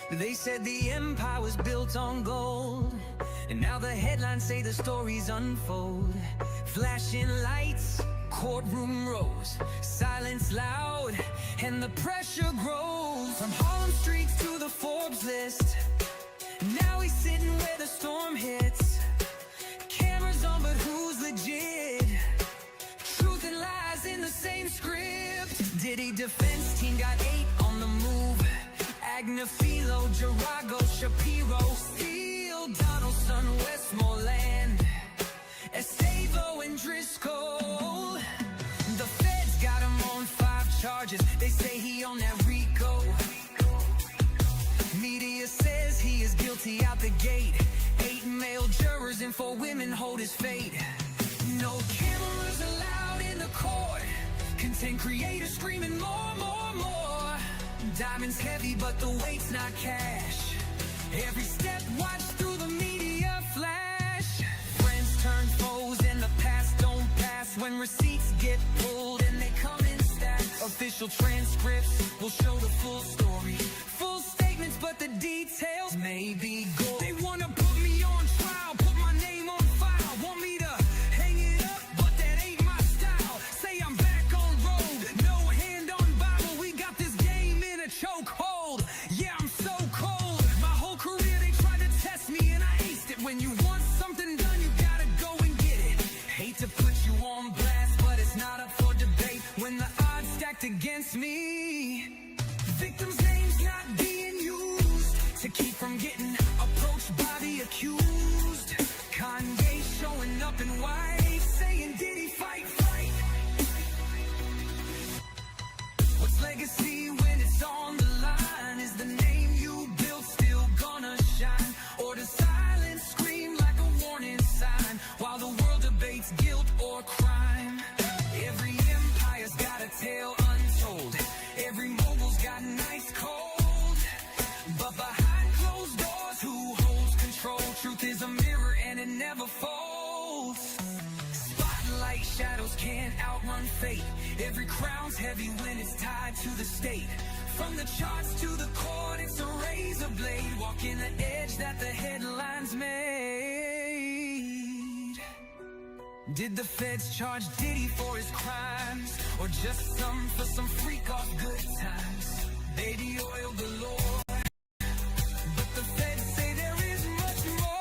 They said the empire was built on gold, and now the headlines say the stories unfold. Flashing lights, courtroom rows, silence loud, and the pressure grows. From Harlem streets to the Forbes list, now he's sitting where the storm hits. Cameras on, but who's legit? Truth and lies in the same script. Diddy defense team got 8 on the move. Agnafilo, Jarago, Shapiro, Steele, Donaldson, Westmoreland, Estavo and Driscoll. The feds got him on 5 charges. They say he on that RICO. Media says he is guilty out the gate. 8 male jurors and 4 women hold his fate. No cameras allowed in the court. Content creators screaming more, more, more. Diamonds heavy, but the weight's not cash. Every step watched through the media flash. Friends turn foes and the past don't pass. When receipts get pulled and they come in stacks. Official transcripts will show the full story. Full statements, but the details may be gold. They wanna put me on trial, put my name on file. Want me to hang it up, but that ain't my style. Say I'm back on road, no hand on Bible. We got this game in a chokehold. Yeah, I'm so cold. My whole career they tried to test me and I aced it. When you want something done, you gotta go and get it. Hate to put you on blast, but it's not up for debate. When the odds stacked against me, victims' names not being used to keep from getting approached by the accused. Kanye showing up in white, saying Diddy fight, fight. What's legacy when it's on the line? Is the name you built still gonna shine? Or does silence scream like a warning sign while the world debates guilt or crime? Every empire's got a tale untold. Every mogul's got nice cold. But behind closed doors, who holds control? Truth is a mirror and it never folds. Spotlight shadows can't outrun fate. Every crown's heavy when it's tied to the state. From the charts to the court, it's a razor blade. Walking the edge that the headlines made. Did the feds charge Diddy for his crimes, or just some for some freak off good times? Baby oil galore, but the feds say there is much more.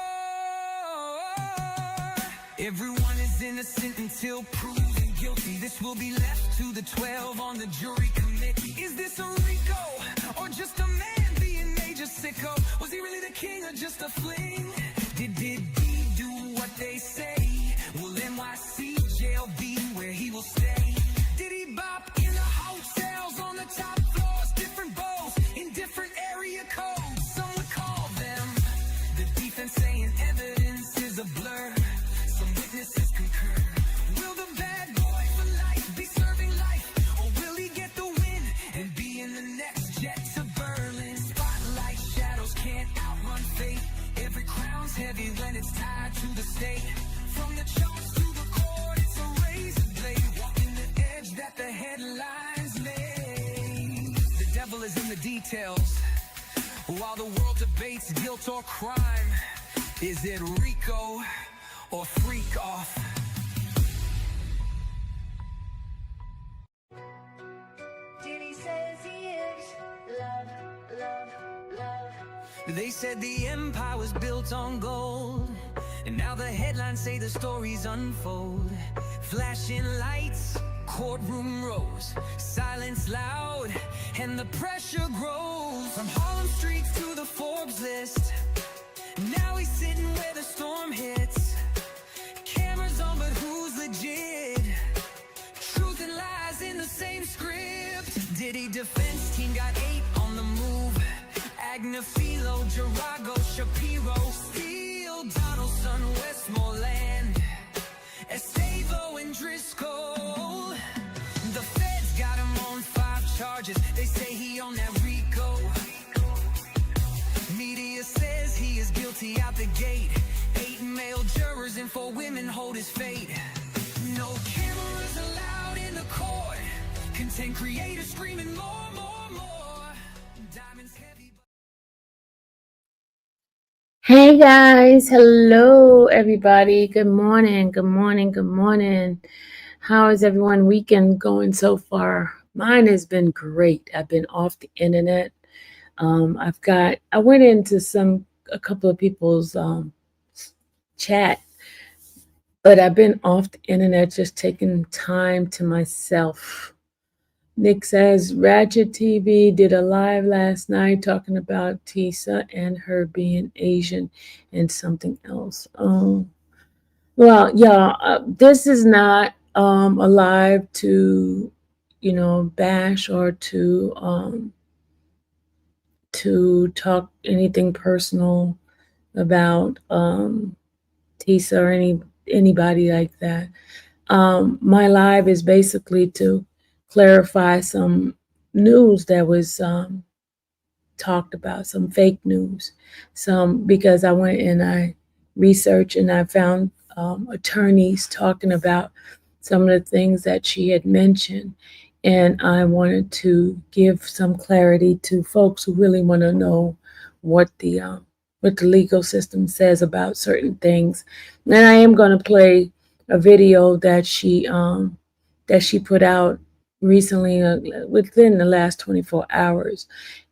Everyone is innocent until proven guilty. This will be left to the 12 on the jury committee. Is this a RICO, or just a man being major sicko? Was he really the king or just a fling? Did he do what they say? Will NYC jail be where he will stay? Did he bop in the hotels on the top floors? Different bows in different area codes. Some would call them the defense saying evidence is a blur. Some witnesses concur. Will the bad boy for life be serving life, or will he get the win and be in the next jet to Berlin? Spotlight shadows can't outrun fate. Every crown's heavy when it's tied to the state. From the charts to the court, it's a razor blade. Walking the edge that the headlines made. The devil is in the details. While the world debates guilt or crime, is it RICO or freak off? Diddy says he is love, love, love. They said the empire was built on gold, and now the headlines say the stories unfold. Flashing lights, courtroom rows, silence loud, and the pressure grows. From Harlem streets to the Forbes list, now he's sitting where the storm hits. Cameras on, but who's legit? Truth and lies in the same script. Diddy defense team got 8 on the move. Agnafilo, Jarago, Shapiro, Steele, Donaldson, Westmoreland, Estavo and Driscoll. The feds got him on 5 charges. They say he on that RICO. Media says he is guilty out the gate. 8 male jurors and 4 women hold his fate. No cameras allowed in the court. Content creators screaming more, more, more. Diamonds heavy. Hey guys, hello everybody. Good morning, good morning, good morning. How is everyone weekend going so far? Mine has been great. I've been off the internet. I went into a couple of people's chat, but I've been off the internet just taking time to myself. Nick says Ratchet TV did a live last night talking about Tisa and her being Asian and something else. Well, yeah, this is not a live to, bash or to talk anything personal about Tisa or anybody like that. My live is basically to clarify some news that was talked about, some fake news, some because I went and I researched and I found attorneys talking about some of the things that she had mentioned. And I wanted to give some clarity to folks who really want to know what the legal system says about certain things. And I am going to play a video that she put out recently, within the last 24 hours.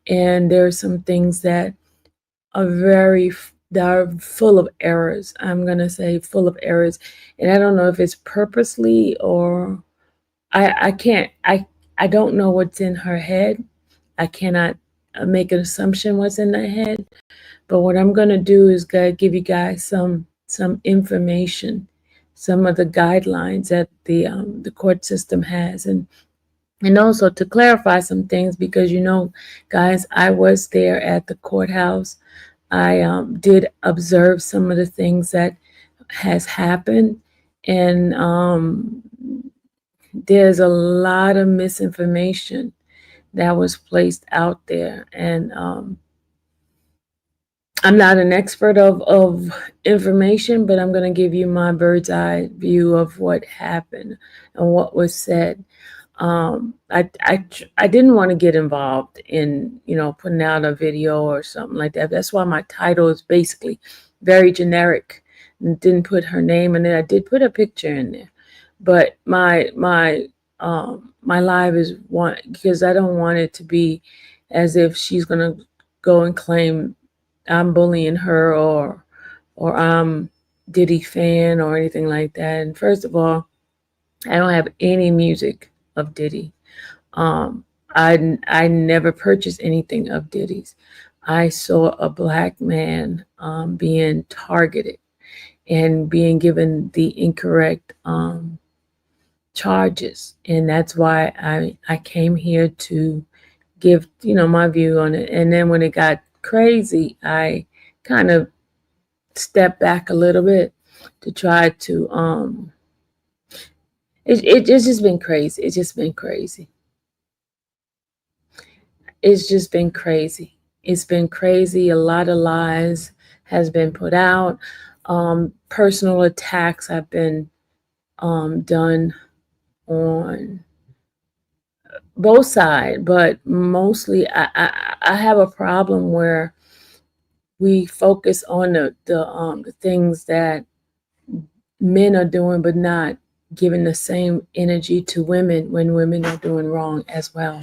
And there are some things that are that are full of errors. I'm gonna say full of errors, and I don't know if it's purposely or I can't I don't know what's in her head. I cannot make an assumption what's in her head. But what I'm gonna do is give you guys some information, some of the guidelines that the court system has, and also to clarify some things because guys, I was there at the courthouse. I did observe some of the things that has happened, and there's a lot of misinformation that was placed out there, and I'm not an expert of information, but I'm going to give you my bird's eye view of what happened and what was said. I didn't want to get involved in putting out a video or something like that. That's why my title is basically very generic. And didn't put her name in it. I did put a picture in there, but my live is one because I don't want it to be as if she's gonna go and claim I'm bullying her or I'm Diddy fan or anything like that. And first of all, I don't have any music of Diddy. Um, I never purchased anything of Diddy's. I saw a black man being targeted and being given the incorrect charges, and that's why I came here to give my view on it. And then when it got crazy, I kind of stepped back a little bit to try to it's just been crazy. It's just been crazy. It's just been crazy. It's been crazy. A lot of lies has been put out. Personal attacks have been done on both sides, but mostly I have a problem where we focus on the things that men are doing, but not giving the same energy to women when women are doing wrong as well.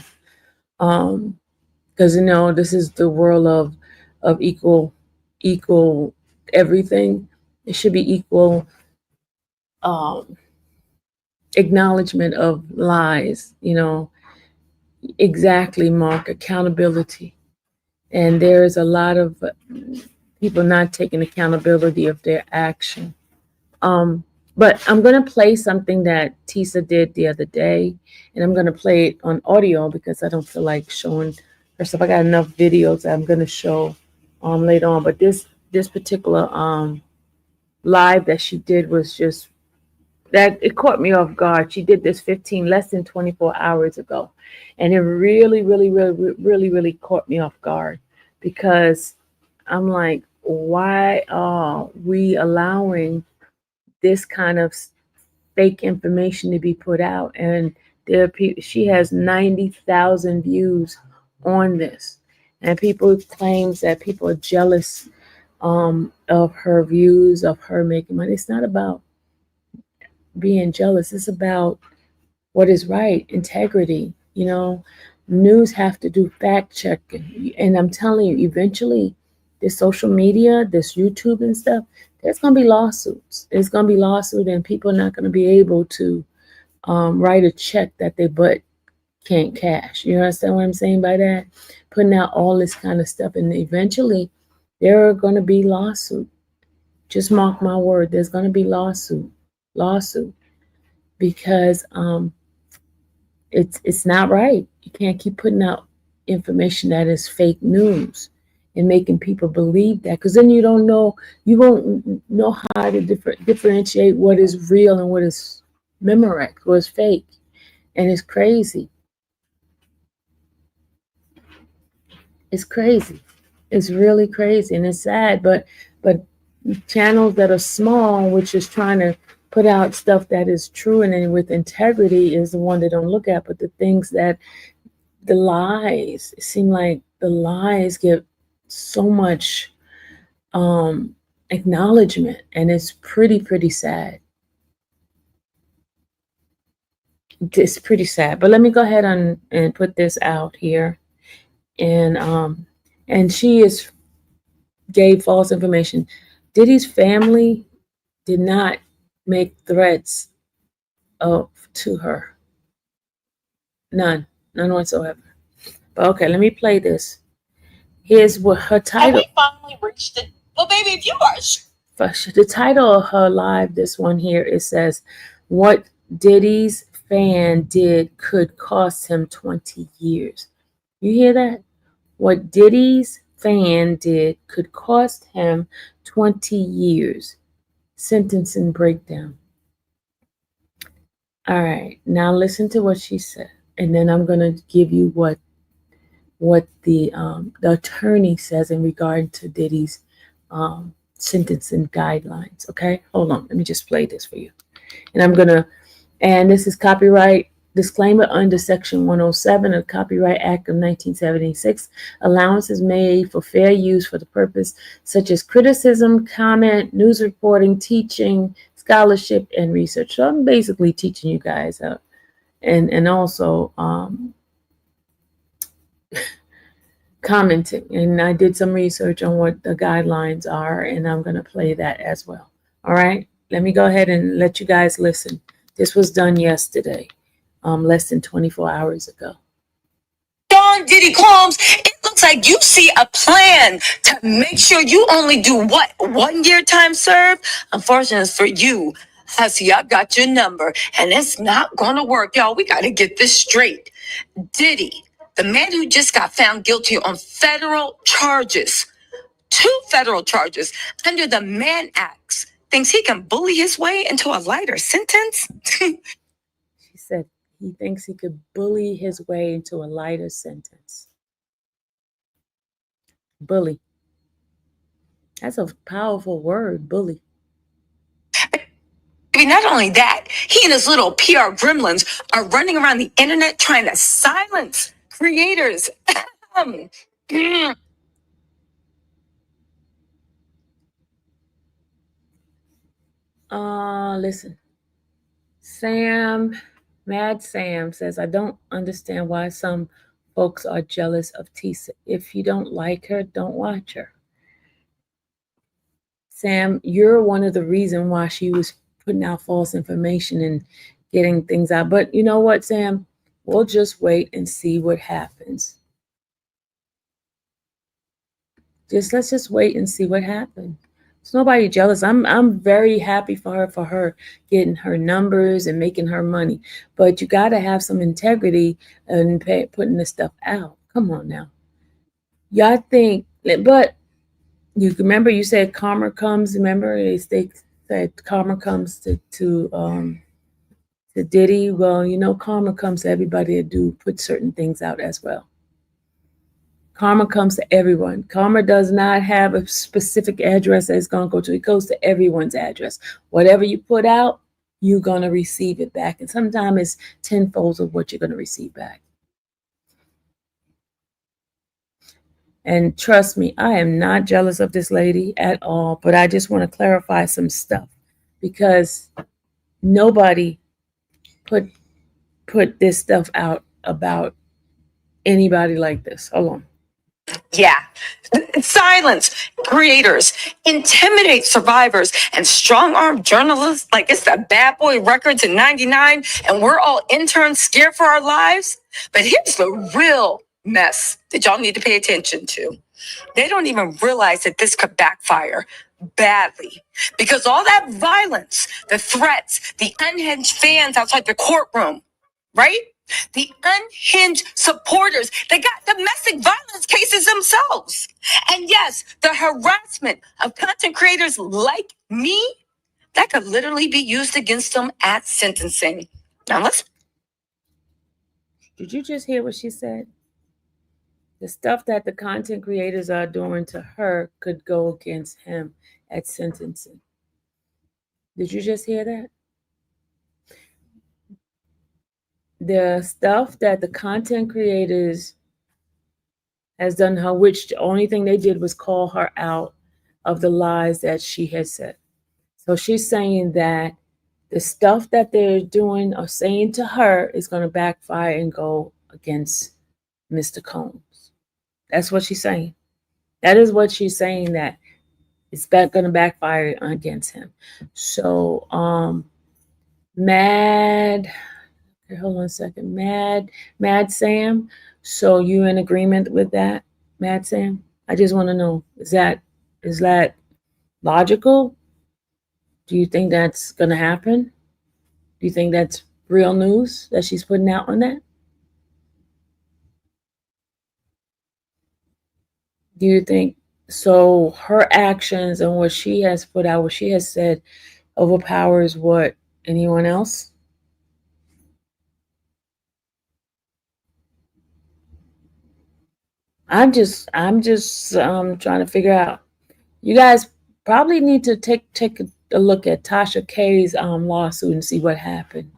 Because this is the world of equal everything. It should be equal um, acknowledgement of lies. Exactly, Mark. Accountability, and there is a lot of people not taking accountability of their action. Um, but I'm going to play something that Tisa did the other day, and I'm going to play it on audio because I don't feel like showing her stuff. I got enough videos that I'm going to show later on. But this particular live that she did was just that it caught me off guard. She did this less than 24 hours ago, and it really, really, really, really, really caught me off guard because I'm like, why are we allowing this kind of fake information to be put out? And there are people, she has 90,000 views on this, and people claims that people are jealous of her views, of her making money. It's not about being jealous. It's about what is right, integrity. News have to do fact checking. And I'm telling you, eventually, this social media, this YouTube and stuff, there's going to be lawsuits. There's going to be lawsuits, and people are not going to be able to write a check that they butt can't cash. You understand what I'm saying by that? Putting out all this kind of stuff, and eventually, there are going to be lawsuits. Just mark my word. There's going to be lawsuit, because it's not right. You can't keep putting out information that is fake news and making people believe that, because then you won't know how to differentiate what is real and what is memorex, what is fake, and it's crazy. It's crazy. It's really crazy, and it's sad. But channels that are small, which is trying to put out stuff that is true and then with integrity, is the one they don't look at. But the things that the lies, it seem like the lies get so much acknowledgement, and it's pretty sad. It's pretty sad. But let me go ahead and put this out here. And she is gave false information. Diddy's family did not make threats of to her. None whatsoever. But okay, let me play this. Here's what her title. We finally reached it. Well, baby, if you are the title of her live, this one here, it says, "What Diddy's fan did could cost him 20 years." You hear that? What Diddy's fan did could cost him 20 years. Sentencing breakdown. All right, now listen to what she said, and then I'm going to give you what the attorney says in regard to Diddy's sentencing guidelines. Okay, hold on, let me just play this for you, and this is copyright disclaimer under Section 107 of the Copyright Act of 1976. Allowances made for fair use for the purpose such as criticism, comment, news reporting, teaching, scholarship, and research. So I'm basically teaching you guys and also commenting. And I did some research on what the guidelines are, and I'm going to play that as well. All right, let me go ahead and let you guys listen. This was done yesterday, less than 24 hours ago. Don Diddy Combs, it looks like you see a plan to make sure you only do what? 1 year time served? Unfortunately for you, I see I've got your number, and it's not going to work, y'all. We got to get this straight. Diddy, the man who just got found guilty on federal charges, 2 federal charges under the Mann Acts, thinks he can bully his way into a lighter sentence? She said he thinks he could bully his way into a lighter sentence. Bully. That's a powerful word, bully. I mean, not only that, he and his little PR gremlins are running around the internet trying to silence creators. Listen. Mad Sam says, "I don't understand why some folks are jealous of Tisa. If you don't like her, don't watch her." Sam, you're one of the reasons why she was putting out false information and getting things out. But you know what, Sam? We'll just wait and see what happens. Let's just wait and see what happens. There's nobody jealous. I'm very happy for her getting her numbers and making her money. But you got to have some integrity and putting this stuff out. Come on now. Y'all think, but you remember you said karma comes. Remember they said karma comes to Diddy. Well, karma comes to everybody that do put certain things out as well. Karma comes to everyone. Karma does not have a specific address that it's going to go to. It goes to everyone's address. Whatever you put out, you're going to receive it back. And sometimes it's tenfold of what you're going to receive back. And trust me, I am not jealous of this lady at all, but I just want to clarify some stuff because nobody put this stuff out about anybody like this. Hold on. Yeah. Silence creators, intimidate survivors, and strong arm journalists like it's the bad boy records in 99, and we're all interns scared for our lives. But here's the real mess that y'all need to pay attention to. They don't even realize that this could backfire badly because all that violence, the threats, the unhinged fans outside the courtroom, right? The unhinged supporters, they got domestic violence cases themselves. And yes, the harassment of content creators like me, that could literally be used against them at sentencing. Now let's. Did you just hear what she said? The stuff that the content creators are doing to her could go against him at sentencing. Did you just hear that? The stuff that the content creators has done her, which the only thing they did was call her out of the lies that she has said. So she's saying that the stuff that they're doing or saying to her is going to backfire and go against Mr. Combs. That's what she's saying. That is what she's saying, that it's going to backfire against him. So, hold on a second. Mad Sam. So you in agreement with that, Mad Sam? I just want to know, is that logical? Do you think that's going to happen? Do you think that's real news that she's putting out on that? Do you think so? Her actions and what she has put out, what she has said, overpowers what anyone else? I'm just trying to figure out. You guys probably need to take a look at Tasha K's lawsuit and see what happened.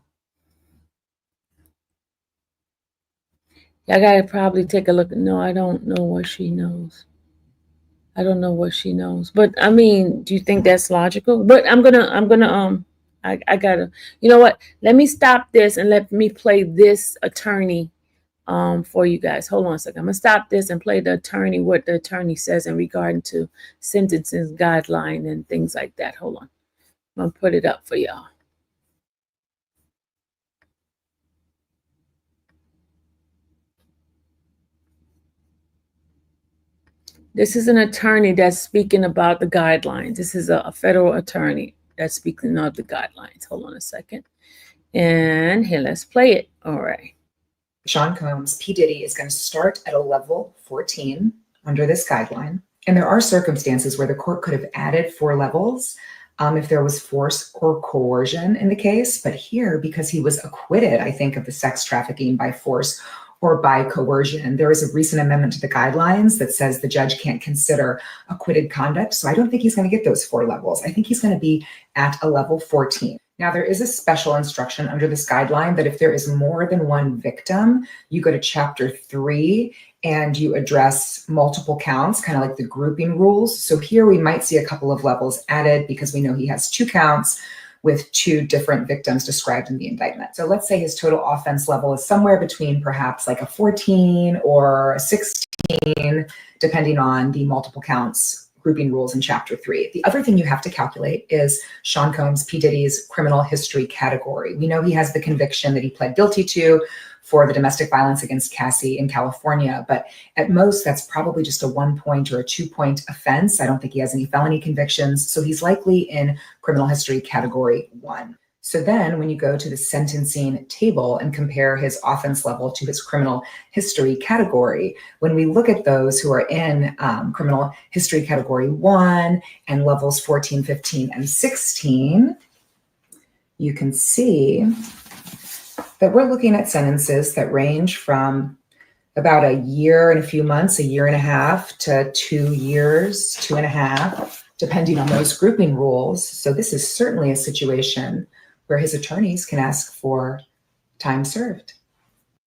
I gotta probably take a look. No, I don't know what she knows. I don't know what she knows. But I mean, do you think that's logical? But I gotta, you know what? Let me stop this and let me play this attorney for you guys. Hold on a second. I'm gonna stop this and play the attorney, what the attorney says in regard to sentencing guideline and things like that. Hold on. I'm gonna put it up for y'all. This is an attorney that's speaking about the guidelines. This is a federal attorney that's speaking of the guidelines. Hold on a second. And here, let's play it. All right. Sean Combs, P. Diddy, is going to start at a level 14 under this guideline. And there are circumstances where the court could have added 4 levels if there was force or coercion in the case. But here, because he was acquitted, I think, of the sex trafficking by force or by coercion, there is a recent amendment to the guidelines that says the judge can't consider acquitted conduct. So I don't think he's going to get those 4 levels. I think he's going to be at a level 14. Now, there is a special instruction under this guideline that if there is more than one victim, you go to chapter 3 and you address multiple counts, kind of like the grouping rules. So here we might see a couple of levels added because we know he has 2 counts with 2 different victims described in the indictment. So let's say his total offense level is somewhere between perhaps like a 14 or a 16, depending on the multiple counts grouping rules in chapter 3. The other thing you have to calculate is Sean Combs, P. Diddy's criminal history category. We know he has the conviction that he pled guilty to for the domestic violence against Cassie in California, but at most that's probably just a 1-point or a 2-point offense. I don't think he has any felony convictions, so he's likely in criminal history category 1. So then when you go to the sentencing table and compare his offense level to his criminal history category, when we look at those who are in criminal history category 1 and levels 14, 15, and 16, you can see that we're looking at sentences that range from about a year and a few months, a year and a half, to 2 years, 2.5, depending on those grouping rules. So this is certainly a situation where his attorneys can ask for time served.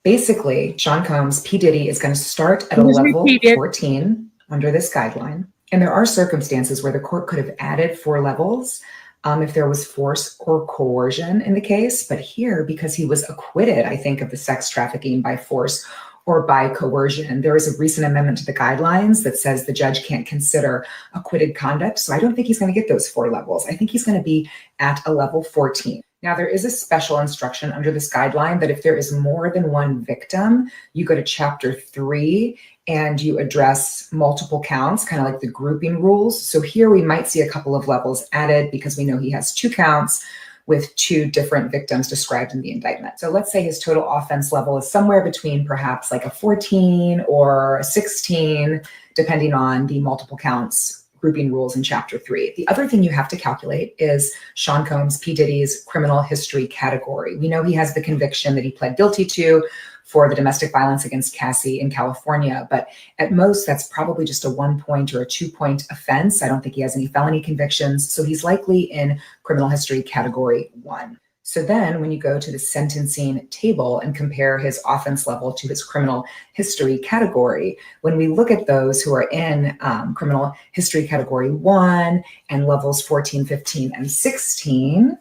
Basically, Sean Combs, P. Diddy, is going to start at a level 14 under this guideline. And there are circumstances where the court could have added 4 levels if there was force or coercion in the case. But here, because he was acquitted, I think, of the sex trafficking by force or by coercion, there is a recent amendment to the guidelines that says the judge can't consider acquitted conduct. So I don't think he's going to get those 4 levels. I think he's going to be at a level 14. Now, there is a special instruction under this guideline that if there is more than one victim, you go to chapter 3 and you address multiple counts, kind of like the grouping rules. So here we might see a couple of levels added because we know he has 2 counts with 2 different victims described in the indictment. So let's say his total offense level is somewhere between perhaps like a 14 or a 16, depending on the multiple counts grouping rules in chapter 3. The other thing you have to calculate is Sean Combs, P. Diddy's criminal history category. We know he has the conviction that he pled guilty to for the domestic violence against Cassie in California, but at most that's probably just a 1 point or a 2 point offense. I don't think he has any felony convictions, so he's likely in criminal history category 1. So then when you go to the sentencing table and compare his offense level to his criminal history category, when we look at those who are in criminal history category 1 and levels 14, 15, and 16,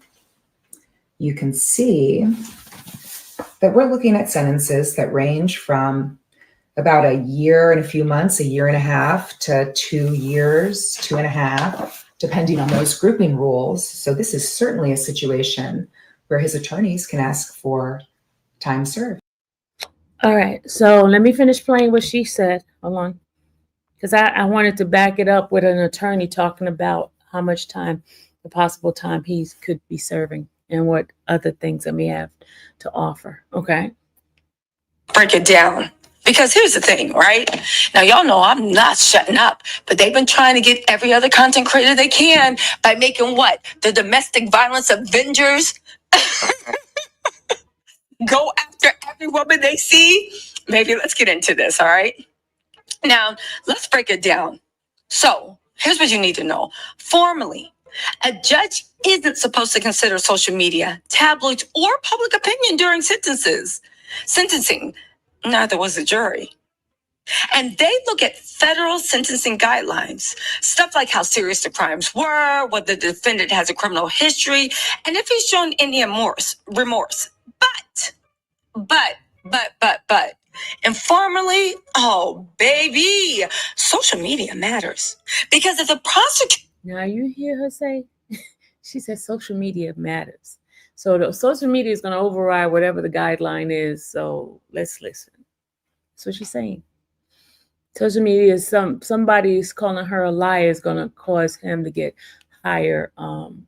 you can see that we're looking at sentences that range from about a year and a few months, a year and a half, to 2 years, 2.5, depending on those grouping rules. So this is certainly a situation where his attorneys can ask for time served. All right, so let me finish playing what she said. Hold on. Because I wanted to back it up with an attorney talking about how much time, the possible time he could be serving and what other things I may have to offer. Okay. Break it down. Because here's the thing, right? Now, y'all know I'm not shutting up, but they've been trying to get every other content creator they can by making what? The domestic violence Avengers go after every woman they see. Maybe let's get into this, all right? Now, let's break it down. So, here's what you need to know. Formally, a judge isn't supposed to consider social media, tabloids, or public opinion during sentencing. Neither was the jury. And they look at federal sentencing guidelines, stuff like how serious the crimes were, whether the defendant has a criminal history, and if he's shown any remorse. But, informally, oh, baby, social media matters. Because if the prosecutor... Now you hear her say, she said social media matters. So the social media is going to override whatever the guideline is. So let's listen. That's what she's saying. Social media is somebody's calling her a liar is going to cause him to get higher. I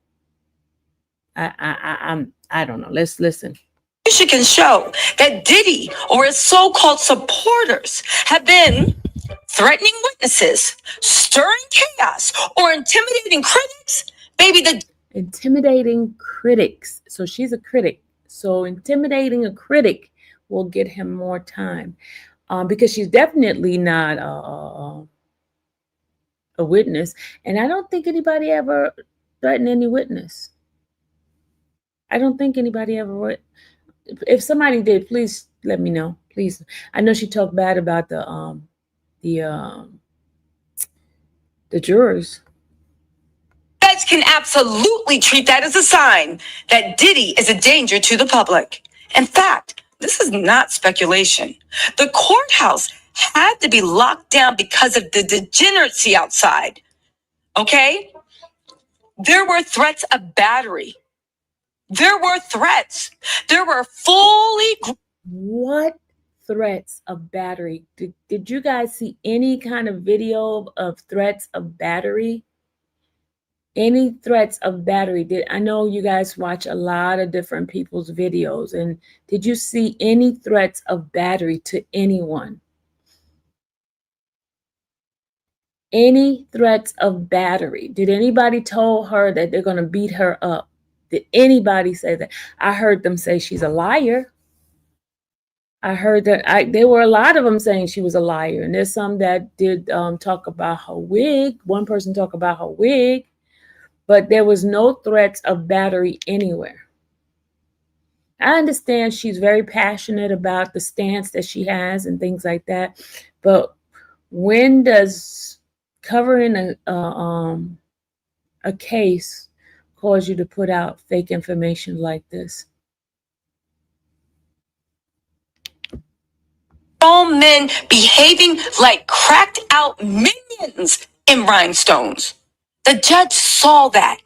don't know. Let's listen. She can show that Diddy or his so-called supporters have been threatening witnesses, stirring chaos, or intimidating critics. Baby, the intimidating critics. So she's a critic. So intimidating a critic will get him more time. Because she's definitely not a witness. And I don't think anybody ever threatened any witness. I don't think anybody ever would. If somebody did, please let me know. Please. I know she talked bad about the jurors. Judge can absolutely treat that as a sign that Diddy is a danger to the public. In fact, this is not speculation. The courthouse had to be locked down because of the degeneracy outside. Okay? There were threats of battery. There were threats. There were fully... What threats of battery? Did you guys see any kind of video of threats of battery? Any threats of battery? I know you guys watch a lot of different people's videos, and did you see any threats of battery to anyone? Any threats of battery? Did anybody tell her that they're going to beat her up? Did anybody say that? I heard them say she's a liar. I heard that there were a lot of them saying she was a liar, and there's some that did talk about her wig. One person talked about her wig. But there was no threats of battery anywhere. I understand she's very passionate about the stance that she has and things like that. But When does covering a case cause you to put out fake information like this? Grown men behaving like cracked out minions in rhinestones. The judge saw that.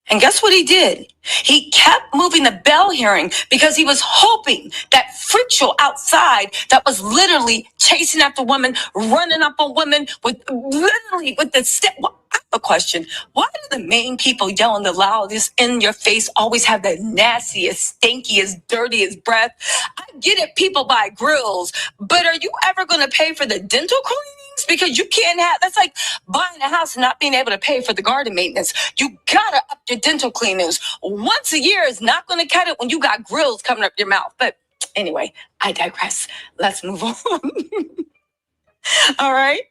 And guess what he did? He kept moving the bail hearing because he was hoping that freak show outside that was literally chasing after women, running up on women with literally with the step. Well, I have a question. Why do the main people yelling the loudest in your face always have the nastiest, stinkiest, dirtiest breath? I get it, people buy grills, but are you ever going to pay for the dental cleanings? Because you can't have, that's like buying a house and not being able to pay for the garden maintenance. You gotta up your dental cleanings. Once a year is not gonna cut it when you got grills coming up your mouth. But anyway, I digress. Let's move on. All right.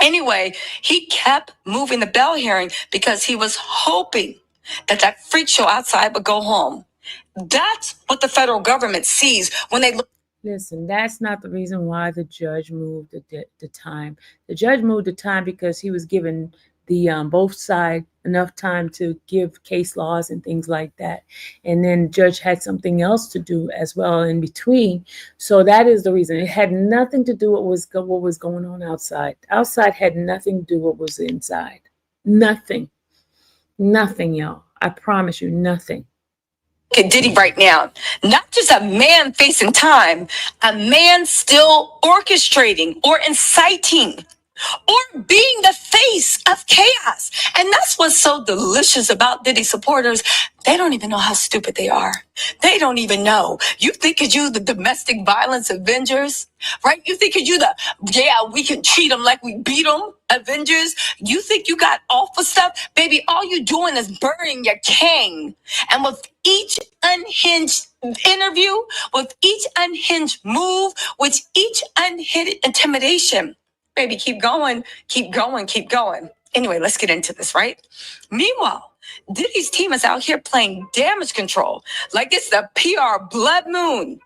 Anyway, he kept moving the bail hearing because he was hoping that that freak show outside would go home. That's what the federal government sees when they look. Listen, that's not the reason why the judge moved the time. The judge moved the time because he was giving the both sides enough time to give case laws and things like that. And then the judge had something else to do as well in between. So that is the reason. It had nothing to do with what was going on outside. Outside had nothing to do with what was inside. Nothing. Nothing, y'all. I promise you, nothing. At Diddy right now, not just a man facing time, a man still orchestrating or inciting or being the face of chaos. And that's what's so delicious about Diddy supporters. They don't even know how stupid they are. They don't even know. You think it's you, the domestic violence Avengers, right? You think it's you, we can treat them like we beat them Avengers. You think you got awful stuff? Baby, all you doing is burying your king. And with each unhinged interview, with each unhinged move, with each unhinged intimidation, baby, keep going, keep going, keep going. Anyway, let's get into this, right? Meanwhile, Diddy's team is out here playing damage control like it's the PR blood moon.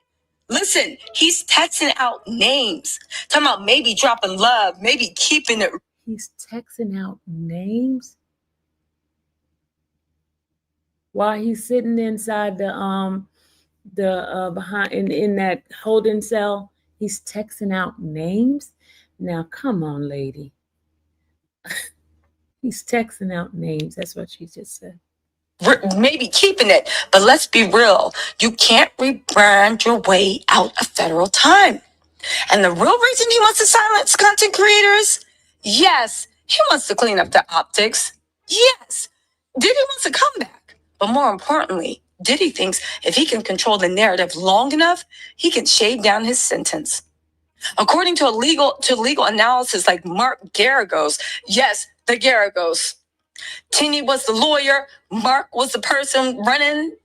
Listen, he's texting out names, talking about maybe dropping love, maybe keeping it. He's texting out names while he's sitting inside the behind in that holding cell. He's texting out names. Now, come on, lady. He's texting out names. That's what she just said. Maybe keeping it, but let's be real. You can't rebrand your way out of federal time. And the real reason he wants to silence content creators? Yes, he wants to clean up the optics. Yes, Diddy wants a comeback. But more importantly, Diddy thinks if he can control the narrative long enough, he can shave down his sentence. According to legal analysis like Mark Garagos, yes, the Garagos. Tini was the lawyer. Mark was the person running,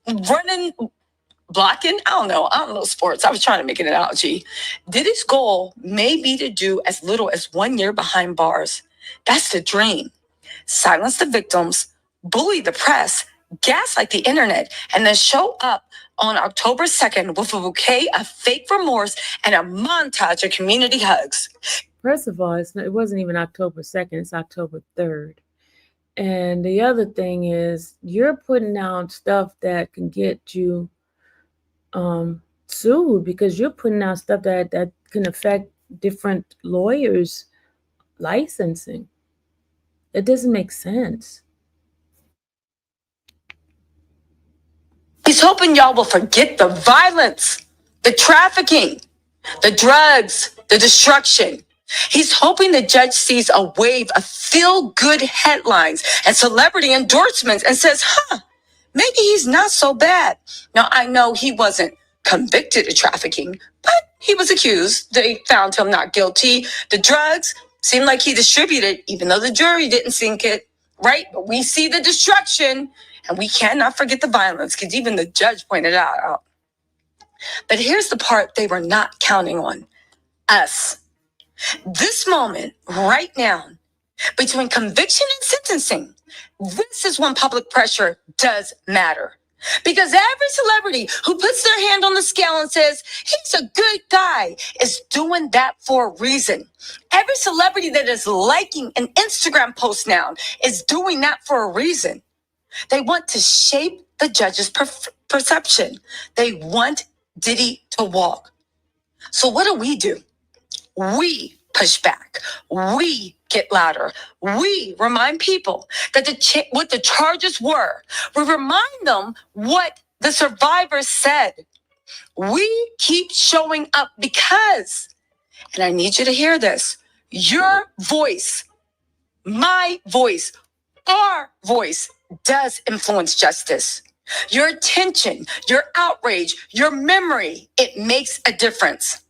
blocking. I don't know sports. I was trying to make an analogy. Diddy's goal may be to do as little as 1 year behind bars. That's the dream. Silence the victims, bully the press, gaslight the internet, and then show up on October 2nd with a bouquet of fake remorse and a montage of community hugs. First of all, it wasn't even October 2nd. It's October 3rd. And the other thing is, you're putting out stuff that can get you sued because you're putting out stuff that can affect different lawyers' licensing. It doesn't make sense. He's hoping y'all will forget the violence, the trafficking, the drugs, the destruction. He's hoping the judge sees a wave of feel-good headlines and celebrity endorsements and says, maybe he's not so bad. Now, I know he wasn't convicted of trafficking, but he was accused. They found him not guilty. The drugs seemed like he distributed, even though the jury didn't think it, right? But we see the destruction, and we cannot forget the violence, because even the judge pointed out. But here's the part they were not counting on. Us. This moment, right now, between conviction and sentencing, this is when public pressure does matter. Because every celebrity who puts their hand on the scale and says, he's a good guy, is doing that for a reason. Every celebrity that is liking an Instagram post now is doing that for a reason. They want to shape the judge's perception. They want Diddy to walk. So what do? We push back. We get louder. We remind people that what the charges were. We remind them what the survivors said. We keep showing up because, and I need you to hear this, your voice, my voice, our voice does influence justice. Your attention, your outrage, your memory, it makes a difference.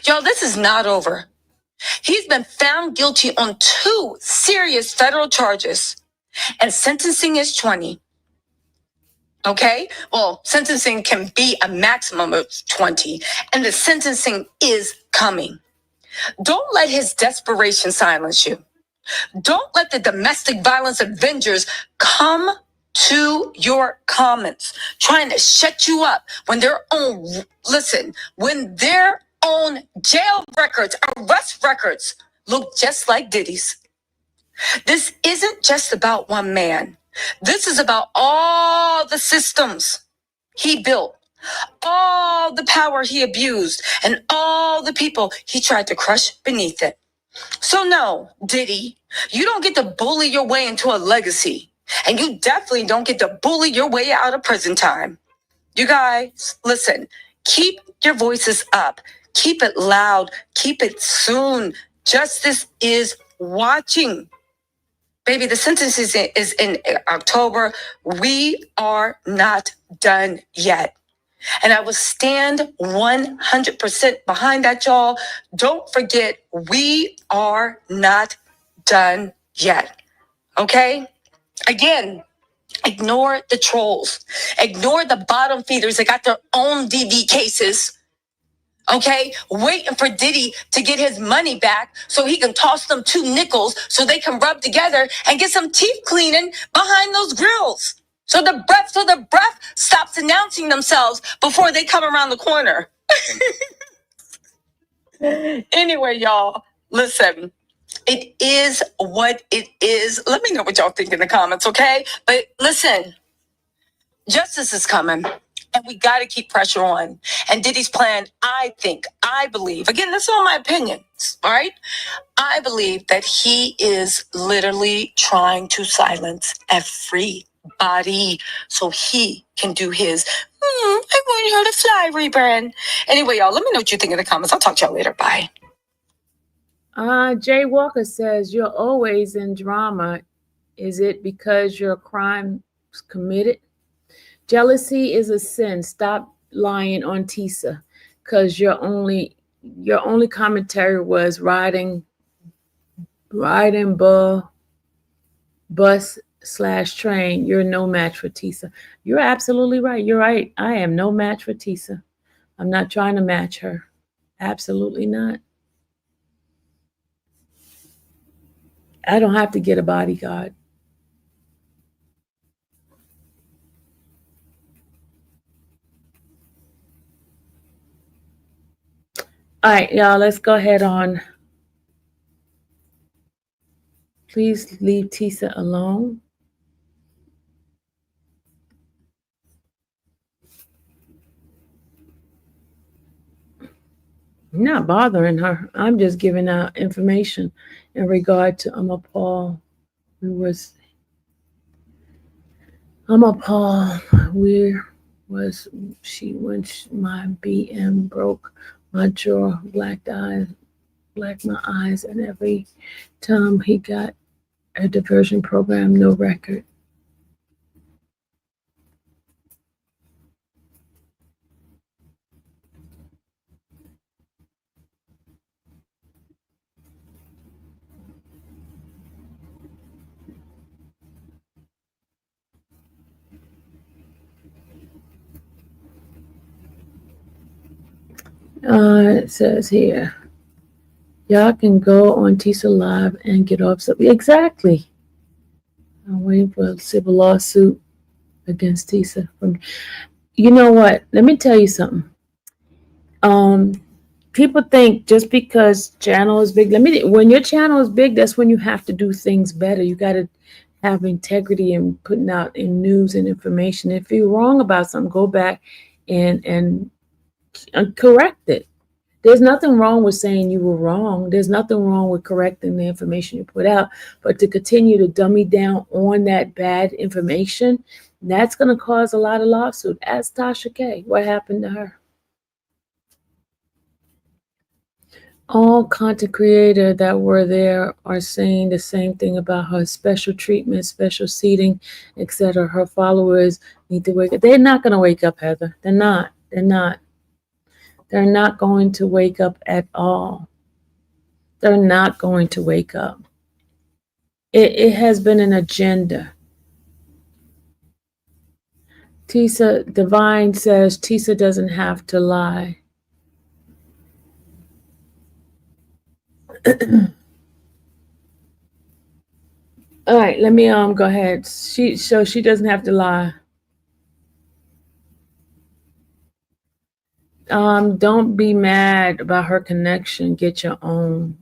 Y'all, this is not over. He's been found guilty on 2 serious federal charges, and sentencing is 20. Okay? Well, sentencing can be a maximum of 20, and the sentencing is coming. Don't let his desperation silence you. Don't let the domestic violence avengers come to your comments trying to shut you up when their own jail records, arrest records look just like Diddy's. This isn't just about one man. This is about all the systems he built, all the power he abused, and all the people he tried to crush beneath it. So no, Diddy, you don't get to bully your way into a legacy. And you definitely don't get to bully your way out of prison time. You guys, listen, keep your voices up. Keep it loud. Keep it soon. Justice is watching. Baby, the sentence is in October. We are not done yet. And I will stand 100% behind that, y'all. Don't forget, we are not done yet. Okay? Again, ignore the trolls. Ignore the bottom feeders that got their own DV cases. Okay? Waiting for Diddy to get his money back so he can toss them 2 nickels so they can rub together and get some teeth cleaning behind those grills. So the breath stops announcing themselves before they come around the corner. Anyway, y'all, listen. It is what it is. Let me know what y'all think in the comments, okay? But listen, justice is coming, and we got to keep pressure on. And Diddy's plan, I believe, again, that's all my opinions, all right? I believe that he is literally trying to silence everybody so he can do his, I want her to fly, rebrand. Anyway, y'all, let me know what you think in the comments. I'll talk to y'all later. Bye. Jay Walker says, you're always in drama. Is it because your crime committed? Jealousy is a sin. Stop lying on Tisa, because your only commentary was riding bus/train. You're no match for Tisa. You're absolutely right. You're right. I am no match for Tisa. I'm not trying to match her. Absolutely not. I don't have to get a bodyguard. All right, y'all, let's go ahead on. Please leave Tisa alone. I'm not bothering her. I'm just giving out information in regard to Paul. Where was she when my BM broke my jaw, blacked my eyes, and every time he got a diversion program, no record. It says here, y'all can go on Tisa Live and get off. Exactly. I'm waiting for a civil lawsuit against Tisa. You know what? Let me tell you something. Um, People think just because channel is big, when your channel is big, that's when you have to do things better. You got to have integrity in putting out in news and information. If you're wrong about something, go back and correct it. There's nothing wrong with saying you were wrong. There's nothing wrong with correcting the information you put out. But to continue to dummy down on that bad information, that's going to cause a lot of lawsuit. Ask Tasha K. What happened to her? All content creators that were there are saying the same thing about her: special treatment, special seating, etc. Her followers need to wake up. They're not going to wake up, Heather. They're not. They're not. They're not going to wake up at all. They're not going to wake up. It has been an agenda. Tisa Divine says Tisa doesn't have to lie. All right, let me go ahead. She doesn't have to lie. Don't be mad about her connection. Get your own.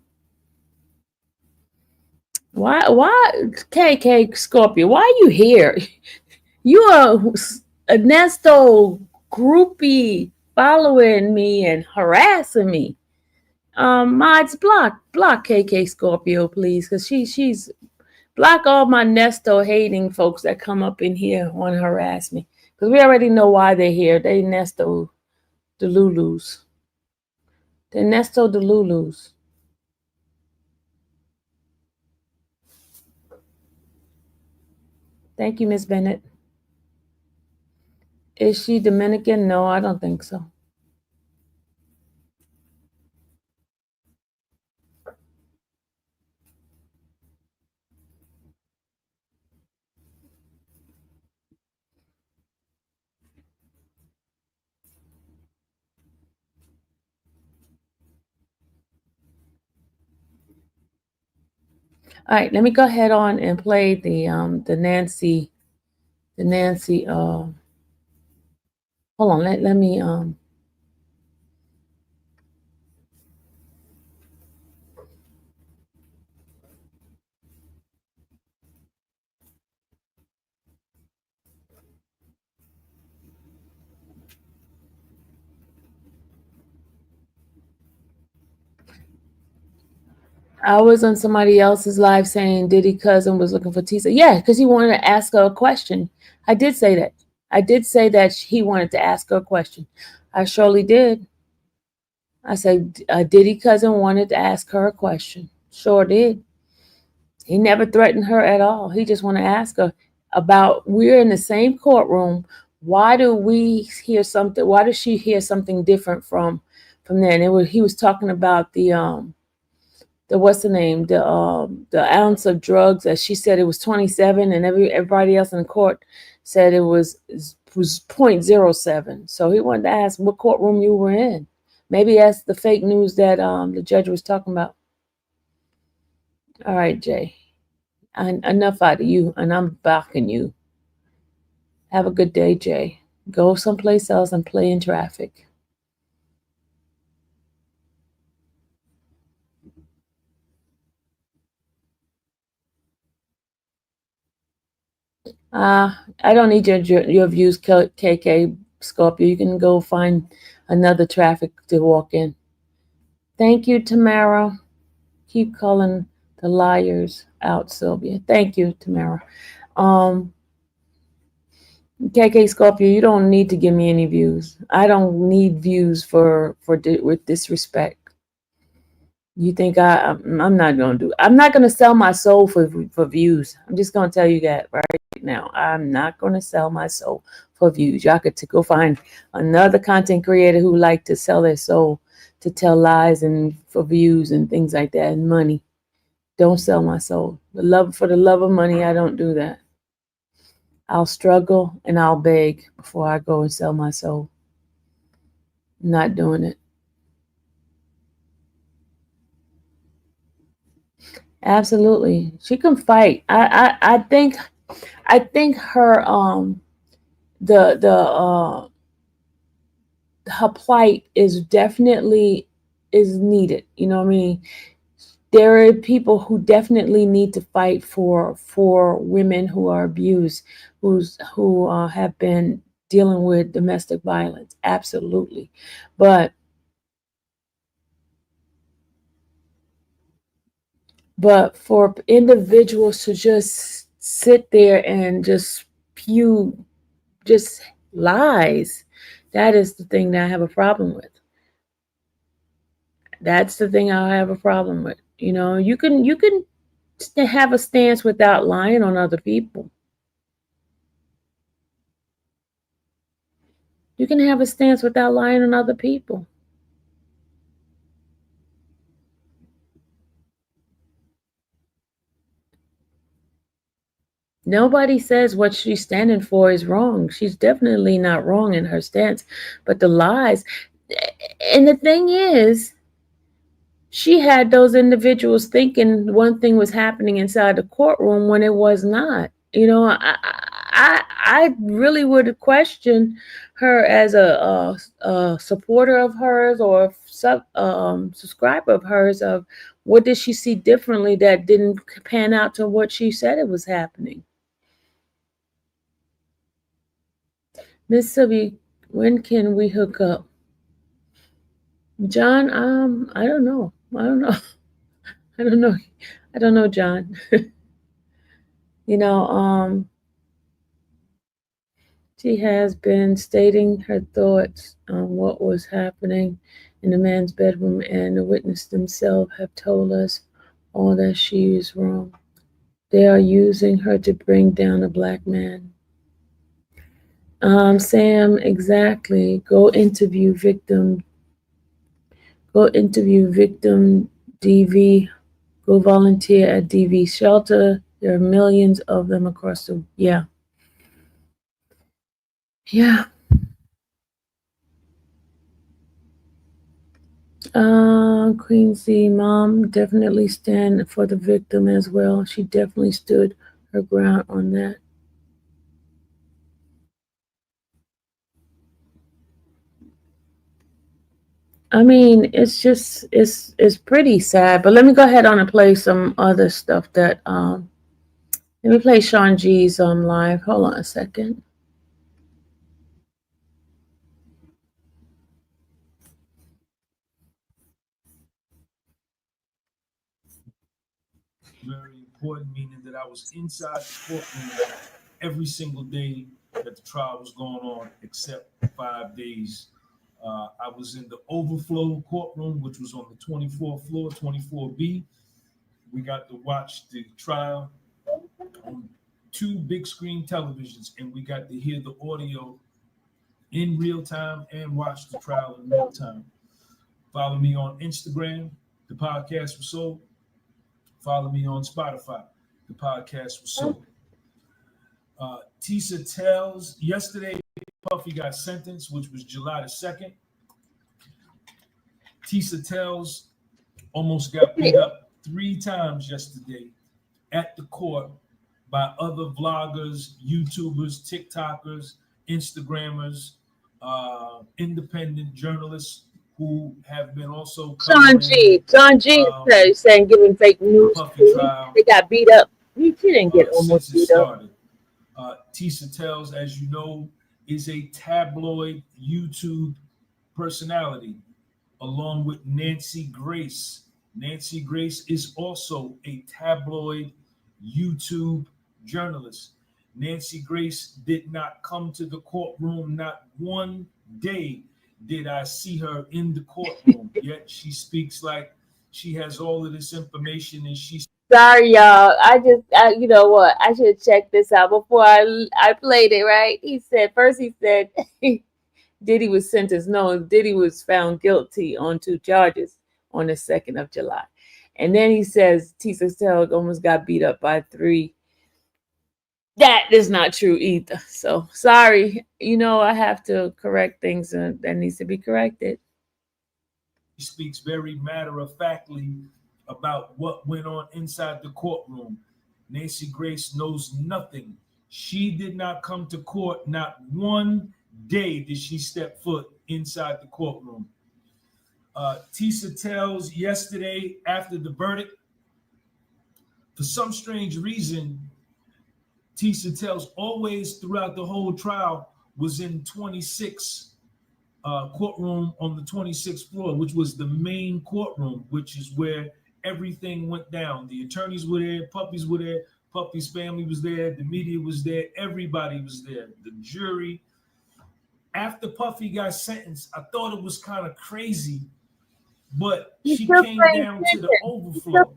Why KK Scorpio? Why are you here? You are a Nesto groupie following me and harassing me. Mods block KK Scorpio, please, because she's block all my Nesto hating folks that come up in here want to harass me, because we already know why they're here. They Nesto Delulus. They're Nesto Delulus. Thank you, Miss Bennett. Is she Dominican? No, I don't think so. All right, let me go ahead on and play the Nancy hold on, let me I was on somebody else's live saying Diddy cousin was looking for Tisa. Yeah, because he wanted to ask her a question. I did say that. I did say that he wanted to ask her a question. I surely did. I said Diddy cousin wanted to ask her a question. Sure did. He never threatened her at all. He just wanted to ask her about, we're in the same courtroom. Why do we hear something? Why does she hear something different from there? And he was talking about the what's the name, the ounce of drugs, as she said it was 27, and everybody else in the court said it was 0.07. So he wanted to ask what courtroom you were in. Maybe that's the fake news that the judge was talking about. All right, Jay. Enough out of you, and I'm backing you. Have a good day, Jay. Go someplace else and play in traffic. I don't need your views, KK Scorpio. You can go find another traffic to walk in. Thank you, Tamara. Keep calling the liars out, Sylvia. Thank you, Tamara. KK Scorpio, you don't need to give me any views. I don't need views with disrespect. You think I'm not gonna do? I'm not gonna sell my soul for views. I'm just gonna tell you that right now. I'm not gonna sell my soul for views. Y'all could go find another content creator who like to sell their soul to tell lies and for views and things like that and money. Don't sell my soul. For the love of money, I don't do that. I'll struggle and I'll beg before I go and sell my soul. I'm not doing it. Absolutely, she can fight. I think her the her plight is definitely is needed. You know what I mean? There are people who definitely need to fight for women who are abused, who have been dealing with domestic violence. Absolutely, but for individuals to just sit there and just spew just lies, that is the thing that I have a problem with. That's the thing I have a problem with. You know, you can have a stance without lying on other people. You can have a stance without lying on other people. Nobody says what she's standing for is wrong. She's definitely not wrong in her stance, but the lies. And the thing is, she had those individuals thinking one thing was happening inside the courtroom when it was not. You know, I really would question her as a supporter of hers or subscriber of hers. Of what did she see differently that didn't pan out to what she said it was happening. Miss Sylvie, when can we hook up? John, I don't know. I don't know. I don't know. I don't know, John. You know, she has been stating her thoughts on what was happening in the man's bedroom, and the witness themselves have told us all that she is wrong. They are using her to bring down a black man. Sam, exactly. Go interview victim DV. Go volunteer at DV shelter. There are millions of them across the. Yeah. Yeah. Queen mom definitely stand for the victim as well. She definitely stood her ground on that. I mean, it's pretty sad. But let me go ahead on and play some other stuff that let me play Sean G's live. Hold on a second. Very important, meaning that I was inside the courtroom every single day that the trial was going on, except 5 days. I was in the overflow courtroom, which was on the 24th floor, 24B. We got to watch the trial on two big screen televisions, and we got to hear the audio in real time and watch the trial in real time. Follow me on Instagram. The podcast was sold. Follow me on Spotify. The podcast was sold. Tisa tells yesterday Puffy got sentenced, which was July the 2nd. Tisa tells almost got beat up 3 times yesterday at the court by other vloggers, YouTubers, TikTokers, Instagrammers, independent journalists who have been also covering John G is saying giving fake news. Puffy trial. They got beat up. She didn't get almost since it beat up. started. Tisa Tells, as you know, is a tabloid YouTube personality, along with Nancy Grace. Nancy Grace is also a tabloid YouTube journalist. Nancy Grace did not come to the courtroom. Not one day did I see her in the courtroom. Yet she speaks like she has all of this information, and she. Sorry, y'all. You know what? I should check this out before I played it. Right? He said Diddy was sentenced. No, Diddy was found guilty on 2 charges on the 2nd of July, and then he says Tisa Tell almost got beat up by 3. That is not true either. So sorry. You know, I have to correct things that needs to be corrected. He speaks very matter-of-factly about what went on inside the courtroom. Nancy Grace knows nothing. She did not come to court. Not one day did she step foot inside the courtroom. Tisa tells yesterday after the verdict, for some strange reason, Tisa tells always throughout the whole trial was in 26 courtroom on the 26th floor, which was the main courtroom, which is where everything went down. The attorneys were there, Puffy's were there, Puffy's family was there, the media was there, everybody was there, the jury. After Puffy got sentenced, I thought it was kind of crazy, but she came down to the overflow.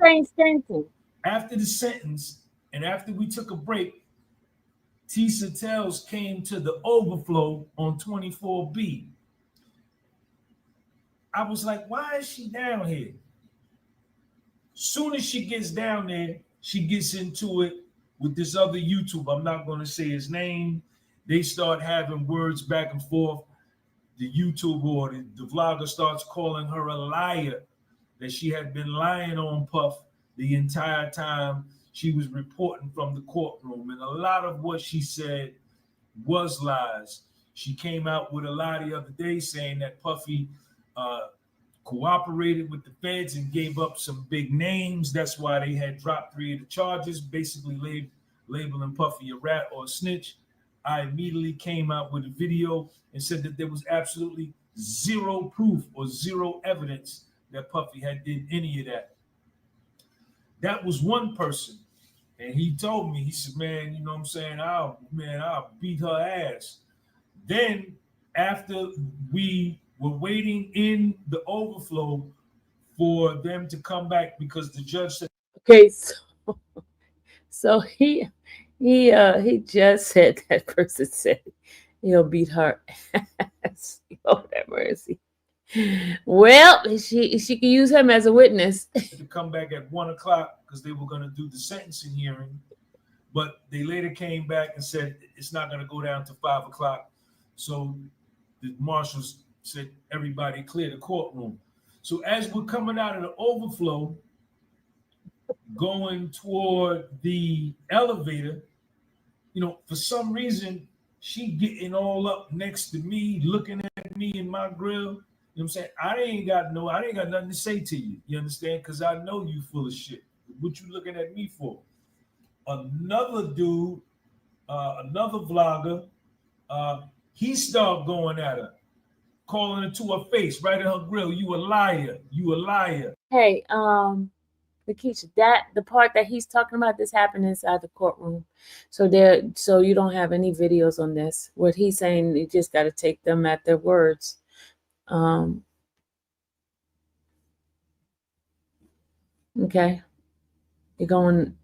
After the sentence, and after we took a break, Tisa Tells came to the overflow on 24B. I was like, why is she down here? Soon as she gets down there, she gets into it with this other YouTube. I'm not going to say his name. They start having words back and forth. The YouTuber or the vlogger starts calling her a liar, that she had been lying on Puff the entire time she was reporting from the courtroom. And a lot of what she said was lies. She came out with a lie the other day saying that Puffy cooperated with the feds and gave up some big names. That's why they had dropped 3 of the charges, basically labeling Puffy a rat or a snitch. I immediately came out with a video and said that there was absolutely zero proof or zero evidence that Puffy had did any of that. That was one person. And he told me, he said, man, you know what I'm saying? I'll beat her ass. Then after we were waiting in the overflow for them to come back because the judge said, Okay, so he just said that person said he'll beat her ass. Oh, that mercy. Well, she can use him as a witness. To come back at 1 o'clock because they were going to do the sentencing hearing, but they later came back and said it's not going to go down to 5 o'clock. So the marshals said everybody clear the courtroom. So as we're coming out of the overflow, going toward the elevator, you know, for some reason she getting all up next to me, looking at me in my grill. You know what I'm saying? I ain't got nothing to say to you. You understand? Because I know you full of shit. What you looking at me for? Another dude, another vlogger, he started going at her, calling her to her face, right in her grill. You a liar. You a liar. Hey, Lakeisha, the part that he's talking about, this happened inside the courtroom. So you don't have any videos on this. What he's saying, you just got to take them at their words. Okay, you're going.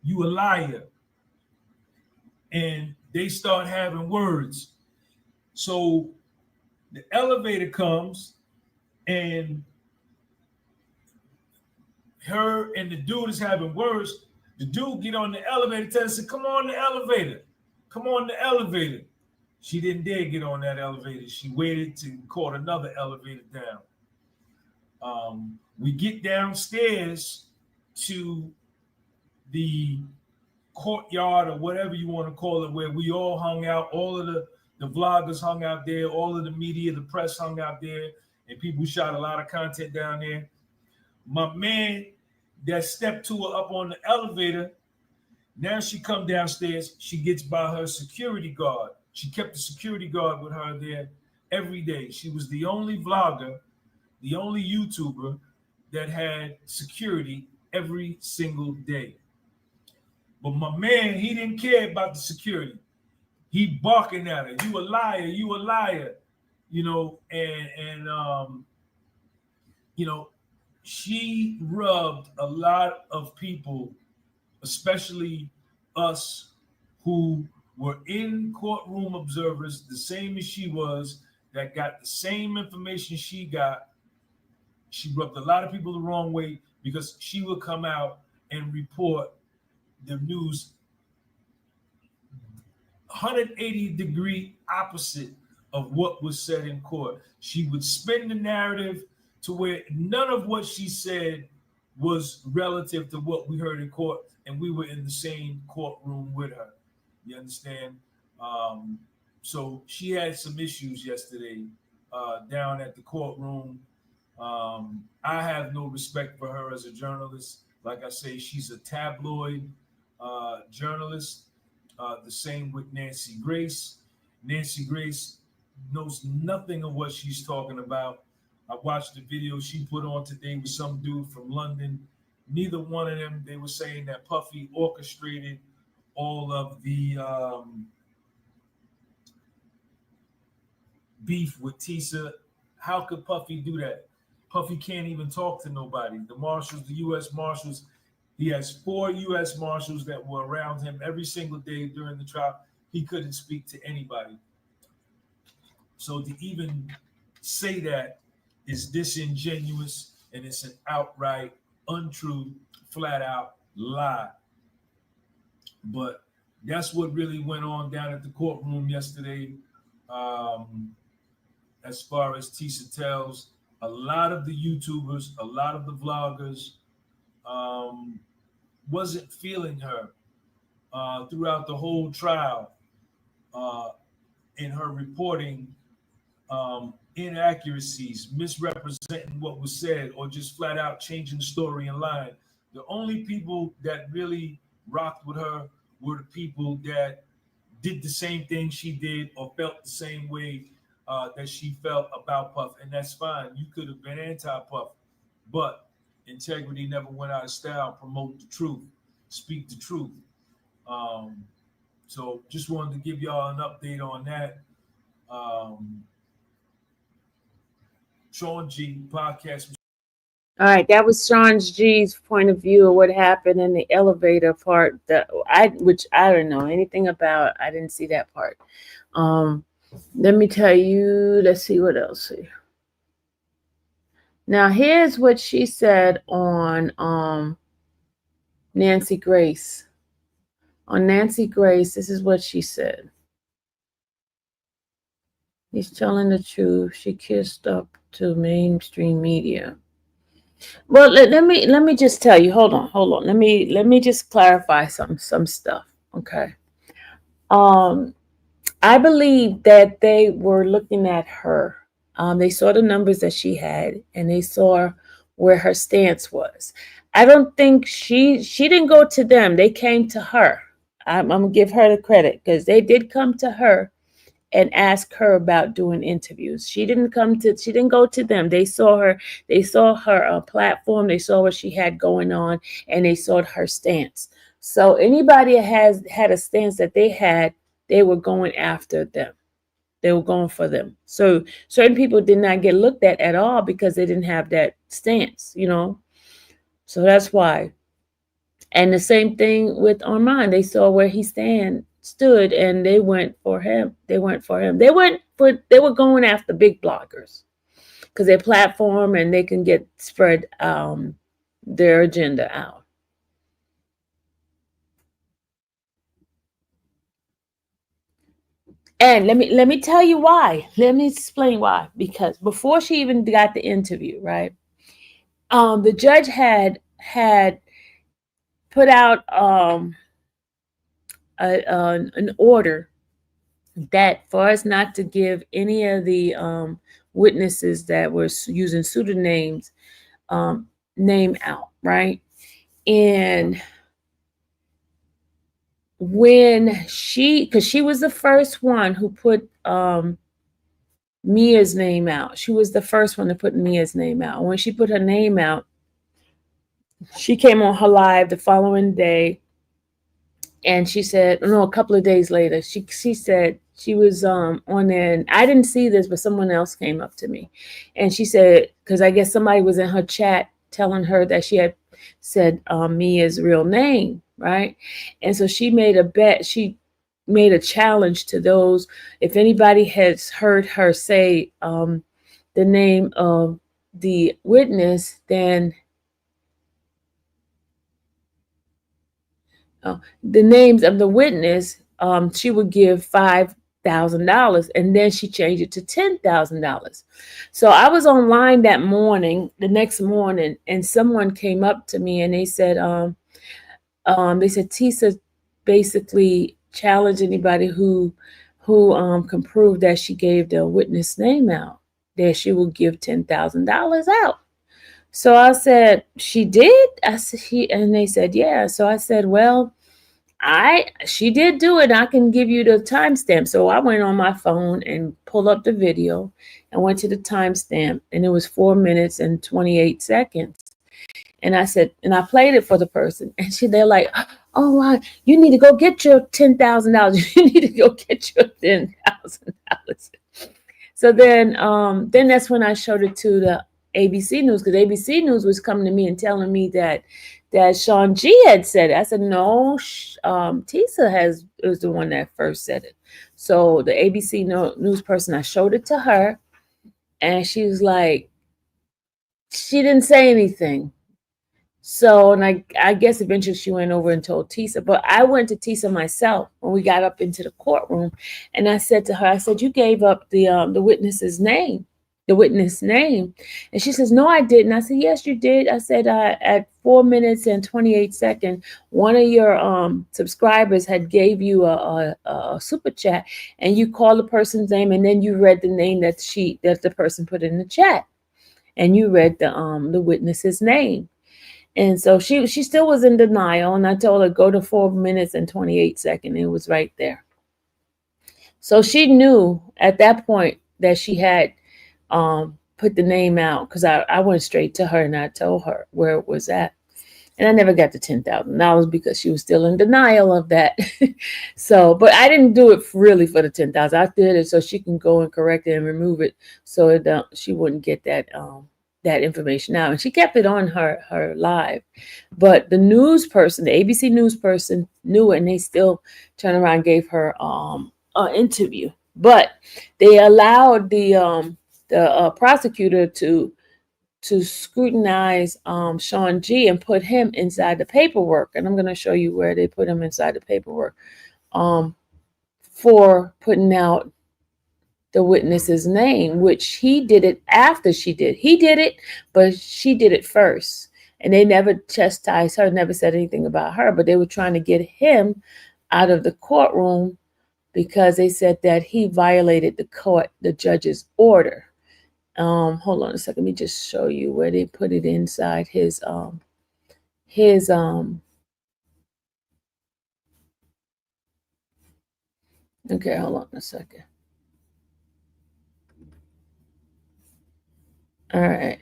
You a liar. And they start having words. So the elevator comes and her and the dude is having words. The dude get on the elevator, tells her, come on the elevator. Come on the elevator. She didn't dare get on that elevator. She waited to call another elevator down. We get downstairs to the courtyard or whatever you want to call it, where we all hung out. All of the vloggers hung out there. All of the media, the press hung out there. And people shot a lot of content down there. My man that stepped to her up on the elevator, now she come downstairs. She gets by her security guard. She kept the security guard with her there every day. She was the only vlogger, the only YouTuber that had security every single day. But my man, he didn't care about the security. He barking at her, you a liar, you a liar. You know, and you know, she rubbed a lot of people, especially us who were in courtroom observers, the same as she was, that got the same information she got. She rubbed a lot of people the wrong way because she would come out and report the news 180-degree opposite of what was said in court. She would spin the narrative to where none of what she said was relative to what we heard in court, and we were in the same courtroom with her. You understand? So she had some issues yesterday down at the courtroom. I have no respect for her as a journalist. Like I say, she's a tabloid journalist. The same with Nancy Grace. Nancy Grace knows nothing of what she's talking about. I watched the video she put on today with some dude from London. Neither one of them, they were saying that Puffy orchestrated all of the beef with Tisa. How could Puffy do that? Puffy can't even talk to nobody. The marshals, the U.S. Marshals, he has 4 U.S. Marshals that were around him every single day during the trial. He couldn't speak to anybody. So to even say that is disingenuous, and it's an outright, untrue, flat out lie. But that's what really went on down at the courtroom yesterday. As far as Tisa tells, a lot of the YouTubers, a lot of the vloggers wasn't feeling her throughout the whole trial in her reporting inaccuracies, misrepresenting what was said, or just flat out changing the story in line. The only people that really rocked with her were the people that did the same thing she did or felt the same way that she felt about Puff. And that's fine. You could have been anti-Puff, but integrity never went out of style. Promote the truth, speak the truth. So just wanted to give y'all an update on that. Sean G podcast. All right, that was Sean G's point of view of what happened in the elevator part. Which I don't know anything about. I didn't see that part. Let me tell you. Let's see what else here. Now here's what she said on Nancy Grace. On Nancy Grace, this is what she said. He's telling the truth. She kissed up to mainstream media. Well, let me just tell you. Hold on. Let me just clarify some stuff. Okay. I believe that they were looking at her. They saw the numbers that she had, and they saw where her stance was. I don't think she didn't go to them. They came to her. I'm gonna give her the credit because they did come to her and ask her about doing interviews. She didn't go to them. They saw her platform. They saw what she had going on, and they saw her stance. So anybody has had a stance that they had, they were going after them. They were going for them. So certain people did not get looked at all because they didn't have that stance, So that's why. And the same thing with Armand. They saw where he stood, and they went for him. They were going after big bloggers because their platform, and they can spread their agenda out. And let me tell you why. Let me explain why. Because before she even got the interview, right? The judge had put out an order that for us not to give any of the witnesses that were using pseudonyms name out, right? And when because she was the first one who put Mia's name out. She was the first one to put Mia's name out. When she put her name out, she came on her live the following day, and she said, no, a couple of days later, she said she was on there, and I didn't see this, but someone else came up to me, and she said, because I guess somebody was in her chat telling her that she had said Mia's real name, right? And so she made a bet. She made a challenge to those. If anybody has heard her say the name of the witness, then the names of the witness, she would give $5,000, and then she changed it to $10,000. So I was online that morning, the next morning, and someone came up to me and they said Tisa basically challenged anybody who can prove that she gave the witness name out, that she will give $10,000 out. So I said, she did? I said, and they said, yeah. So I said, well, she did do it. I can give you the timestamp. So I went on my phone and pulled up the video and went to the timestamp, and it was 4 minutes and 28 seconds. And I said, and I played it for the person, and they're like, oh, wow, you need to go get your $10,000. You need to go get your $10,000. So then that's when I showed it to the ABC News, because ABC News was coming to me and telling me that Sean G had said it. I said, no, Tisa was the one that first said it. So the ABC News person, I showed it to her, and she was like, she didn't say anything. So, and I guess eventually she went over and told Tisa, but I went to Tisa myself when we got up into the courtroom, and I said to her, I said, you gave up the witness name. And she says, no, I didn't. I said, yes, you did. I said, at 4 minutes and 28 seconds, one of your subscribers had gave you a super chat, and you called the person's name, and then you read the name that the person put in the chat, and you read the witness's name. And so she still was in denial, and I told her, go to 4 minutes and 28 seconds. It was right there. So she knew at that point that she had put the name out, because I went straight to her and I told her where it was at. And I never got the $10,000 because she was still in denial of that. So, but I didn't do it really for the $10,000. I did it so she can go and correct it and remove it, so she wouldn't get that information out. And she kept it on her live. But the news person, the ABC News person, knew it, and they still turned around and gave her an interview. But they allowed the prosecutor to scrutinize Sean G and put him inside the paperwork. And I'm going to show you where they put him inside the paperwork for putting out the witness's name, which he did it after she did. He did it, but she did it first. And they never chastised her, never said anything about her, but they were trying to get him out of the courtroom because they said that he violated the judge's order. Hold on a second. Let me just show you where they put it inside his okay, hold on a second. All right.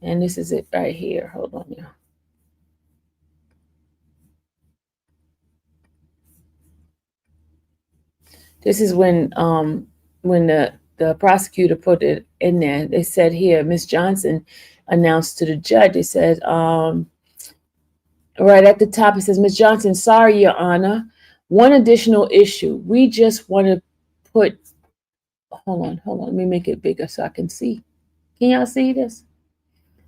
And this is it right here. Hold on, y'all. This is when the prosecutor put it in there. They said here, Miss Johnson announced to the judge, they said, right at the top, it says, Miss Johnson, sorry, Your Honor. One additional issue. We just want to put, hold on. Let me make it bigger so I can see. Can y'all see this?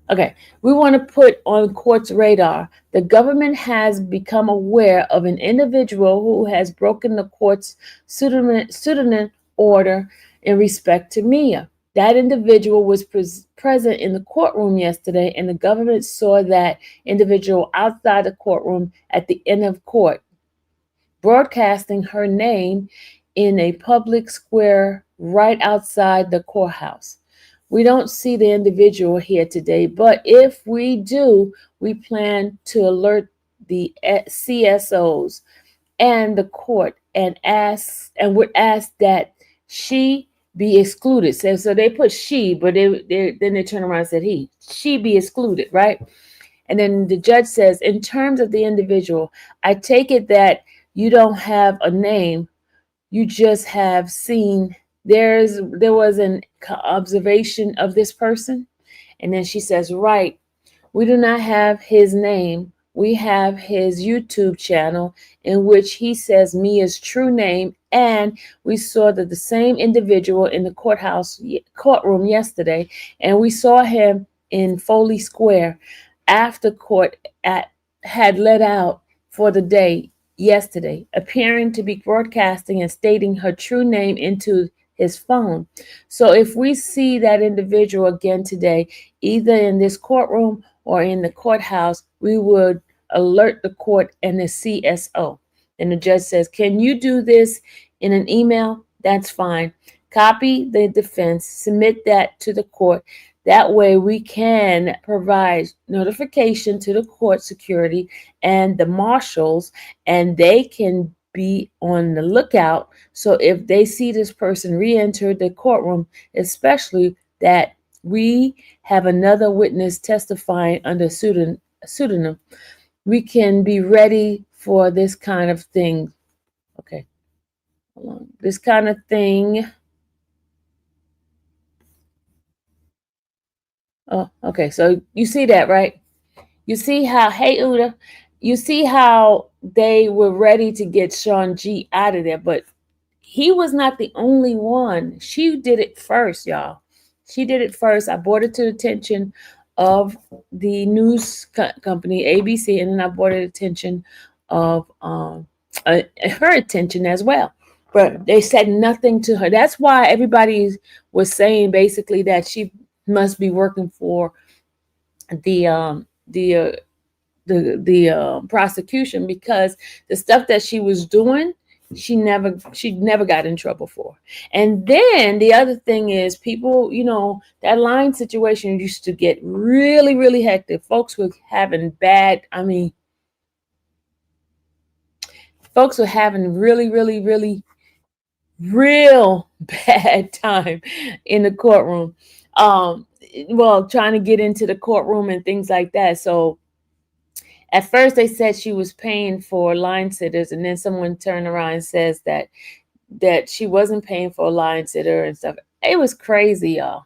Okay, we want to put on court's radar. The government has become aware of an individual who has broken the court's pseudonym order in respect to Mia. That individual was present in the courtroom yesterday, and the government saw that individual outside the courtroom at the end of court, broadcasting her name in a public square right outside the courthouse. We don't see the individual here today, but if we do, we plan to alert the CSOs and the court and would ask that she be excluded. So they put she, but then they turn around and said she be excluded, right? And then the judge says, in terms of the individual, I take it that you don't have a name, you just have seen there was an observation of this person. And then she says, right, we do not have his name. We have his YouTube channel in which he says Mia's true name. And we saw that the same individual in the courtroom yesterday, and we saw him in Foley Square after court had let out for the day yesterday, appearing to be broadcasting and stating her true name into his phone. So if we see that individual again today, either in this courtroom or in the courthouse, we would alert the court and the CSO. And the judge says, can you do this in an email? That's fine. Copy the defense, submit that to the court. That way we can provide notification to the court security and the marshals, and they can be on the lookout. So if they see this person re-enter the courtroom, especially that we have another witness testifying under pseudonym, we can be ready for this kind of thing. Okay, hold on. This kind of thing. Oh, okay. So you see that, right? You see how, hey, Uda, you see how they were ready to get Sean G out of there, but he was not the only one. She did it first, y'all. She did it first. I brought it to the attention of the news company, ABC, and then I brought it to the attention of her attention as well. But they said nothing to her. That's why everybody was saying basically that she must be working for the prosecution, because the stuff that she was doing, she never got in trouble for. And then the other thing is, people, that line situation used to get really, really hectic. Folks were having really, really, really real bad time in the courtroom. Well, trying to get into the courtroom and things like that. So at first they said she was paying for line sitters, and then someone turned around and says that she wasn't paying for a line sitter and stuff. It was crazy, y'all.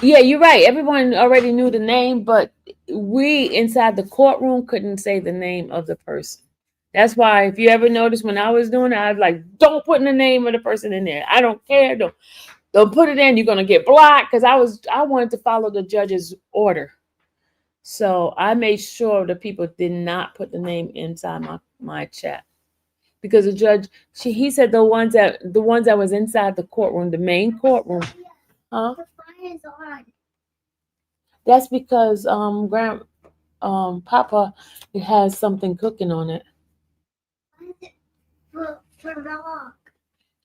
Yeah, you're right. Everyone already knew the name, but we inside the courtroom couldn't say the name of the person. That's why, if you ever notice, when I was doing it, I was like, don't put the name of the person in there. I don't care. Don't put it in. You're gonna get blocked, because I wanted to follow the judge's order. So I made sure the people did not put the name inside my chat, because the judge, he said the ones that was inside the courtroom, the main courtroom. Huh? The fire is on. That's because Papa has something cooking on it. Why is it for dog?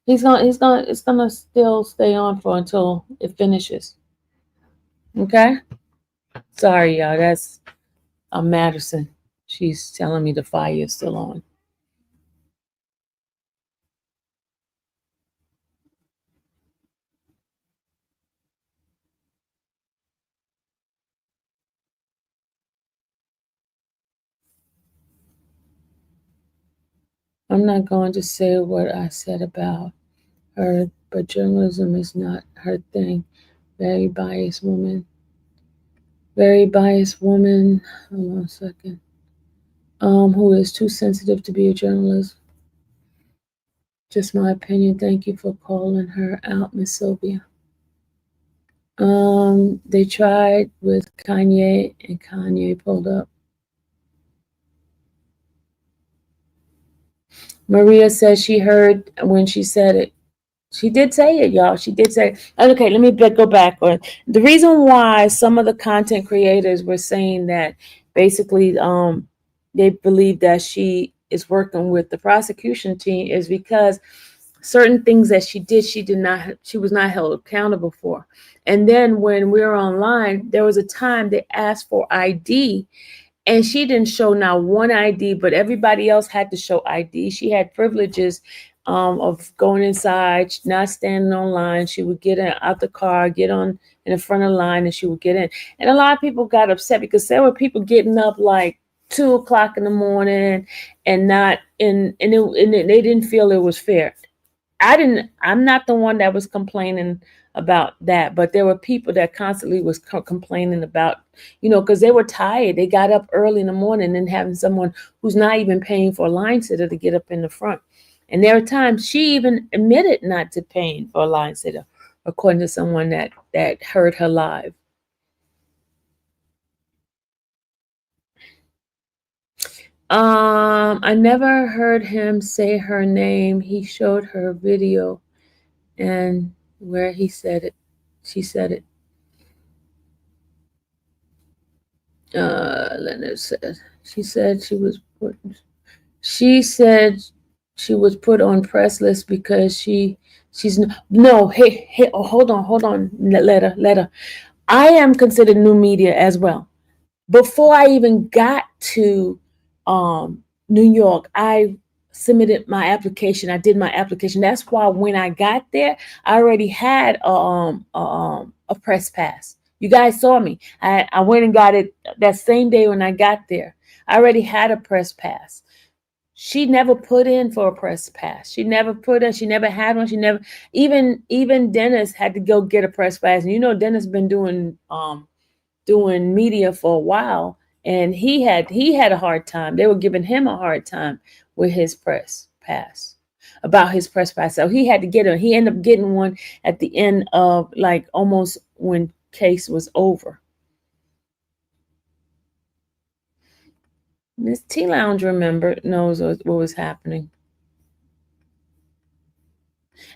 It's gonna still stay on for until it finishes. Okay? Sorry, y'all. That's Madison. She's telling me the fire is still on. I'm not going to say what I said about her, but journalism is not her thing. Very biased woman. Very biased woman. Hold on a second. Who is too sensitive to be a journalist. Just my opinion. Thank you for calling her out, Miss Sylvia. They tried with Kanye, and Kanye pulled up. Maria says she heard when she said it. She did say it, y'all. She did say it. Okay, let me go back. The reason why some of the content creators were saying that basically they believe that she is working with the prosecution team is because certain things that she was not held accountable for. And then when we were online, there was a time they asked for ID, and she didn't show now one ID, but everybody else had to show ID. She had privileges of going inside, not standing on line. She would get out the car, get on in the front of the line, and she would get in. And a lot of people got upset because there were people getting up like 2 o'clock in the morning and not in, and they didn't feel it was fair. I'm not the one that was complaining about that, but there were people that constantly was complaining about, because they were tired. They got up early in the morning and having someone who's not even paying for a line sitter to get up in the front. And there are times she even admitted not to paying for a line sitter, according to someone that heard her live. I never heard him say her name. He showed her video and where he said it. She said it. Leonard said. She said she was put. She said she was put on press list because she's no. Hey, oh, hold on. Let her. I am considered new media as well. Before I even got to New York, I submitted my application. I did my application. That's why when I got there, I already had a press pass. You guys saw me. I went and got it that same day when I got there. I already had a press pass. She never put in for a press pass. She never put in. She never had one. She never even Dennis had to go get a press pass. And you know, Dennis been doing media for a while, and he had a hard time. They were giving him a hard time with his press pass, about his press pass. So he had to get it. He ended up getting one at the end of like almost when case was over. Miss T Lounge knows what was happening.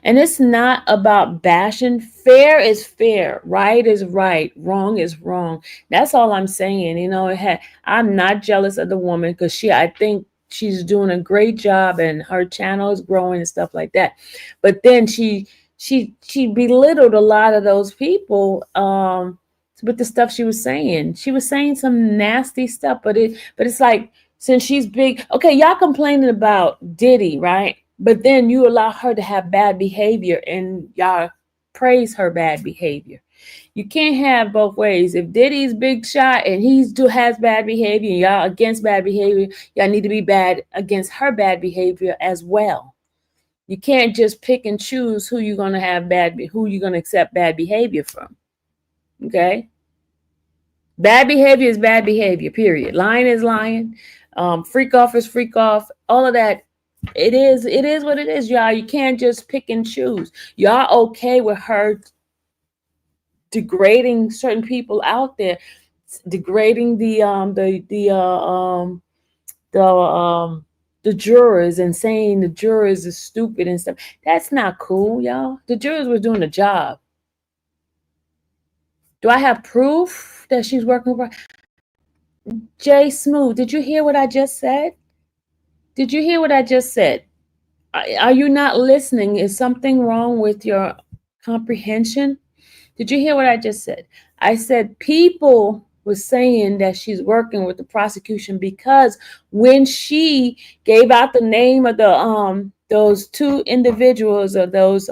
And it's not about bashing. Fair is fair. Right is right. Wrong is wrong. That's all I'm saying. You know, I'm not jealous of the woman because I think she's doing a great job and her channel is growing and stuff like that. But then she belittled a lot of those people with the stuff she was saying. She was saying some nasty stuff, but it's like, since she's big, okay, y'all complaining about Diddy, right? But then you allow her to have bad behavior and y'all praise her bad behavior. You can't have both ways. If Diddy's big shot and has bad behavior and y'all against bad behavior, y'all need to be bad against her bad behavior as well. You can't just pick and choose who you're gonna accept bad behavior from. Okay? Bad behavior is bad behavior, period. Lying is lying. Freak off is freak off. All of that. It is what it is, y'all. You can't just pick and choose. Y'all okay with her degrading certain people out there, degrading the jurors and saying the jurors are stupid and stuff. That's not cool, y'all. The jurors were doing a job. Do I have proof that she's working for? Jay Smooth, did you hear what I just said? Did you hear what I just said? Are you not listening? Is something wrong with your comprehension? Did you hear what I just said? I said people were saying that she's working with the prosecution because when she gave out the name of those two individuals or those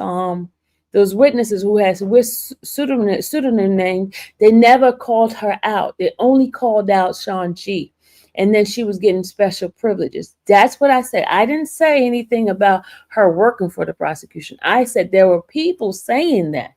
witnesses who has pseudonym name, they never called her out. They only called out Sean G. And then she was getting special privileges. That's what I said. I didn't say anything about her working for the prosecution. I said there were people saying that.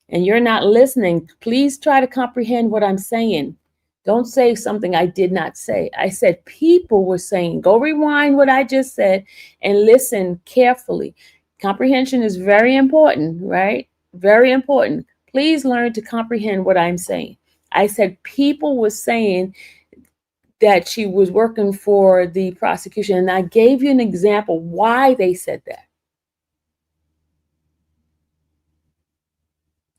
And you're not listening. Please try to comprehend what I'm saying. Don't say something I did not say. I said people were saying, go rewind what I just said and listen carefully. Comprehension is very important, right? Very important. Please learn to comprehend what I'm saying. I said people were saying that she was working for the prosecution. And I gave you an example why they said that.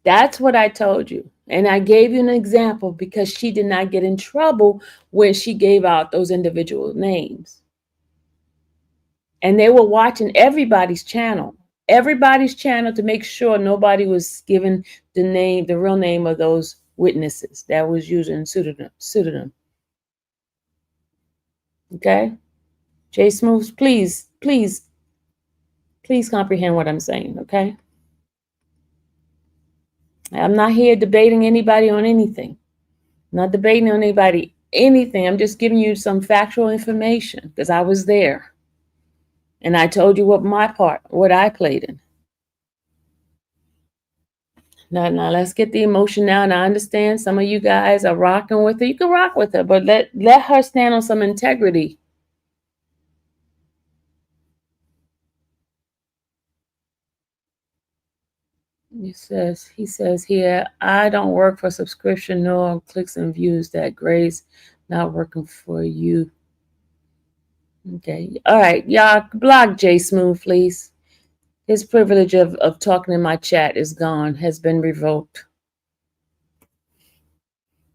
That's what I told you. And I gave you an example because she did not get in trouble when she gave out those individual names. And they were watching everybody's channel to make sure nobody was given the real name of those witnesses that was using pseudonym. Okay? Jay Smooth, please comprehend what I'm saying, okay? I'm not here debating anybody on anything. I'm not debating on anybody anything. I'm just giving you some factual information because I was there. And I told you what I played in. Now let's get the emotion now. And I understand some of you guys are rocking with her. You can rock with her, but let her stand on some integrity. He says here, I don't work for subscription nor clicks and views. That Grace not working for you. Okay. All right. Y'all block Jay Smooth, please. His privilege of talking in my chat is gone, has been revoked.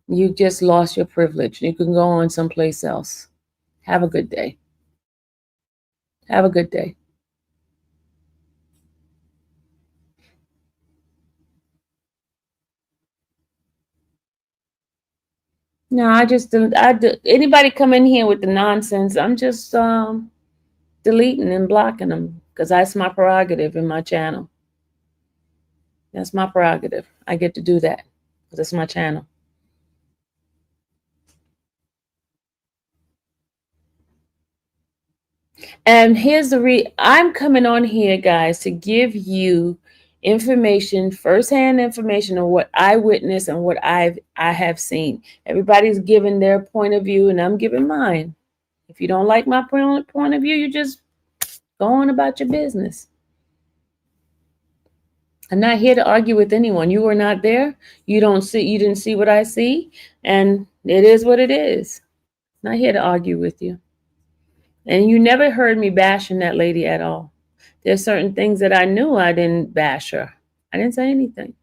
You just lost your privilege. You can go on someplace else. Have a good day. Have a good day. No, anybody come in here with the nonsense, I'm just deleting and blocking them because that's my prerogative in my channel. That's my prerogative. I get to do that because it's my channel. And here's I'm coming on here, guys, to give you information, firsthand information on what I witnessed and what I have seen. Everybody's giving their point of view, and I'm giving mine. If you don't like my point of view, you just go on about your business. I'm not here to argue with anyone. You were not there. You didn't see what I see, and it is what it is. Not here to argue with you. And you never heard me bashing that lady at all. There's certain things that I knew I didn't bash her. I didn't say anything.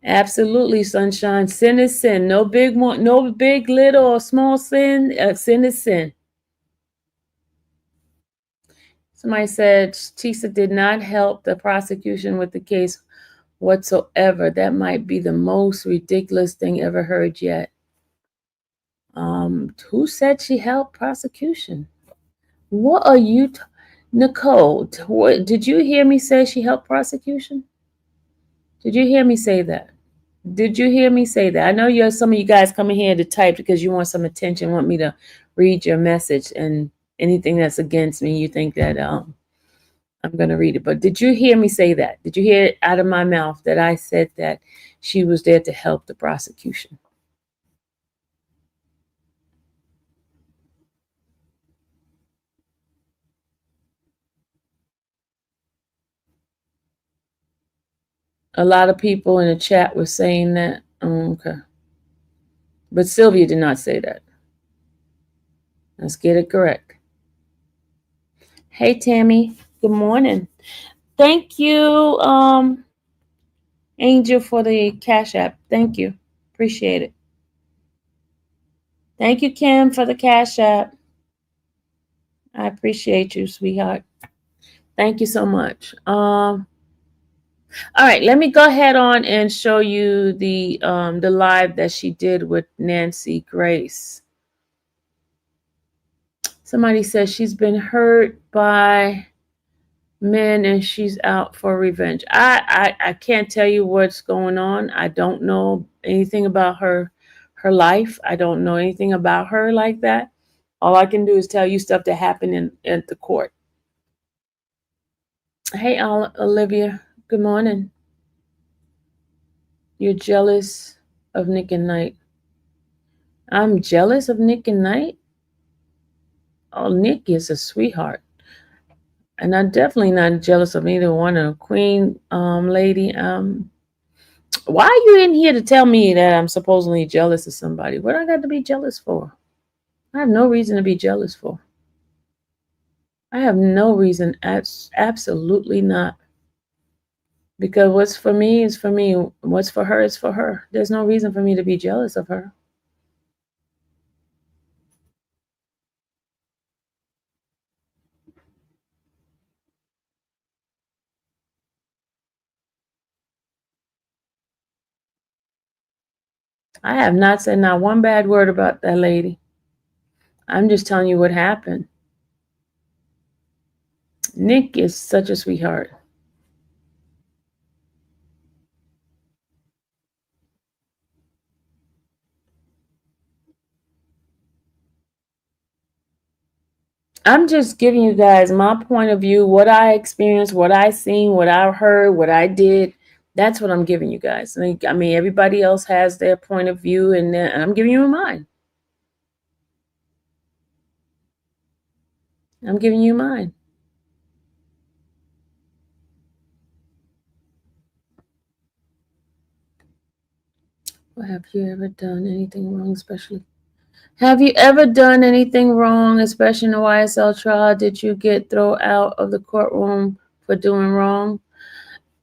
Absolutely, sunshine. Sin is sin. No big little or small sin. Sin is sin. Somebody said Tisa did not help the prosecution with the case whatsoever. That might be the most ridiculous thing ever heard yet. Who said she helped prosecution? What are you, Nicole? Did you hear me say she helped prosecution? Did you hear me say that? Did you hear me say that? I know some of you guys coming here to type because you want some attention, want me to read your message, and anything that's against me, you think that I'm going to read it. But did you hear me say that? Did you hear it out of my mouth that I said that she was there to help the prosecution? A lot of people in the chat were saying that. Oh, okay. But Sylvia did not say that. Let's get it correct. Hey, Tammy. Good morning. Thank you, Angel, for the Cash App. Thank you. Appreciate it. Thank you, Kim, for the Cash App. I appreciate you, sweetheart. Thank you so much. All right, let me go ahead on and show you the live that she did with Nancy Grace. Somebody says she's been hurt by men and she's out for revenge. I can't tell you what's going on. I don't know anything about her life. I don't know anything about her like that. All I can do is tell you stuff that happened at the court. Hey, Olivia. Good morning. You're jealous of Nick and Knight. I'm jealous of Nick and Knight? Oh, Nick is a sweetheart. And I'm definitely not jealous of either one of Queen lady. Why are you in here to tell me that I'm supposedly jealous of somebody? What I got to be jealous for? I have no reason to be jealous for. I have no reason. Absolutely not. Because what's for me is for me. What's for her is for her. There's no reason for me to be jealous of her. I have not said not one bad word about that lady. I'm just telling you what happened. Nick is such a sweetheart. I'm just giving you guys my point of view, what I experienced, what I seen, what I heard, what I did. That's what I'm giving you guys. I mean, everybody else has their point of view, and I'm giving you mine. I'm giving you mine. Well, have you ever done anything wrong, especially? Have you ever done anything wrong, especially in the YSL trial? Did you get thrown out of the courtroom for doing wrong?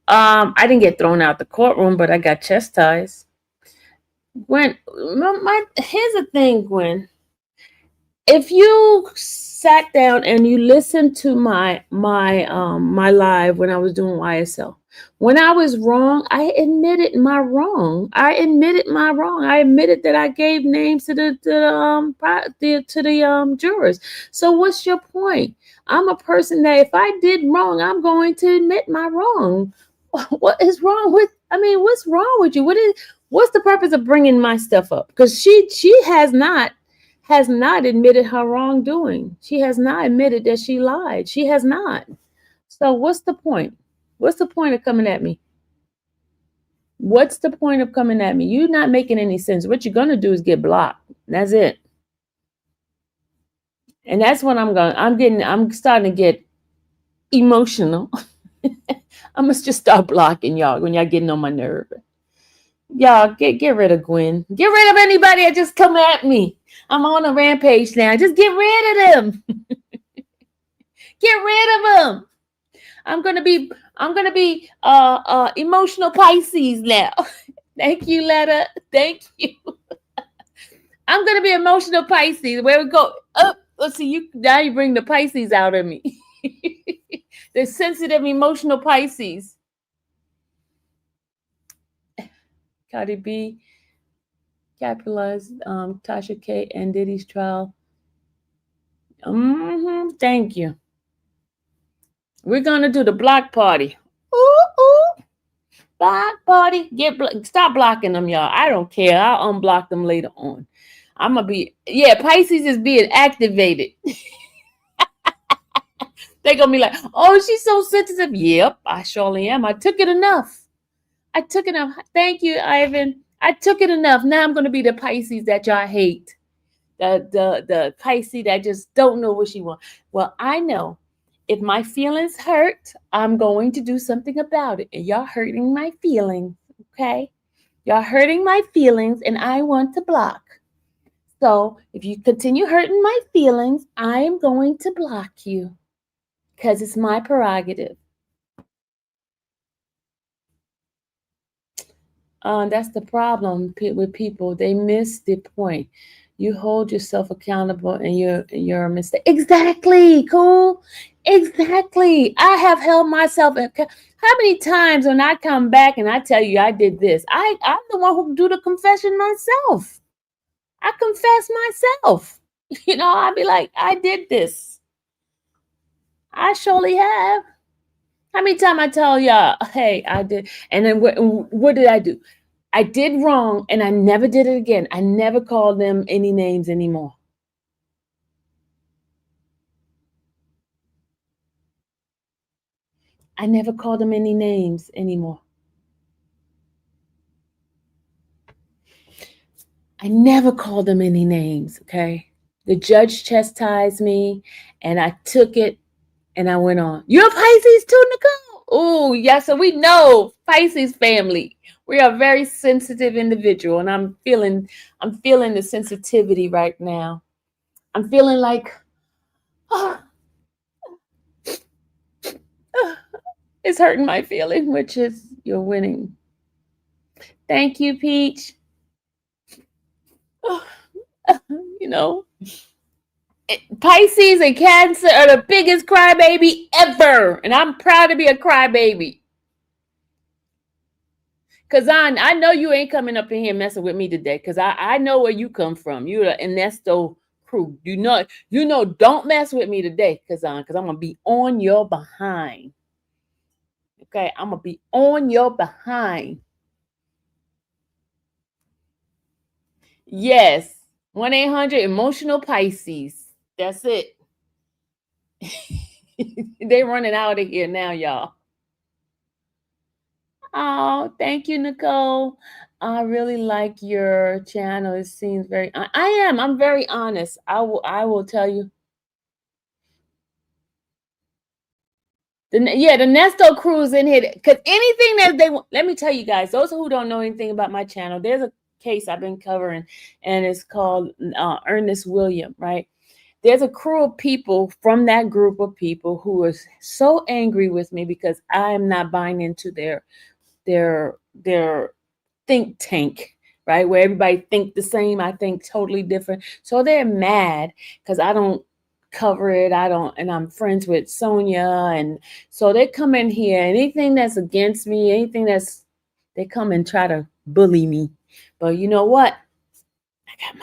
I didn't get thrown out the courtroom, but I got chastised. Gwen, here's the thing, Gwen. If you sat down and you listened to my live when I was doing YSL, when I was wrong, I admitted my wrong. I admitted my wrong. I admitted that I gave names to the jurors. So what's your point? I'm a person that if I did wrong, I'm going to admit my wrong. What is wrong with? I mean, what's wrong with you? What's the purpose of bringing my stuff up? Because she has not admitted her wrongdoing. She has not admitted that she lied. She has not. So what's the point? What's the point of coming at me? What's the point of coming at me? You're not making any sense. What you're going to do is get blocked. That's it. And that's what I'm starting to get emotional. I must just start blocking y'all when y'all getting on my nerve. Y'all get rid of Gwen. Get rid of anybody that just come at me. I'm on a rampage now. Just get rid of them. Get rid of them. I'm gonna be emotional Pisces now. Thank you, Letta. Thank you. I'm gonna be emotional Pisces. Where we go? Oh, let's see. You bring the Pisces out of me. The sensitive, emotional Pisces. Cardi B capitalized Tasha K and Diddy's trial. Thank you. We're gonna do the block party. Ooh. Block party. Stop blocking them, y'all. I don't care. I'll unblock them later on. I'm gonna be Pisces is being activated. They're gonna be like, oh, she's so sensitive. Yep, I surely am. I took it enough. Thank you, Ivan. I took it enough. Now I'm gonna be the Pisces that y'all hate. The Pisces that just don't know what she wants. Well, I know. If my feelings hurt, I'm going to do something about it. And y'all hurting my feelings, okay? Y'all hurting my feelings, and I want to block. So if you continue hurting my feelings, I am going to block you because it's my prerogative. That's the problem with people. They miss the point. You hold yourself accountable, and you're a mistake. Exactly, cool. Exactly. I have held myself. How many times when I come back and I tell you I did this, I'm the one who do the confession myself. I confess myself. I'd be like, I did this. I surely have. How many times I tell y'all, hey, I did, and then what did I do? I did wrong, and I never did it again. I never called them any names anymore. I never called them any names anymore. I never called them any names, okay? The judge chastised me, and I took it, and I went on. You're Pisces too, Nicole? Oh, yeah, so we know Pisces family. We are a very sensitive individual, and I'm feeling the sensitivity right now. I'm feeling like, it's hurting my feeling, which is you're winning. Thank you, Peach. Pisces and Cancer are the biggest crybaby ever, and I'm proud to be a crybaby. Cause I know you ain't coming up in here messing with me today, cause I know where you come from. You're the Ernesto crew. You know, don't mess with me today, cause I'm gonna be on your behind. Okay, I'm gonna be on your behind. Yes, 1-800 emotional Pisces. That's it. They running out of here now, y'all. Oh, thank you, Nicole. I really like your channel. It seems very. I'm very honest. I will tell you. The Nesto crew is in here because anything that they want. Let me tell you guys. Those who don't know anything about my channel, there's case I've been covering, and it's called Ernest William, right? There's a crew of people from that group of people who are so angry with me because I am not buying into their think tank, right? Where everybody think the same, I think totally different. So they're mad because I don't cover it. And I'm friends with Sonia. And so they come in here, anything that's against me, they come and try to bully me. But you know what? I got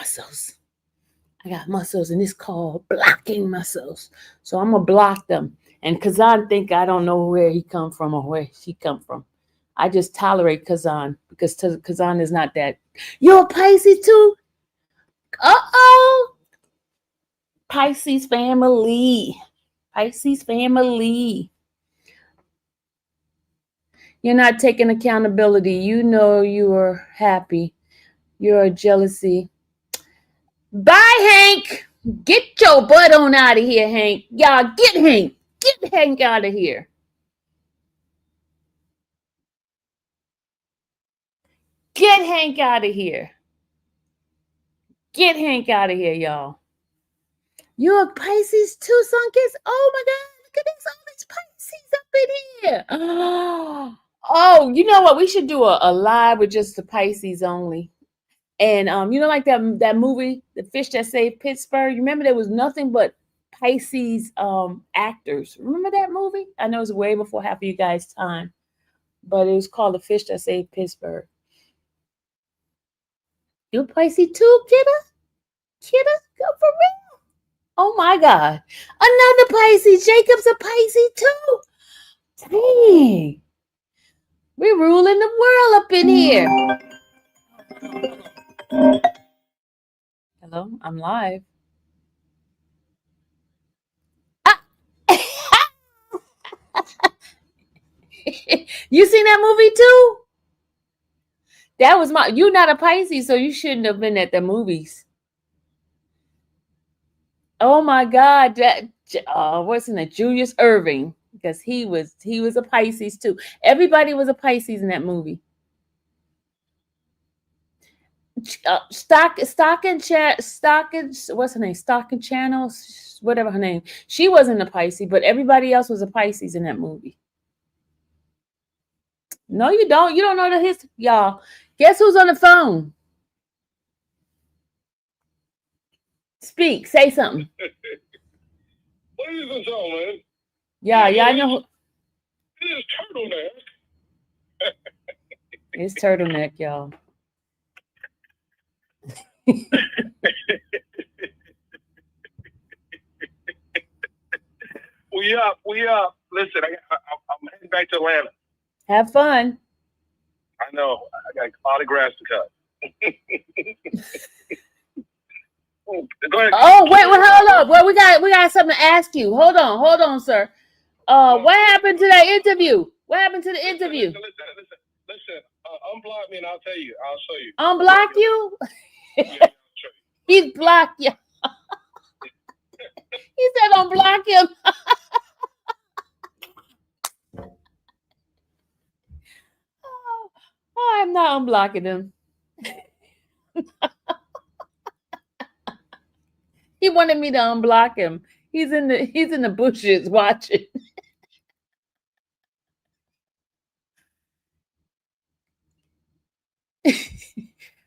muscles, and it's called blocking muscles. So I'm gonna block them. And Kazan think I don't know where he come from or where she come from. I just tolerate Kazan because Kazan is not that. You're a Pisces too? Uh-oh. Pisces family. Pisces family. You're not taking accountability. You know you are happy. You're a jealousy. Bye, Hank. Get your butt on out of here, Hank. Y'all, get Hank. Get Hank out of here. Get Hank out of here. Get Hank out of here, y'all. You're a Pisces too, Sunkist? Oh my God, look at this, all these Pisces up in here. Oh, you know what? We should do a live with just the Pisces only. And you know, like that movie, The Fish That Saved Pittsburgh. You remember there was nothing but Pisces actors. Remember that movie? I know it was way before half of you guys' time, but it was called The Fish That Saved Pittsburgh. You a Pisces too, kidda? Kidda, go for real. Oh my God. Another Pisces. Jacob's a Pisces too. Dang. We're ruling the world up in here. Hello, I'm live. Ah. You seen that movie too? That was you're not a Pisces, so you shouldn't have been at the movies. Oh my God, what's in it? Julius Irving, because he was a Pisces too. Everybody was a Pisces in that movie. What's her name? Stockton Channel, whatever her name. She wasn't a Pisces, but everybody else was a Pisces in that movie. No, you don't. You don't know the history, y'all. Guess who's on the phone? Speak. Say something. Ladies and gentlemen. Yeah, I know. It is turtleneck. It's turtleneck, y'all. We up. Listen, I'm heading back to Atlanta. Have fun. I know. I got a lot of grass to cut. Go ahead. Oh, wait, hold up. Well, we got something to ask you. Hold on, sir. What happened to that interview? What happened to the interview? Listen. Unblock me and I'll tell you. I'll show you. Unblock you? Yeah, I'll show you. He's blocked you. He said unblock him. Oh, I'm not unblocking him. He wanted me to unblock him. He's in the bushes watching.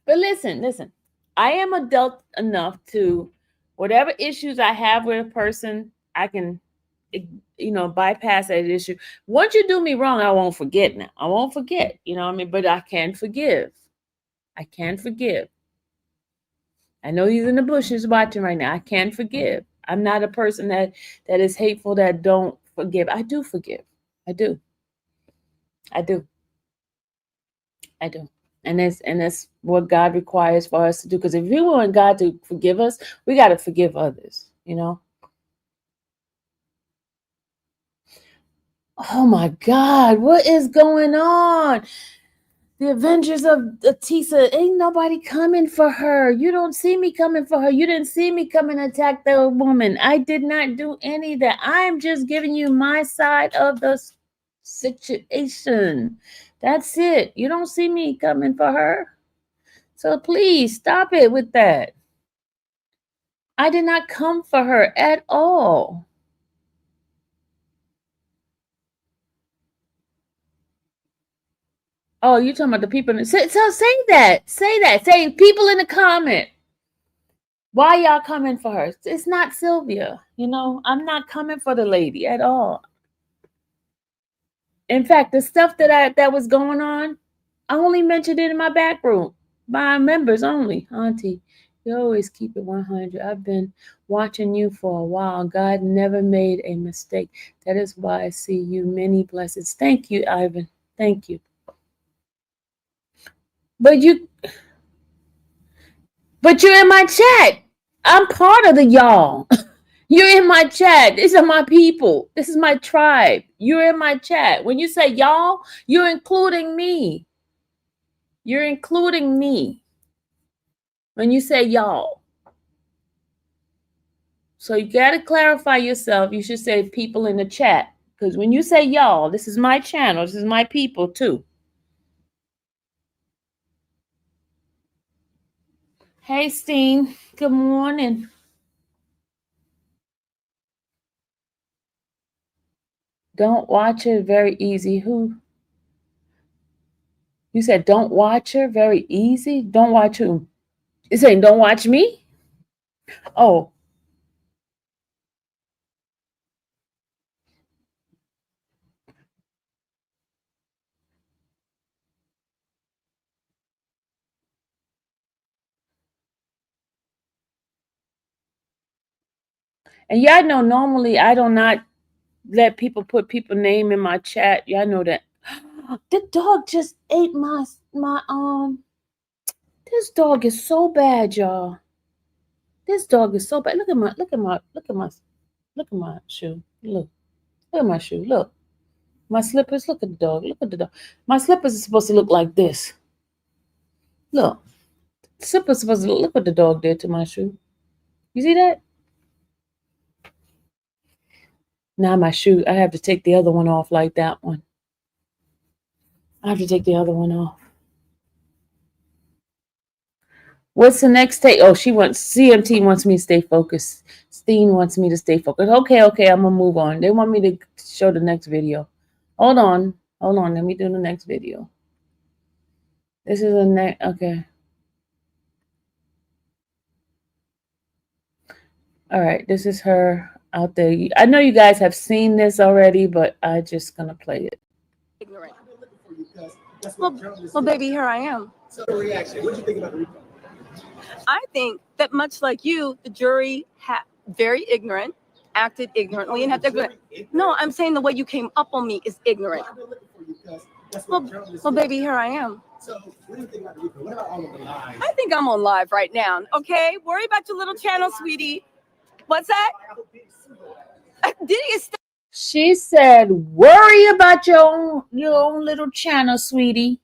But listen. I am adult enough to, whatever issues I have with a person, I can, bypass that issue. Once you do me wrong, I won't forget now. I won't forget, you know what I mean? But I can forgive. I know he's in the bushes watching right now. I can forgive. I'm not a person that is hateful, that don't forgive. I do forgive. I do. And that's what God requires for us to do. Because if we want God to forgive us, we got to forgive others, you know? Oh my God, what is going on? The Avengers of Atisa, ain't nobody coming for her. You don't see me coming for her. You didn't see me come and attack the woman. I did not do any of that. I'm just giving you my side of the situation. That's it. You don't see me coming for her. So please stop it with that. I did not come for her at all. Oh, you're talking about the people in the, so say that. Say that. Say people in the comment. Why y'all coming for her? It's not Sylvia. You know, I'm not coming for the lady at all. In fact, the stuff that was going on, I only mentioned it in my back room. By members only. Auntie, you always keep it 100. I've been watching you for a while. God never made a mistake. That is why I see you. Many blessings. Thank you, Ivan. Thank you. But you're in my chat. I'm part of the y'all. You're in my chat. These are my people. This is my tribe. You're in my chat. When you say y'all, you're including me. You're including me when you say y'all. So you got to clarify yourself. You should say people in the chat. Because when you say y'all, this is my channel. This is my people too. Hey, Steen. Good morning. Don't watch her. Very easy. Who? You said don't watch her. Very easy. Don't watch who? You saying don't watch me? Oh. And y'all know normally I do not let people put people name in my chat. Y'all know that. The dog just ate my this dog is so bad, y'all. This dog is so bad. Look at my shoe. Look at my shoe. Look. My slippers. Look at the dog. Look at the dog. My slippers are supposed to look like this. Look. The slippers supposed to look what the dog did to my shoe. You see that? Now my shoe. I have to take the other one off like that one. I have to take the other one off. What's the next take? Oh, CMT wants me to stay focused. Steen wants me to stay focused. Okay, I'm gonna move on. They want me to show the next video. Hold on. Let me do the next video. This is a next. Okay. All right. This is her out there. I know you guys have seen this already, but I'm just gonna play it. Ignorant. Well, baby, here I am. So the reaction. What did you think about the recall? I think that much like you, the jury very ignorant, acted ignorantly, and had to. No, I'm saying the way you came up on me is ignorant. Well, baby, here I am. So what do you think about the recall? What about all of the lies? I think I'm on live right now. Okay, worry about your little channel, sweetie. What's that? Diddy is. She said, "Worry about your own little channel, sweetie.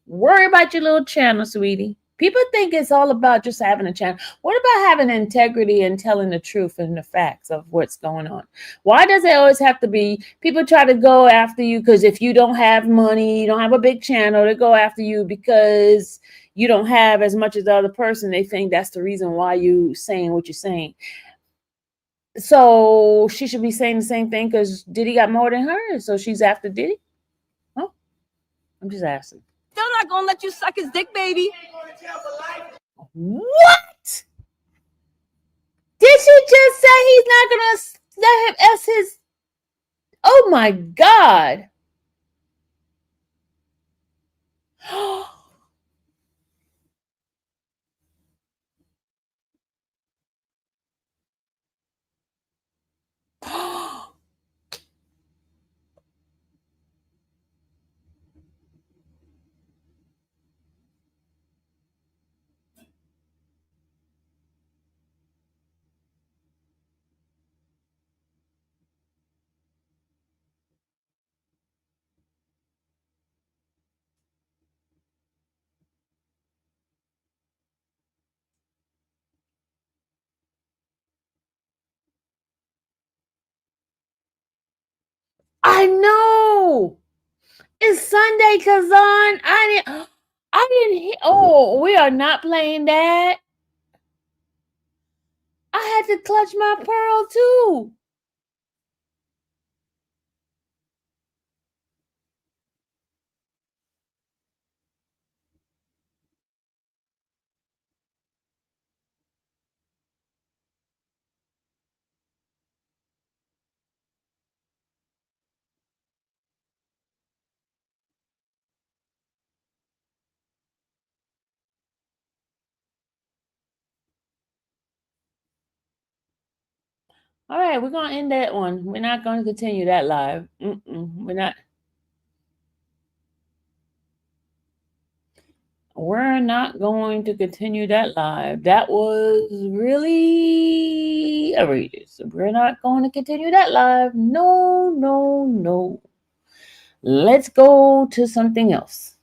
Worry about your little channel, sweetie." People think it's all about just having a channel. What about having integrity and telling the truth and the facts of what's going on? Why does it always have to be people try to go after you because if you don't have money, you don't have a big channel, they go after you because you don't have as much as the other person. They think that's the reason why you saying what you're saying. So she should be saying the same thing because Diddy got more than her. So she's after Diddy? Huh? I'm just asking. Still not gonna let you suck his dick, baby. What? Did she just say he's not gonna let him S his? Oh my God. I know. It's Sunday, Kazan. I didn't didn't hear. Oh, we are not playing that. I had to clutch my pearl too. All right, we're going to end that one. We're not going to continue that live. We're not. We're not going to continue that live. That was really outrageous. We're not going to continue that live. No, no, no. Let's go to something else.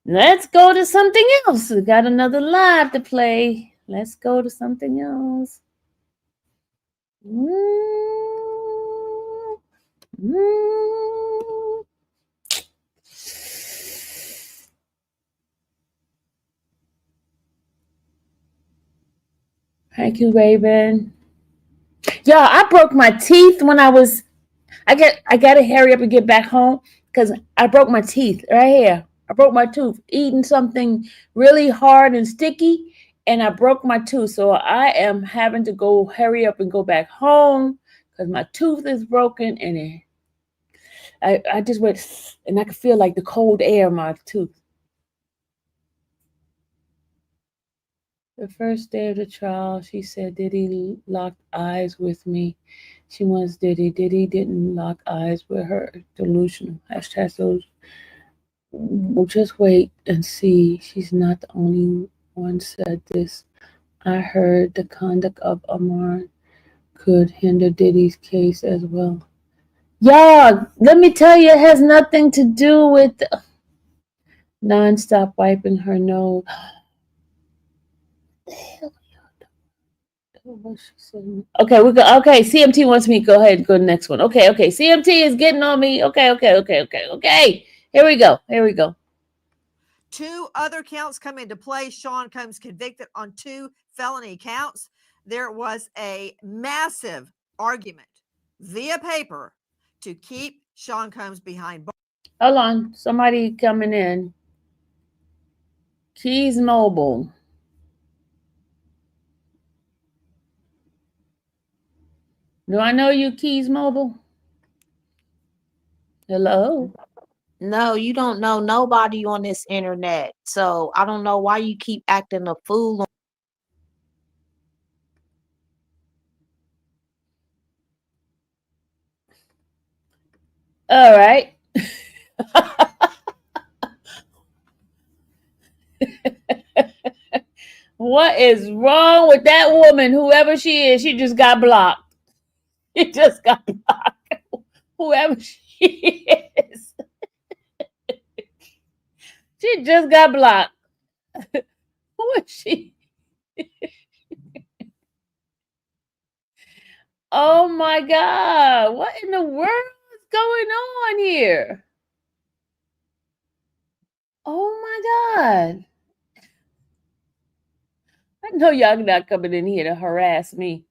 Let's go to something else. We got another live to play. Let's go to something else. Thank you, Raven. Yeah, I broke my teeth when I gotta hurry up and get back home because I broke my teeth right here. I broke my tooth eating something really hard and sticky, and I broke my tooth. So I am having to go hurry up and go back home because my tooth is broken, and I just went, and I could feel like the cold air in my tooth. The first day of the trial, she said Diddy locked eyes with me. She wants Diddy. Diddy didn't lock eyes with her. Delusional. Hashtag those. We'll just wait and see. She's not the only one said this. I heard the conduct of Amar could hinder Diddy's case as well. Yeah, let me tell you, it has nothing to do with non-stop wiping her nose. Okay, we go. Okay, CMT wants me to go ahead and go to the next one. Okay, CMT is getting on me. Okay. Here we go. 2 other counts come into play. Sean Combs convicted on 2 felony counts. There was a massive argument via paper to keep Sean Combs behind bars. Hold on, somebody coming in. Keys Mobile. Do I know you, Keys Mobile? Hello? No, you don't know nobody on this internet. So I don't know why you keep acting a fool. All right. What is wrong with that woman? Whoever she is, she just got blocked. She just got blocked. Whoever she is. She just got blocked. Who is she? Oh my God. What in the world is going on here? Oh my God. I know y'all not coming in here to harass me.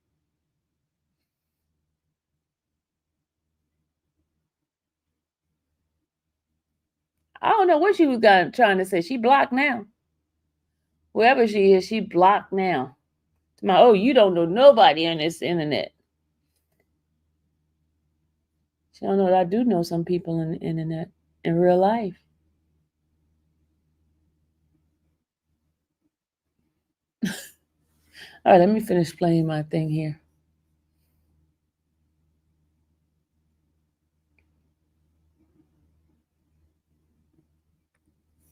I don't know what she was trying to say. She blocked now. Whoever she is, she blocked now. Oh, you don't know nobody on this internet. She don't know that I do know some people on the internet in real life. All right, let me finish playing my thing here.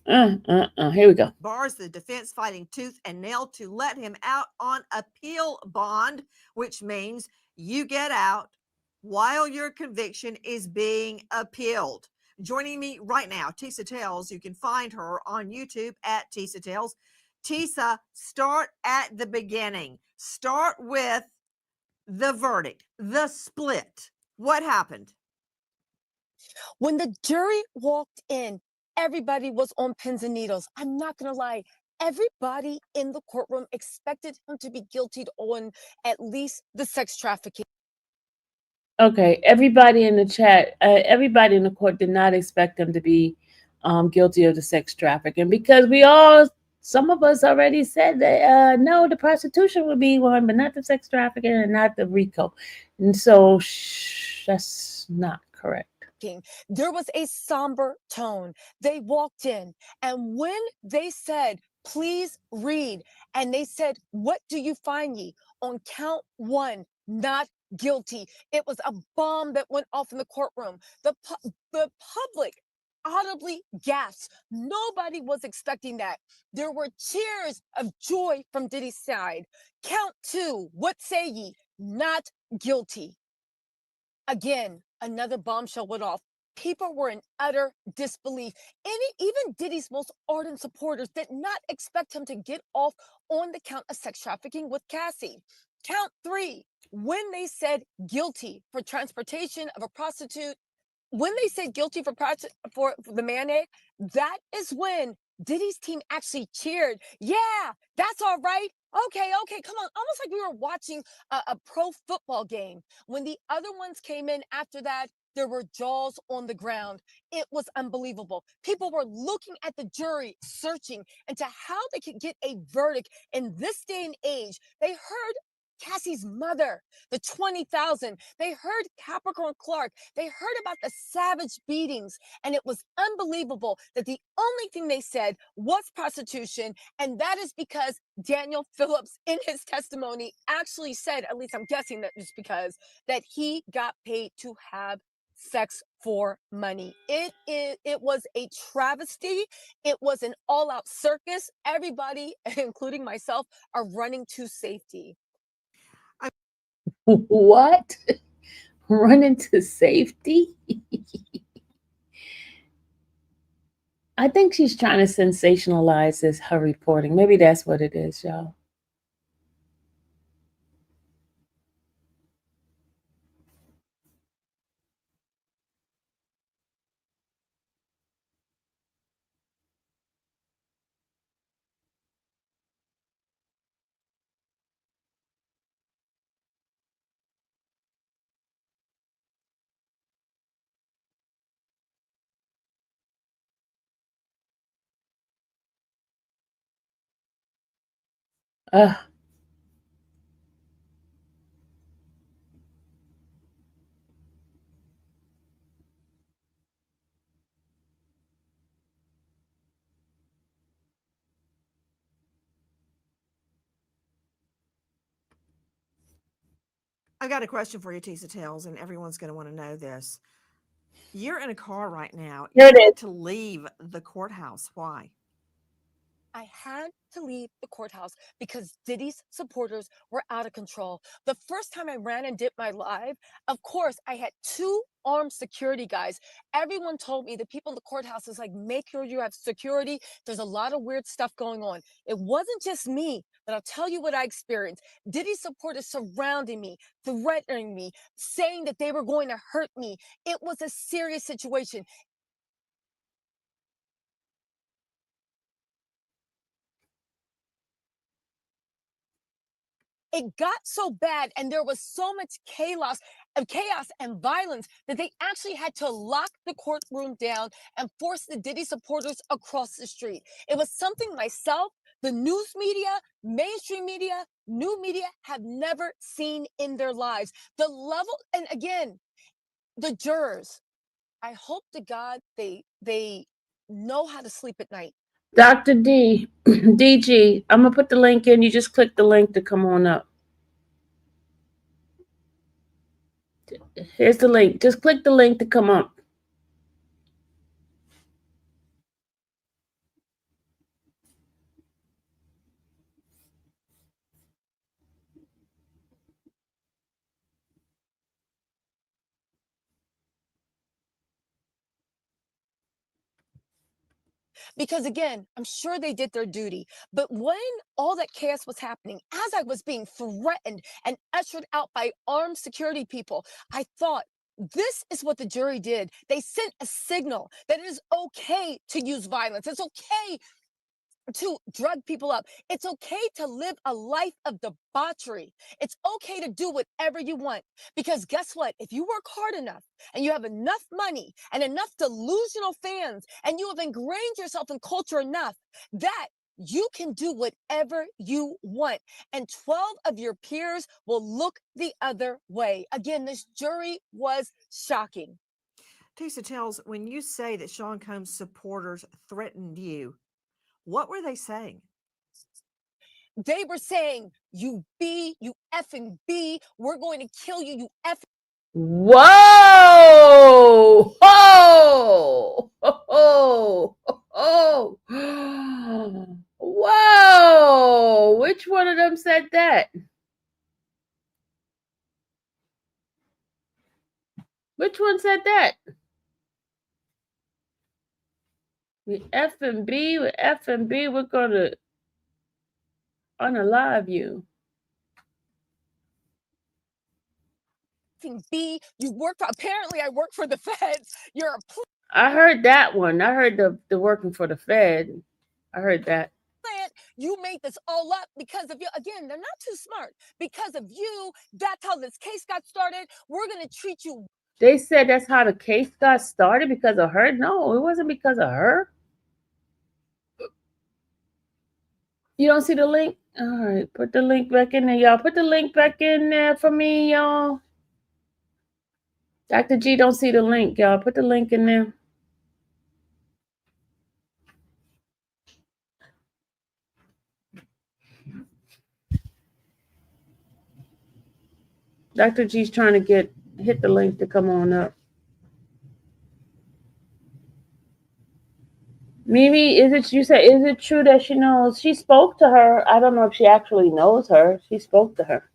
Here we go. Bars, the defense fighting tooth and nail to let him out on appeal bond, which means you get out while your conviction is being appealed. Joining me right now, Tisa Tales. You can find her on YouTube at Tisa Tales. Tisa, start at the beginning. Start with the verdict, the split. What happened? When the jury walked in, everybody was on pins and needles. I'm not going to lie. Everybody in the courtroom expected him to be guilty on at least the sex trafficking. Okay, everybody in the chat, everybody in the court did not expect him to be guilty of the sex trafficking because some of us already said that no, the prostitution would be one, but not the sex trafficking and not the RICO. And so that's not correct. There was a somber tone. They walked in, and when they said, please read, and they said, what do you find ye? On count one, not guilty. It was a bomb that went off in the courtroom. The public audibly gasped. Nobody was expecting that. There were cheers of joy from Diddy's side. Count two, what say ye? Not guilty. Again, another bombshell went off. People were in utter disbelief. Even Diddy's most ardent supporters did not expect him to get off on the count of sex trafficking with Cassie. Count three, when they said guilty for transportation of a prostitute, when they said guilty for the mayonnaise, that is when Diddy's team actually cheered. Yeah, that's all right. Okay, come on. Almost like we were watching a pro football game. When the other ones came in after that, there were jaws on the ground. It was unbelievable. People were looking at the jury, searching into how they could get a verdict in this day and age. They heard Cassie's mother, the 20,000. They heard Capricorn Clark. They heard about the savage beatings. And it was unbelievable that the only thing they said was prostitution. And that is because Daniel Phillips, in his testimony, actually said, at least I'm guessing that just because, that he got paid to have sex for money. It was a travesty. It was an all-out circus. Everybody, including myself, are running to safety. What? Run into safety? I think she's trying to sensationalize her reporting. Maybe that's what it is, y'all. I've got a question for you, Tisa Tales, and everyone's going to want to know this. You're in a car right now. Here You it had is. to leave the courthouse. Why? I had to leave the courthouse because Diddy's supporters were out of control. The first time I ran and did my live, of course, I had 2 armed security guys. Everyone told me, the people in the courthouse is like, make sure you have security. There's a lot of weird stuff going on. It wasn't just me, but I'll tell you what I experienced. Diddy's supporters surrounding me, threatening me, saying that they were going to hurt me. It was a serious situation. It got so bad and there was so much chaos and violence that they actually had to lock the courtroom down and force the Diddy supporters across the street. It was something myself, the news media, mainstream media, new media have never seen in their lives. The level, and again, the jurors, I hope to God they know how to sleep at night. Dr. D, DG, I'm going to put the link in. You just click the link to come on up. Here's the link. Just click the link to come up. Because again, I'm sure they did their duty. But when all that chaos was happening, as I was being threatened and ushered out by armed security people, I thought, This is what the jury did. They sent a signal that it is okay to use violence. It's okay to drug people up. It's okay to live a life of debauchery. It's okay to do whatever you want. Because guess what? If you work hard enough and you have enough money and enough delusional fans and you have ingrained yourself in culture enough that you can do whatever you want. And 12 of your peers will look the other way. Again, this jury was shocking. Tisa tells, when you say that Sean Combs supporters threatened you, what were they saying? They were saying, you effing B, we're going to kill you, you effing. Whoa! Oh! Oh! Oh! Whoa! Which one of them said that? Which one said that? With F and B, we're gonna unalive you. B, you work for, apparently I work for the feds. You're a I heard that one. I heard the working for the Fed. I heard that. plant. You made this all up because of you. Again, they're not too smart. Because of you, that's how this case got started. We're going to treat you. They said that's how the case got started because of her. No, it wasn't because of her. You don't see the link? All right, put the link back in there, y'all. Put the link back in there for me, y'all. Dr. G don't see the link, y'all. Put the link in there. Dr. G's trying to hit the link to come on up. Mimi, is it true that she knows? She spoke to her. I don't know if she actually knows her. She spoke to her.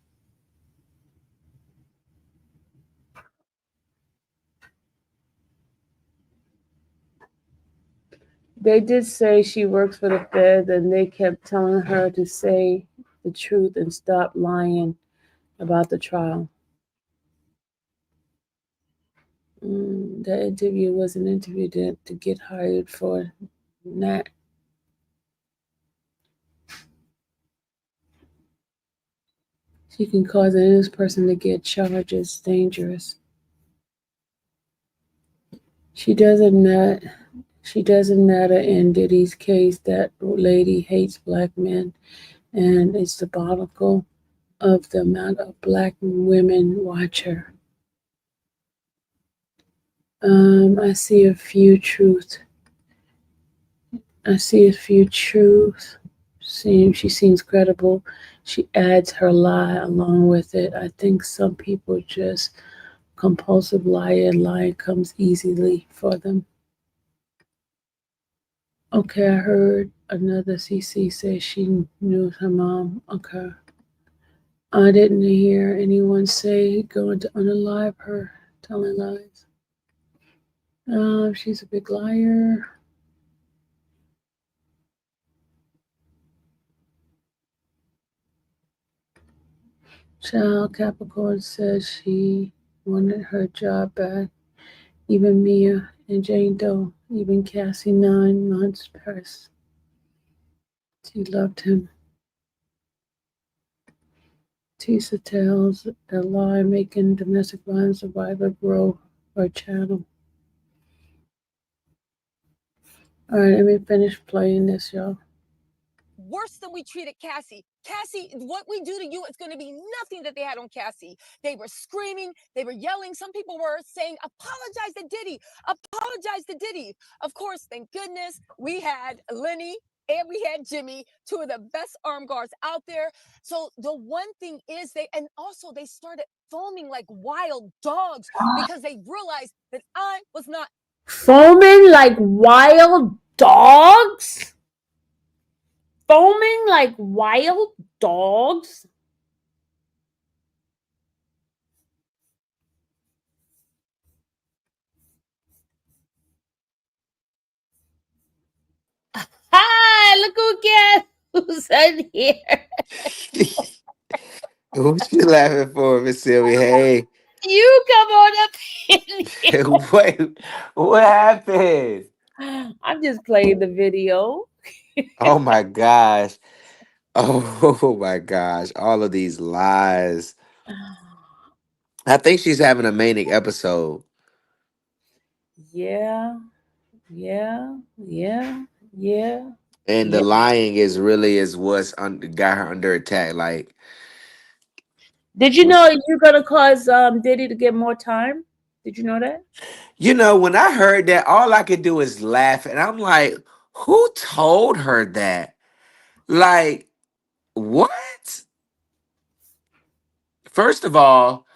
They did say she works for the Fed, and they kept telling her to say the truth and stop lying about the trial. The interview was an interview to get hired for Nat. She can cause an innocent person to get charges. Dangerous. She doesn't matter in Diddy's case. That lady hates black men, and it's diabolical of the amount of black women watch her. I see a few truths. She seems credible. She adds her lie along with it. I think some people just compulsive lie, and lie comes easily for them. Okay, I heard another CC say she knew her mom. Okay. I didn't hear anyone say going to unalive her, telling lies. She's a big liar. Child Capricorn says she wanted her job back. Even Mia and Jane Doe, even Cassie 9 months past. She loved him. Tisa tells a lie, making domestic violence survivor grow her channel. All right, let me finish playing this, y'all. Worse than we treated Cassie. Cassie, what we do to you is going to be nothing that they had on Cassie. They were screaming, they were yelling. Some people were saying, apologize to Diddy, apologize to Diddy. Of course, thank goodness, we had Lenny and we had Jimmy, two of the best armed guards out there. So the one thing is they started foaming like wild dogs because they realized that I was not. Foaming like wild dogs? Foaming like wild dogs? Hi, look who's in here. What you laughing for, Miss Sylvia? Hey. You come on up here. Wait, what happened? I'm just playing the video. Oh my gosh. Oh my gosh. All of these lies. I think she's having a manic episode. Yeah, yeah, yeah, yeah, And the yeah. lying is really is what's got her under attack. Like, Did you know you're gonna cause Diddy to get more time? Did you know that? when I heard that, all I could do is laugh. And I'm like, who told her that? Like, what? First of all,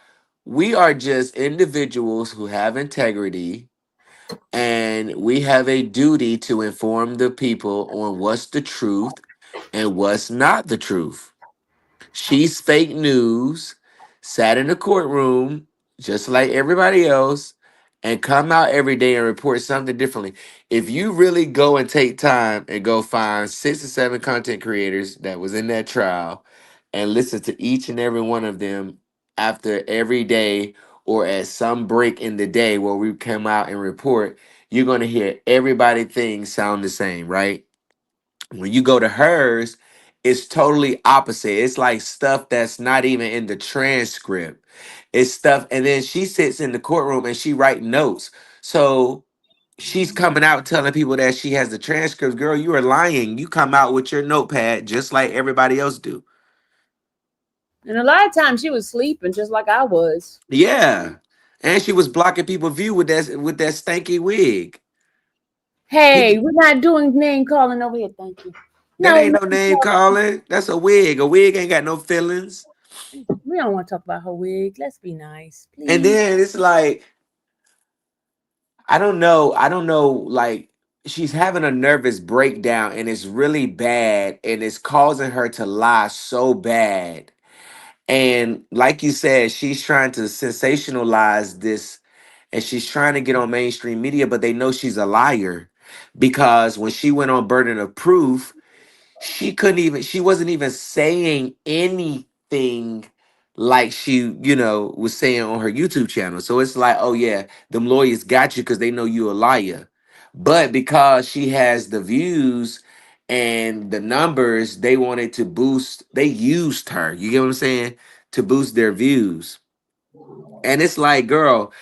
we are just individuals who have integrity, and we have a duty to inform the people on what's the truth and what's not the truth. She's fake news, sat in the courtroom just like everybody else, and come out every day and report something differently. If you really go and take time and go find 6 or 7 content creators that was in that trial and listen to each and every one of them after every day or at some break in the day where we come out and report, you're going to hear everybody things sound the same, right? When you go to hers, it's totally opposite. It's like stuff that's not even in the transcript. It's stuff, and then she sits in the courtroom and she write notes. So she's coming out telling people that she has the transcripts. Girl, you are lying. You come out with your notepad just like everybody else do. And a lot of times she was sleeping, just like I was. Yeah. And she was blocking people view with that stanky wig. Hey, People, we're not doing name calling over here. Thank you. that No, ain't no name calling. That's a wig. A wig ain't got no feelings. we don't want to talk about her wig. Let's be nice, And please. then it's like, I don't know. I don't know. Like, she's having a nervous breakdown and it's really bad and it's causing her to lie so bad. And like you said, she's trying to sensationalize this and she's trying to get on mainstream media, but they know she's a liar because when she went on Burden of Proof, she wasn't even saying anything like she was saying on her YouTube channel. So it's like, oh yeah, them lawyers got you because they know you a liar. But because she has the views and the numbers, they wanted to boost, they used her, you get what I'm saying, to boost their views. And it's like, girl,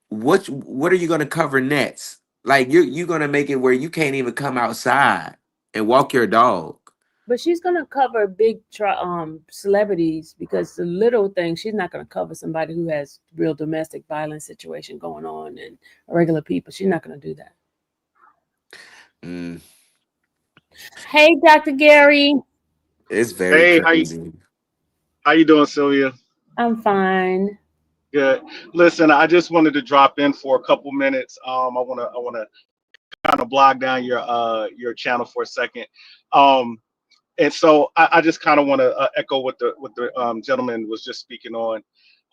what are you gonna cover next? Like, you're gonna make it where you can't even come outside and walk your dog. But she's gonna cover celebrities because the little thing she's not gonna cover somebody who has real domestic violence situation going on and regular people. She's not gonna do that. Mm, Hey, Dr. Gary, it's very Hey, crazy. how you doing, Sylvia? I'm fine. Good. Listen, I just wanted to drop in for a couple minutes. I wanna kind of blog down your channel for a second. Um, and so I just kind of want to echo what the gentleman was just speaking on.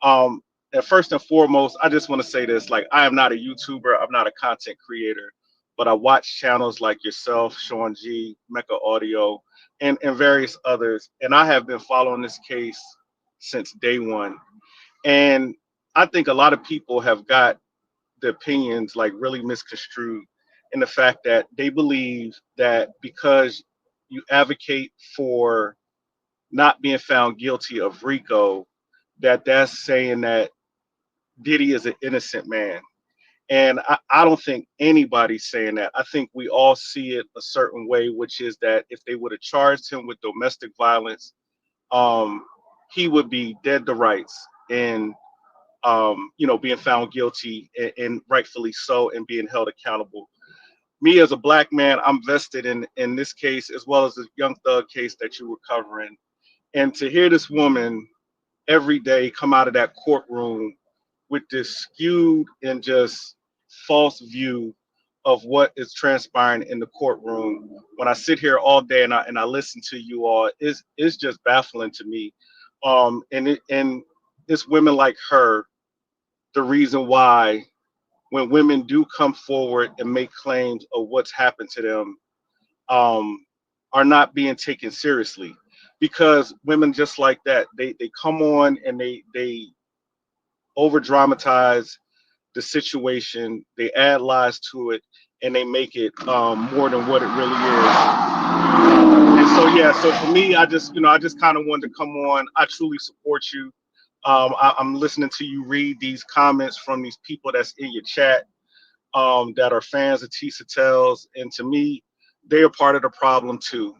Um, and first and foremost, I just want to say this: like, I am not a YouTuber, I'm not a content creator, but I watch channels like yourself, Sean G, Mecca Audio, and various others, and I have been following this case since day one. And I think a lot of people have got the opinions like really misconstrued in the fact that they believe that because you advocate for not being found guilty of RICO, that that's saying that Diddy is an innocent man. And I don't think anybody's saying that. I think we all see it a certain way, which is that if they would have charged him with domestic violence, um, he would be dead to rights and being found guilty and rightfully so and being held accountable. Me as a black man, I'm vested in this case as well as the Young Thug case that you were covering. And to hear this woman every day come out of that courtroom with this skewed and just false view of what is transpiring in the courtroom. When I sit here all day and I listen to you all, it's just baffling to me. And it's women like her the reason why when women do come forward and make claims of what's happened to them, um, are not being taken seriously, because women just like that, they come on and they over dramatize the situation, they add lies to it, and they make it more than what it really is. And so yeah, so for me, I just kind of wanted to come on. I truly support you. I'm listening to you read these comments from these people that's in your chat, that are fans of Tisa Tells, and to me, they are part of the problem too.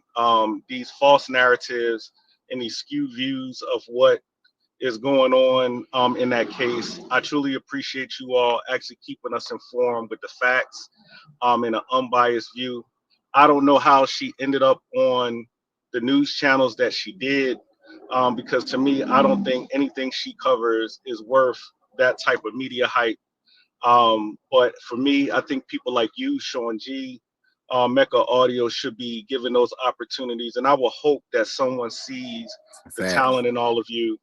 These false narratives and these skewed views of what is going on in that case. I truly appreciate you all actually keeping us informed with the facts, in an unbiased view. I don't know how she ended up on the news channels that she did, because to me, I don't think anything she covers is worth that type of media hype. But for me, I think people like you, Sean G, Mecca Audio should be given those opportunities. And I will hope that someone sees the Facts. talent in all of you,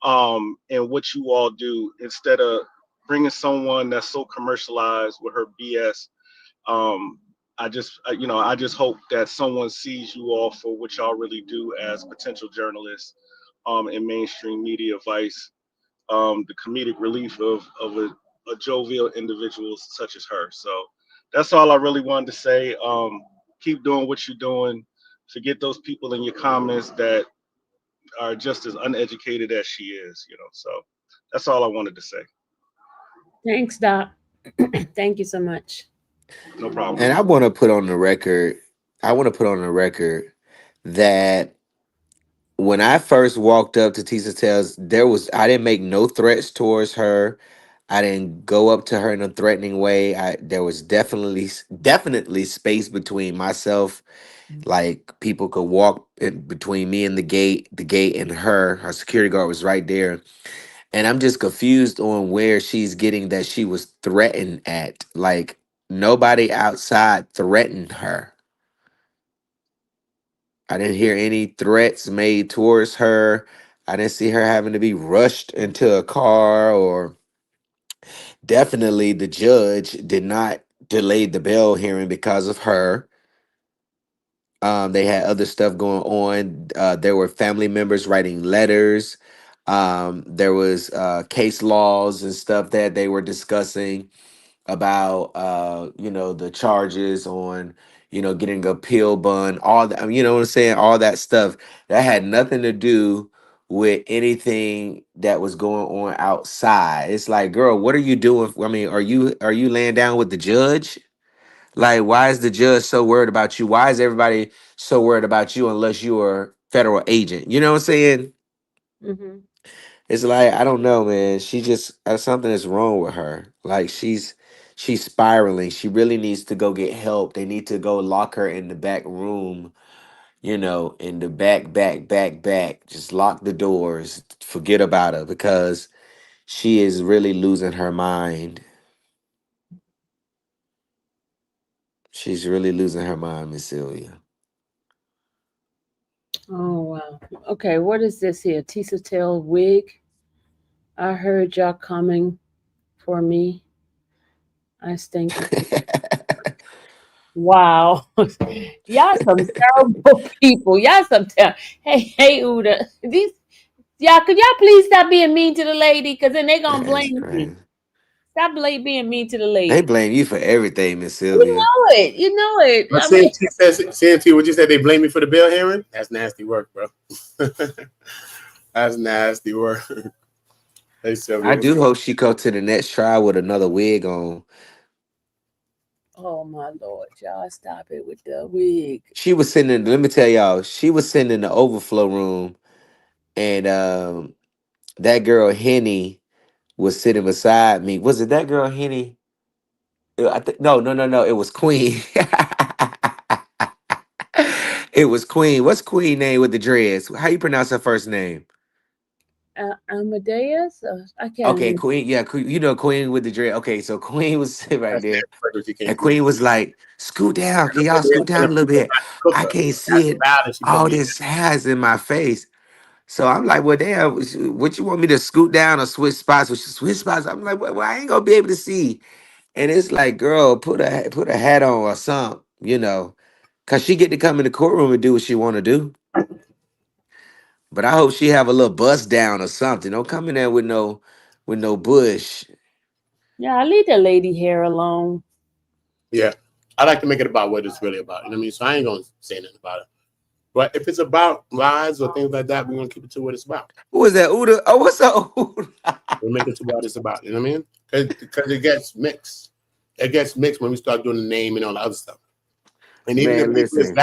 and what you all do instead of bringing someone that's so commercialized with her BS. Um, I just hope that someone sees you all for what y'all really do as potential journalists, in mainstream media vice, the comedic relief of a jovial individual such as her. So that's all I really wanted to say. Keep doing what you're doing. Forget those people in your comments that are just as uneducated as she is, So that's all I wanted to say. Thanks, Doc. Thank you so much. No problem. And I want to put on the record, I want to put on the record that when I first walked up to Tisa Tells, I didn't make no threats towards her. I didn't go up to her in a threatening way. There was definitely space between myself. Like people could walk between me and the gate and her. Her security guard was right there. And I'm just confused on where she's getting that she was threatened at. Like nobody outside threatened her. I didn't hear any threats made towards her. I didn't see her having to be rushed into a car, or definitely the judge did not delay the bail hearing because of her. They had other stuff going on. There were family members writing letters. There was case laws and stuff that they were discussing about the charges on getting a appeal bond, all that, you know what I'm saying, all that stuff that had nothing to do with anything that was going on outside. It's like, girl, what are you doing? I mean, are you laying down with the judge? Like, why is the judge so worried about you? Why is everybody so worried about you unless you are a federal agent? You know what I'm saying? Hmm. It's like, I don't know, man. She just something is wrong with her. Like she's spiraling. She really needs to go get help. They need to go lock her in the back room, in the back. Just lock the doors. Forget about her because she is really losing her mind. She's really losing her mind, Miss Sylvia. Oh wow. Okay, what is this here? Tisa Tail wig. I heard y'all coming for me. I stink. Wow. Y'all some terrible people. Y'all some Hey, Uda. These y'all could y'all please stop being mean to the lady? Cause then they gonna That's blame me. crazy. Stop being mean to the They lady. blame you for everything, Miss You Sylvia. know it. You know it. But I mean, CNT, what you said, they blame me for the bail hearing? That's nasty work, bro. That's nasty work. Hey, Sylvia, I what's do up? hope she go to the next trial with another wig on. oh my lord, y'all stop it with the wig. She was sitting in, let me tell y'all, she was sitting in the overflow room, and that girl Henny was sitting beside me. Was it that girl Henny? No. It was Queen. It was Queen. What's Queen name with the dreads? How you pronounce her first name? Amadeus? I can't Okay, remember. Queen. Yeah, Queen with the dread. Okay, so Queen was sitting right That's there, nasty work if you can't and see. Queen was like, "Scoot down, can y'all scoot down Telling a little people bit? not to cook I her. can't That's see it. bad, and she gonna All be. this has in my face." So I'm like, "Well, damn, what you want me to scoot down or switch spots? With switch spots?" I'm like, "Well, I ain't gonna be able to see." And it's like, "Girl, put a hat on or something, cause she get to come in the courtroom and do what she want to do." But I hope she have a little bust down or something. Don't come in there with no bush. Yeah, I leave the lady hair alone. Yeah. I like to make it about what it's really about. You know what I mean? So I ain't gonna say nothing about it. But if it's about lies or things like that, we're gonna keep it to what it's about. Who is that? Uda? Oh, what's up, Uda? We'll make it to what it's about. You know what I mean? Because it gets mixed. It gets mixed when we start doing the name and all the other stuff. And even if Man, people is listen.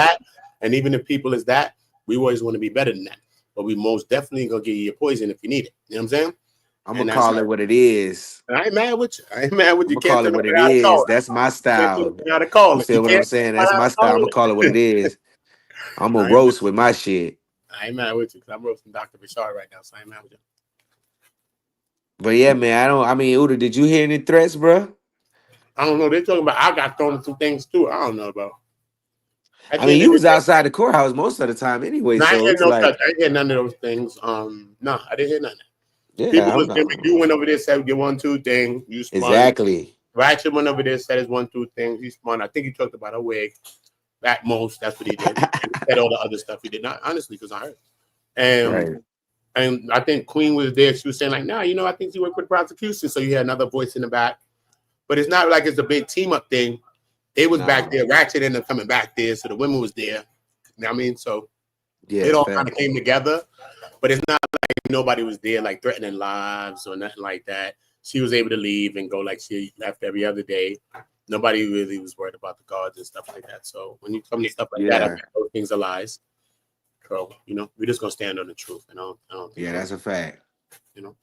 that, we always want to be better than that. But we most definitely gonna give you your poison if you need it. You know what I'm saying? I'm And gonna that's call how, it what it is. I ain't mad with you. I ain't mad with I'm you. gonna Can't call tell it what it nobody how to is. call it. That's my Can't tell style. nobody how to call You it. You feel what I'm can't saying? tell That's nobody how my to style. I'm call gonna call it what it it. is. I'm gonna I ain't, roast with my shit. I ain't mad with you because I'm roasting Dr. Bashar right now, so I ain't mad with you. But yeah, man, I mean, Uda, did you hear any threats, bro? I don't know. They're talking about I got thrown into things too. I don't know about. At I the mean, end you of the was day, outside the courthouse most of the time anyway, no, I ain't so hear it's no touch. like, I ain't hear none of those things. No, I didn't hear nothing. People yeah, I'm was not. giving you went over there, said your 1-2 thing. You spun. Exactly. Ratchet went over there, said his 1-2 things. He spun. I think he talked about a wig. At most, that's what he did. And he said all the other stuff he did. Not honestly, because I heard. And Right. and I think Queen was there. She was saying like, nah, I think she worked with prosecution. So you had another voice in the back. But it's not like it's a big team up thing. It was back Nah. there. Ratchet ended up coming back there. So the women was there. You know what I mean? So Yeah, it all kind fact. of came together. But it's not like nobody was there like threatening lives or nothing like that. She was able to leave and go like she left every other day. Nobody really was worried about the guards and stuff like that. So when you come to stuff like that, I Yeah. think those things are lies. So, we're just gonna stand on the truth. And I don't think Yeah, those, that's a fact. Don't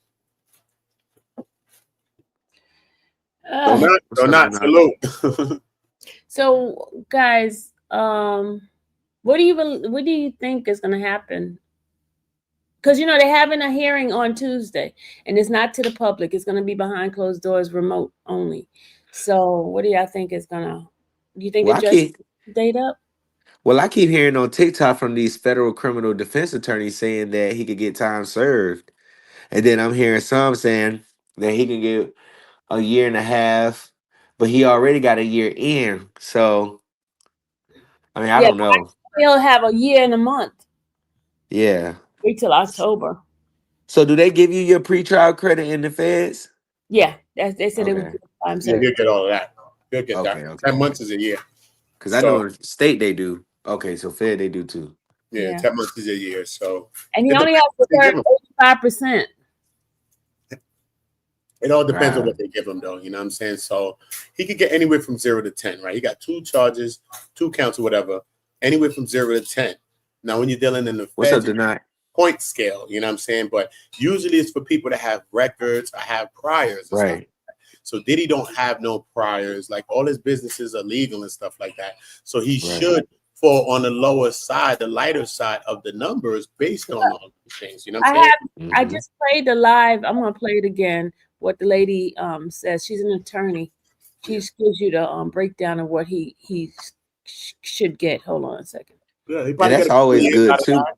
Uh, not, What's don't up, not Janata? salute. so, guys, what do you think is going to happen? Because they're having a hearing on Tuesday, and it's not to the public. It's going to be behind closed doors, remote only. So, what do y'all think is going to? Do you think Well, the I judge keep date up? well, I keep hearing on TikTok from these federal criminal defense attorneys saying that he could get time served. And then I'm hearing some saying that he can get a year and a half, but he already got a year in. So, I mean, I Yeah, don't know. he'll have a year and a month. Yeah. Wait till October. So, do they give you your pretrial credit in the feds? Yeah, they said it would Okay. be time Yeah, served. he'll get all of that. He'll get that. Okay. 10 Okay. months is a year. Because I know So in state they do. Okay. So, fed they do too. yeah, Yeah, 10 months is a year. So and he it only depends has to what they give serve him. 85%. It all depends on Wow. what they give him, though. You know what I'm saying? So he could get anywhere from 0 to 10, right? He got 2 charges, 2 counts or whatever, anywhere from 0 to 10. Now, when you're dealing in the What's up, feds, it's Denai? point scale, you know what I'm saying? But usually it's for people that have records or have priors and stuff. Right. So Diddy don't have no priors. Like all his businesses are legal and stuff like that. So he Right. should fall on the lower side, the lighter side of the numbers based on all these things. You know what I'm saying? I Mhm. just played the live. I'm gonna play it again. What the lady says. She's an attorney. She gives you the breakdown of what he should get. Hold on a second. Yeah, he And probably get that's a couple always years good out of too. that.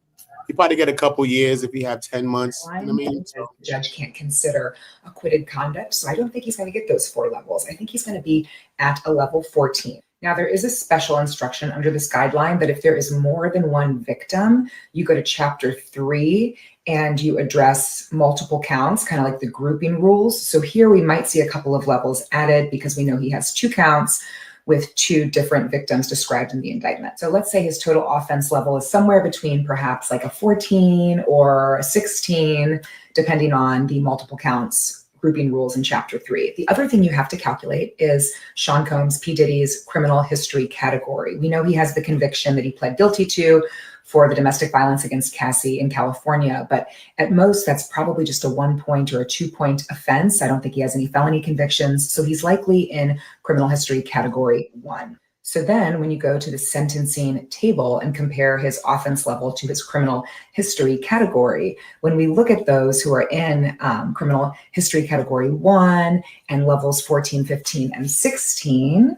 He probably get a couple years if he have 10 months. You know what I mean? The judge can't consider acquitted conduct. So I don't think he's going to get those 4 levels. I think he's going to be at a level 14. Now, there is a special instruction under this guideline that if there is more than one victim, you go to chapter 3 and you address multiple counts, kind of like the grouping rules. So here we might see a couple of levels added because we know he has 2 counts with 2 different victims described in the indictment. So let's say his total offense level is somewhere between perhaps like a 14 or a 16, depending on the multiple counts grouping rules in chapter 3. The other thing you have to calculate is Sean Combs, P. Diddy's criminal history category. We know he has the conviction that he pled guilty to for the domestic violence against Cassie in California, but at most that's probably just a 1 point or a 2 point offense. I don't think he has any felony convictions, so he's likely in criminal history category 1. So then when you go to the sentencing table and compare his offense level to his criminal history category, when we look at those who are in criminal history category 1 and levels 14, 15, and 16,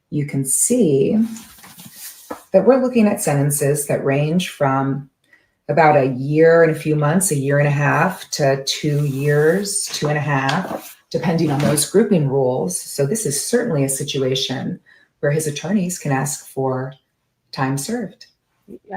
you can see that we're looking at sentences that range from about a year and a few months, a year and a half, to 2 years, 2.5, depending on those grouping rules. So this is certainly a situation where his attorneys can ask for time served.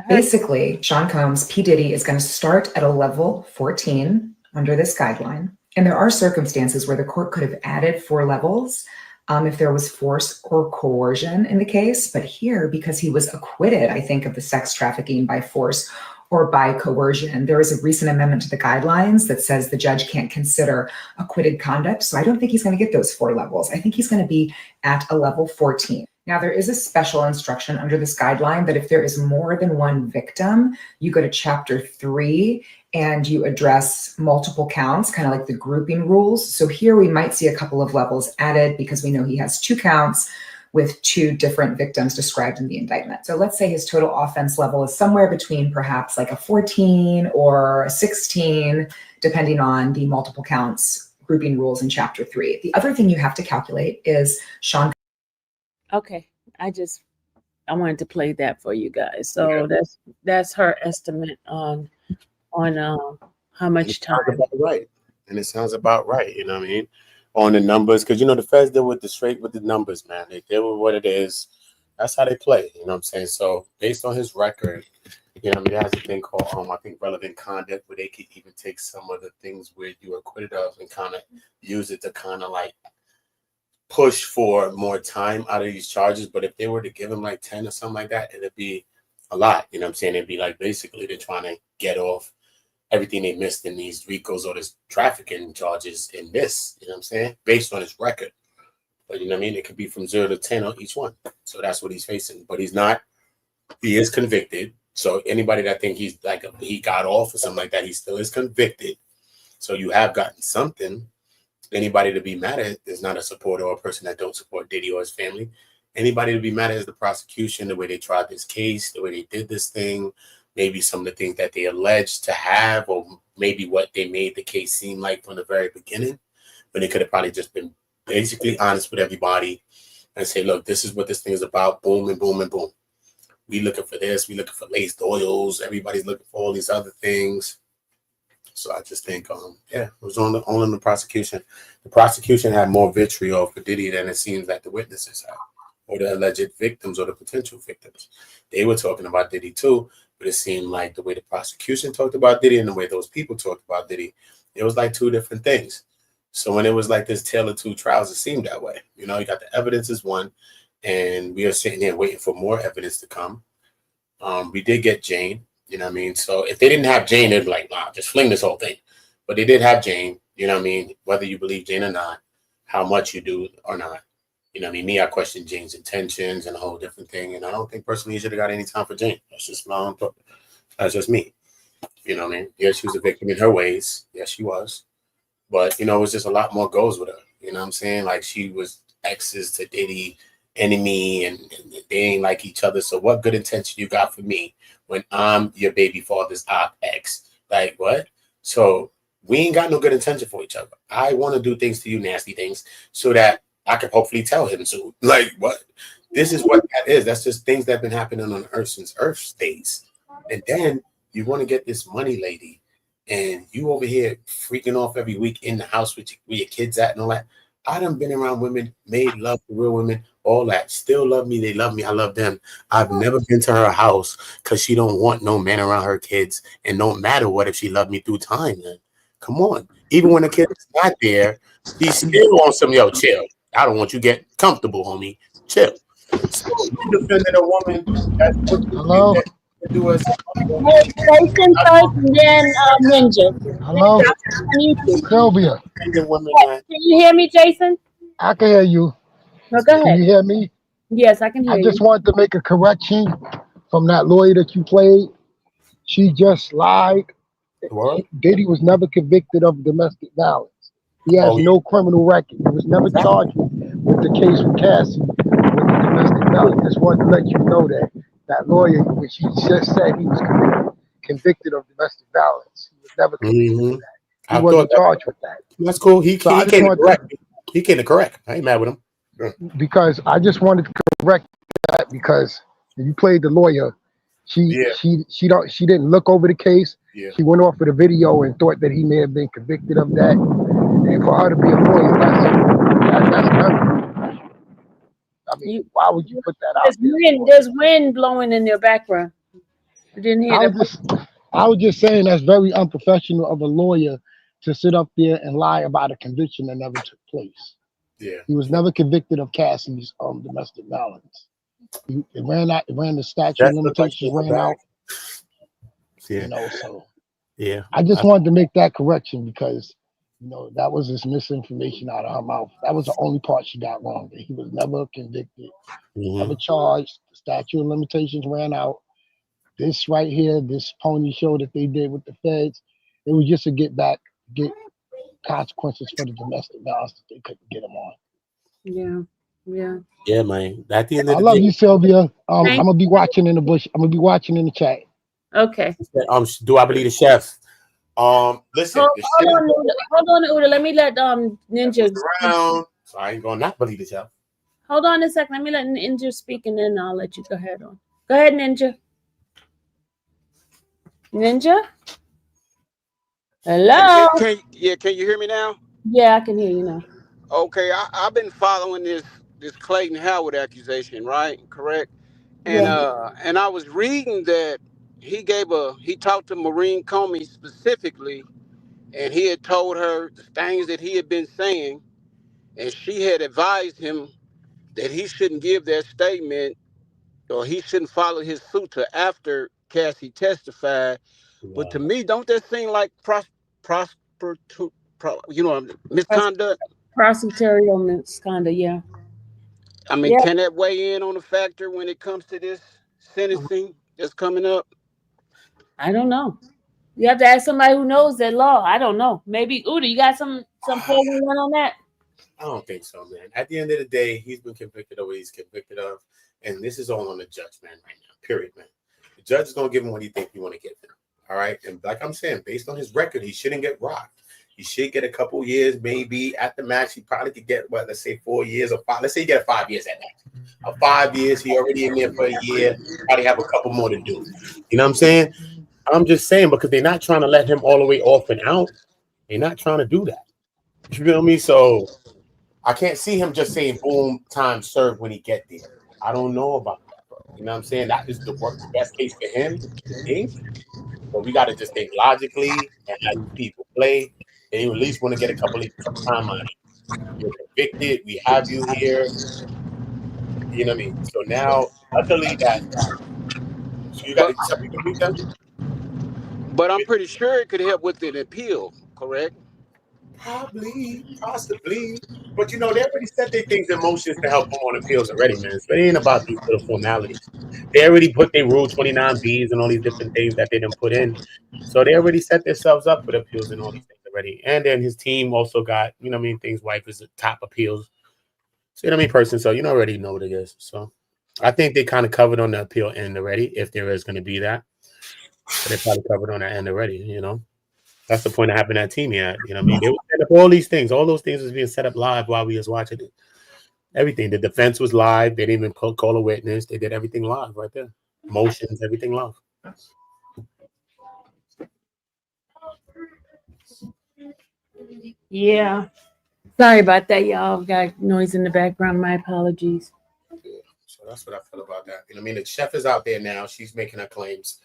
Basically, Sean Combs, P. Diddy, is going to start at a level 14 under this guideline. And there are circumstances where the court could have added 4 levels if there was force or coercion in the case. But here, because he was acquitted, I think, of the sex trafficking by force or by coercion, there is a recent amendment to the guidelines that says the judge can't consider acquitted conduct. So I don't think he's going to get those 4 levels. I think he's going to be at a level 14. Now, there is a special instruction under this guideline that if there is more than one victim, you go to chapter 3 and you address multiple counts, kind of like the grouping rules. So here we might see a couple of levels added because we know he has 2 counts with 2 different victims described in the indictment. So let's say his total offense level is somewhere between perhaps like a 14 or a 16, depending on the multiple counts grouping rules in chapter 3. The other thing you have to calculate is Sean. Okay, I wanted to play that for you guys. So that's her estimate on how much time. About right, and it sounds about right. You know what I mean? On the numbers, because the feds deal with the numbers, man. They deal with what it is. That's how they play. You know what I'm saying? So based on his record, there's a thing called I think relevant conduct, where they could even take some of the things where you were acquitted of and kind of use it to kind of like push for more time out of these charges. But if they were to give him like 10 or something like that, it'd be a lot. You know what I'm saying? It'd be like basically they're trying to get off everything they missed in these RICOs or this trafficking charges in this, you know what I'm saying? Based on his record. But you know what I mean? It could be from 0 to 10 on each one. So that's what he's facing. But he is convicted. So anybody that think he's like he got off or something like that, he still is convicted. So you have gotten something. Anybody to be mad at is not a supporter or a person that don't support Diddy or his family. Anybody to be mad at is the prosecution, the way they tried this case, the way they did this thing, maybe some of the things that they alleged to have, or maybe what they made the case seem like from the very beginning, when they could have probably just been basically honest with everybody and say, look, this is what this thing is about, boom and boom and boom. We looking for this, we looking for laced oils, everybody's looking for all these other things. So I just think, it was on the prosecution. The prosecution had more vitriol for Diddy than it seems like the witnesses have, or the alleged victims or the potential victims. They were talking about Diddy too, but it seemed like the way the prosecution talked about Diddy and the way those people talked about Diddy, it was like 2 different things. So when it was like this tale of 2 trials, it seemed that way. You got the evidence is one, and we are sitting here waiting for more evidence to come. We did get Jane. You know what I mean? So if they didn't have Jane, they'd be like, nah, just fling this whole thing. But they did have Jane, you know what I mean? Whether you believe Jane or not, how much you do or not. You know what I mean? Me, I question Jane's intentions and a whole different thing. And I don't think personally you should have got any time for Jane. That's just my own thought. That's just me. You know what I mean? Yeah, she was a victim in her ways. Yes, she was. But, it was just a lot more goes with her. You know what I'm saying? Like she was exes to Diddy, enemy, and they ain't like each other. So what good intention you got for me when I'm your baby father's ex? Like what? So we ain't got no good intention for each other. I want to do things to you, nasty things, so that I can hopefully tell him soon. Like what? This is what that is. That's just things that have been happening on Earth since Earth's days. And then you want to get this money lady, and you over here freaking off every week in the house with your kids at and all that. I done been around women, made love to real women, all that. Still love me. They love me. I love them. I've never been to her house because she don't want no man around her kids. And no matter what, if she loved me through time, then come on. Even when the kid is not there, she still wants some, chill. I don't want you to get comfortable, homie. Chill. So you defended a woman that's Hello? do us. Jason first and then Ninja. Hello? On YouTube. Sylvia, Women, Can you hear me, Jason? I can hear you. No, go Can ahead. you hear me? Yes, I can I hear just you. wanted to make a correction from that lawyer that you played. She just lied. What? Diddy was never convicted of domestic violence. He has Oh, yeah. no criminal record. He was never charged with the case with Cassie with the domestic violence. Just wanted to let you know that that lawyer, when she just said he was convicted of domestic violence, he was never convicted of that. He I wasn't thought charged with that. that's cool. He So I just came to wanted correct. He came to correct. I ain't mad with him. because I just wanted to correct that because you played the lawyer. She didn't look over the case. Yeah. She went off of the video and thought that he may have been convicted of that. And for her to be a lawyer, that's untrue. I mean, why would you put that out there? There's wind blowing in your background. I didn't hear that. I was just saying that's very unprofessional of a lawyer to sit up there and lie about a conviction that never took place. Yeah. He was never convicted of Cassie's domestic violence. It ran the statute of That's look like limitations my ran bag. out. Yeah. You know, so Yeah. I just wanted to make that correction because, you know, that was just misinformation out of her mouth. That was the only part she got wrong. That he was never convicted, never charged. The statute of limitations ran out. This right here, this pony show that they did with the feds, it was just to get consequences for the domestic violence that they couldn't get him on. Yeah. Yeah. Yeah, man. At the end I of the love day, you, Sylvia. I'm Thank gonna be watching in the bush. I'm gonna be watching in the chat. Okay. do I believe the chef? Listen, the chef Hold on, Uda. Let me let Ninja was around, so I ain't gonna not believe the chef. hold on a second. Let me let Ninja speak and then I'll let you go ahead on. Go ahead, Ninja. Ninja? Hello? Can you hear me now? Yeah, I can hear you now. Okay, I've been following this Clayton Howard accusation, right? Correct. And Yeah. and I was reading that he talked to Maureen Comey specifically, and he had told her the things that he had been saying, and she had advised him that he shouldn't give that statement or he shouldn't follow his suit to after Cassie testified. But to me, don't that seem like misconduct? Prosecutorial misconduct, yeah. I mean, Yeah. can that weigh in on the factor when it comes to this sentencing that's coming up? I don't know. You have to ask somebody who knows that law. I don't know. Maybe Uda, you got some polling on that? I don't think so, man. At the end of the day, he's been convicted of what he's convicted of, and this is all on the judge, man, right now. Period, man. The judge is gonna give him what he thinks you want to give him. All right. And like I'm saying, based on his record, he shouldn't get rocked. He should get a couple years, maybe at the max. He probably could get let's say 4 years or 5. Let's say he get a 5 years at max. 5 years, he already in there for a year. Probably have a couple more to do. You know what I'm saying? I'm just saying because they're not trying to let him all the way off and out. They're not trying to do that. You feel me? So I can't see him just saying boom, time served when he get there. I don't know about that, bro. You know what I'm saying? That is the best case for him to think. But we got to just think logically and as people play. They at least want to get a couple time on it. You're convicted. We have you here. You know what I mean? So now, luckily that so you got to accept the weekend. But I'm pretty sure it could help with an appeal, correct? Probably, possibly. But you know, they already set their things in motion to help them on appeals already, man. So it ain't about these little formalities. They already put their Rule 29Bs and all these different things that they didn't put in. So they already set themselves up for the appeals and all these things already. And then his team also got, you know what I mean, things wife is the top appeals. So you know what I mean, person. So you already know what it is. So I think they kind of covered on the appeal end already, if there is going to be that. But they probably covered on that end already, you know. That's the point of having that team yet. You know what I mean? They would set up all these things. All those things was being set up live while we was watching it. Everything. The defense was live. They didn't even call a witness. They did everything live right there. Motions, everything live. Yeah. Sorry about that, y'all. Got noise in the background. My apologies. So that's what I feel about that. You know what I mean? The chef is out there now. She's making her claims.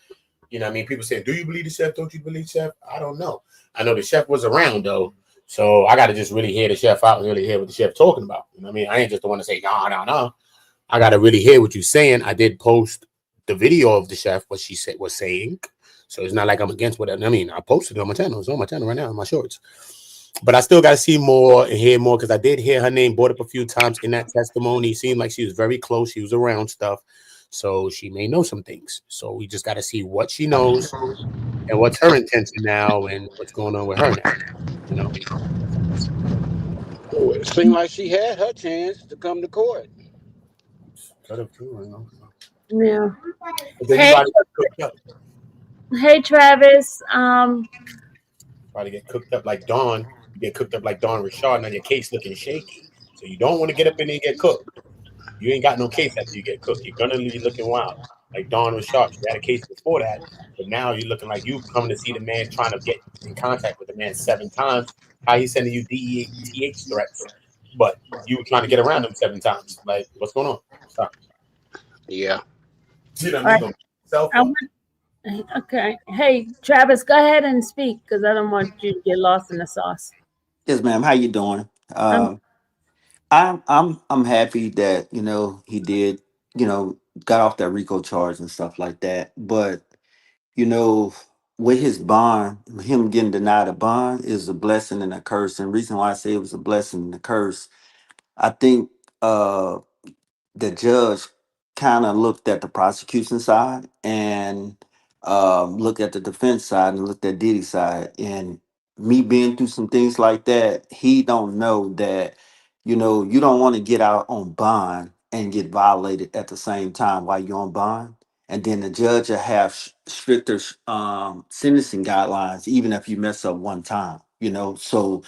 You know what I mean? People saying, do you believe the chef? Don't you believe chef? I don't know. I know the chef was around, though. So I got to just really hear the chef out and really hear what the chef talking about. You know what I mean? I ain't just the one to say, no. I got to really hear what you're saying. I did post the video of the chef, what she said was saying. So it's not like I'm against what I mean. I posted it on my channel. It's on my channel right now in my shorts. But I still got to see more and hear more because I did hear her name brought up a few times in that testimony. It seemed like she was very close. She was around stuff. So she may know some things. So we just got to see what she knows and what's her intention now and what's going on with her now. You know? Oh, it seemed like she had her chance to come to court. Could have too, you know. Yeah. Hey, Travis. Probably get cooked up like Dawn. You get cooked up like Dawn Richard. Now your case looking shaky. So you don't want to get up in there and get cooked. You ain't got no case after you get cooked. You're gonna be looking wild. Like Dawn Richard. You had a case before that, but now you're looking like you coming to see the man trying to get in contact with the man 7 times. How he's sending you DEATH threats, but you were trying to get around him 7 times. Like, what's going on? Stop. Yeah. You know what I mean? Okay. Hey, Travis, go ahead and speak because I don't want you to get lost in the sauce. Yes, ma'am. How you doing? I'm I'm happy that he did got off that RICO charge and stuff like that. But you know, with his bond, him getting denied a bond is a blessing and a curse. And reason why I say it was a blessing and a curse, I think the judge kind of looked at the prosecution side and looked at the defense side and looked at Diddy's side. And me being through some things like that, he don't know that you don't want to get out on bond and get violated at the same time while you're on bond. And then the judge will have stricter sentencing guidelines, even if you mess up one time. So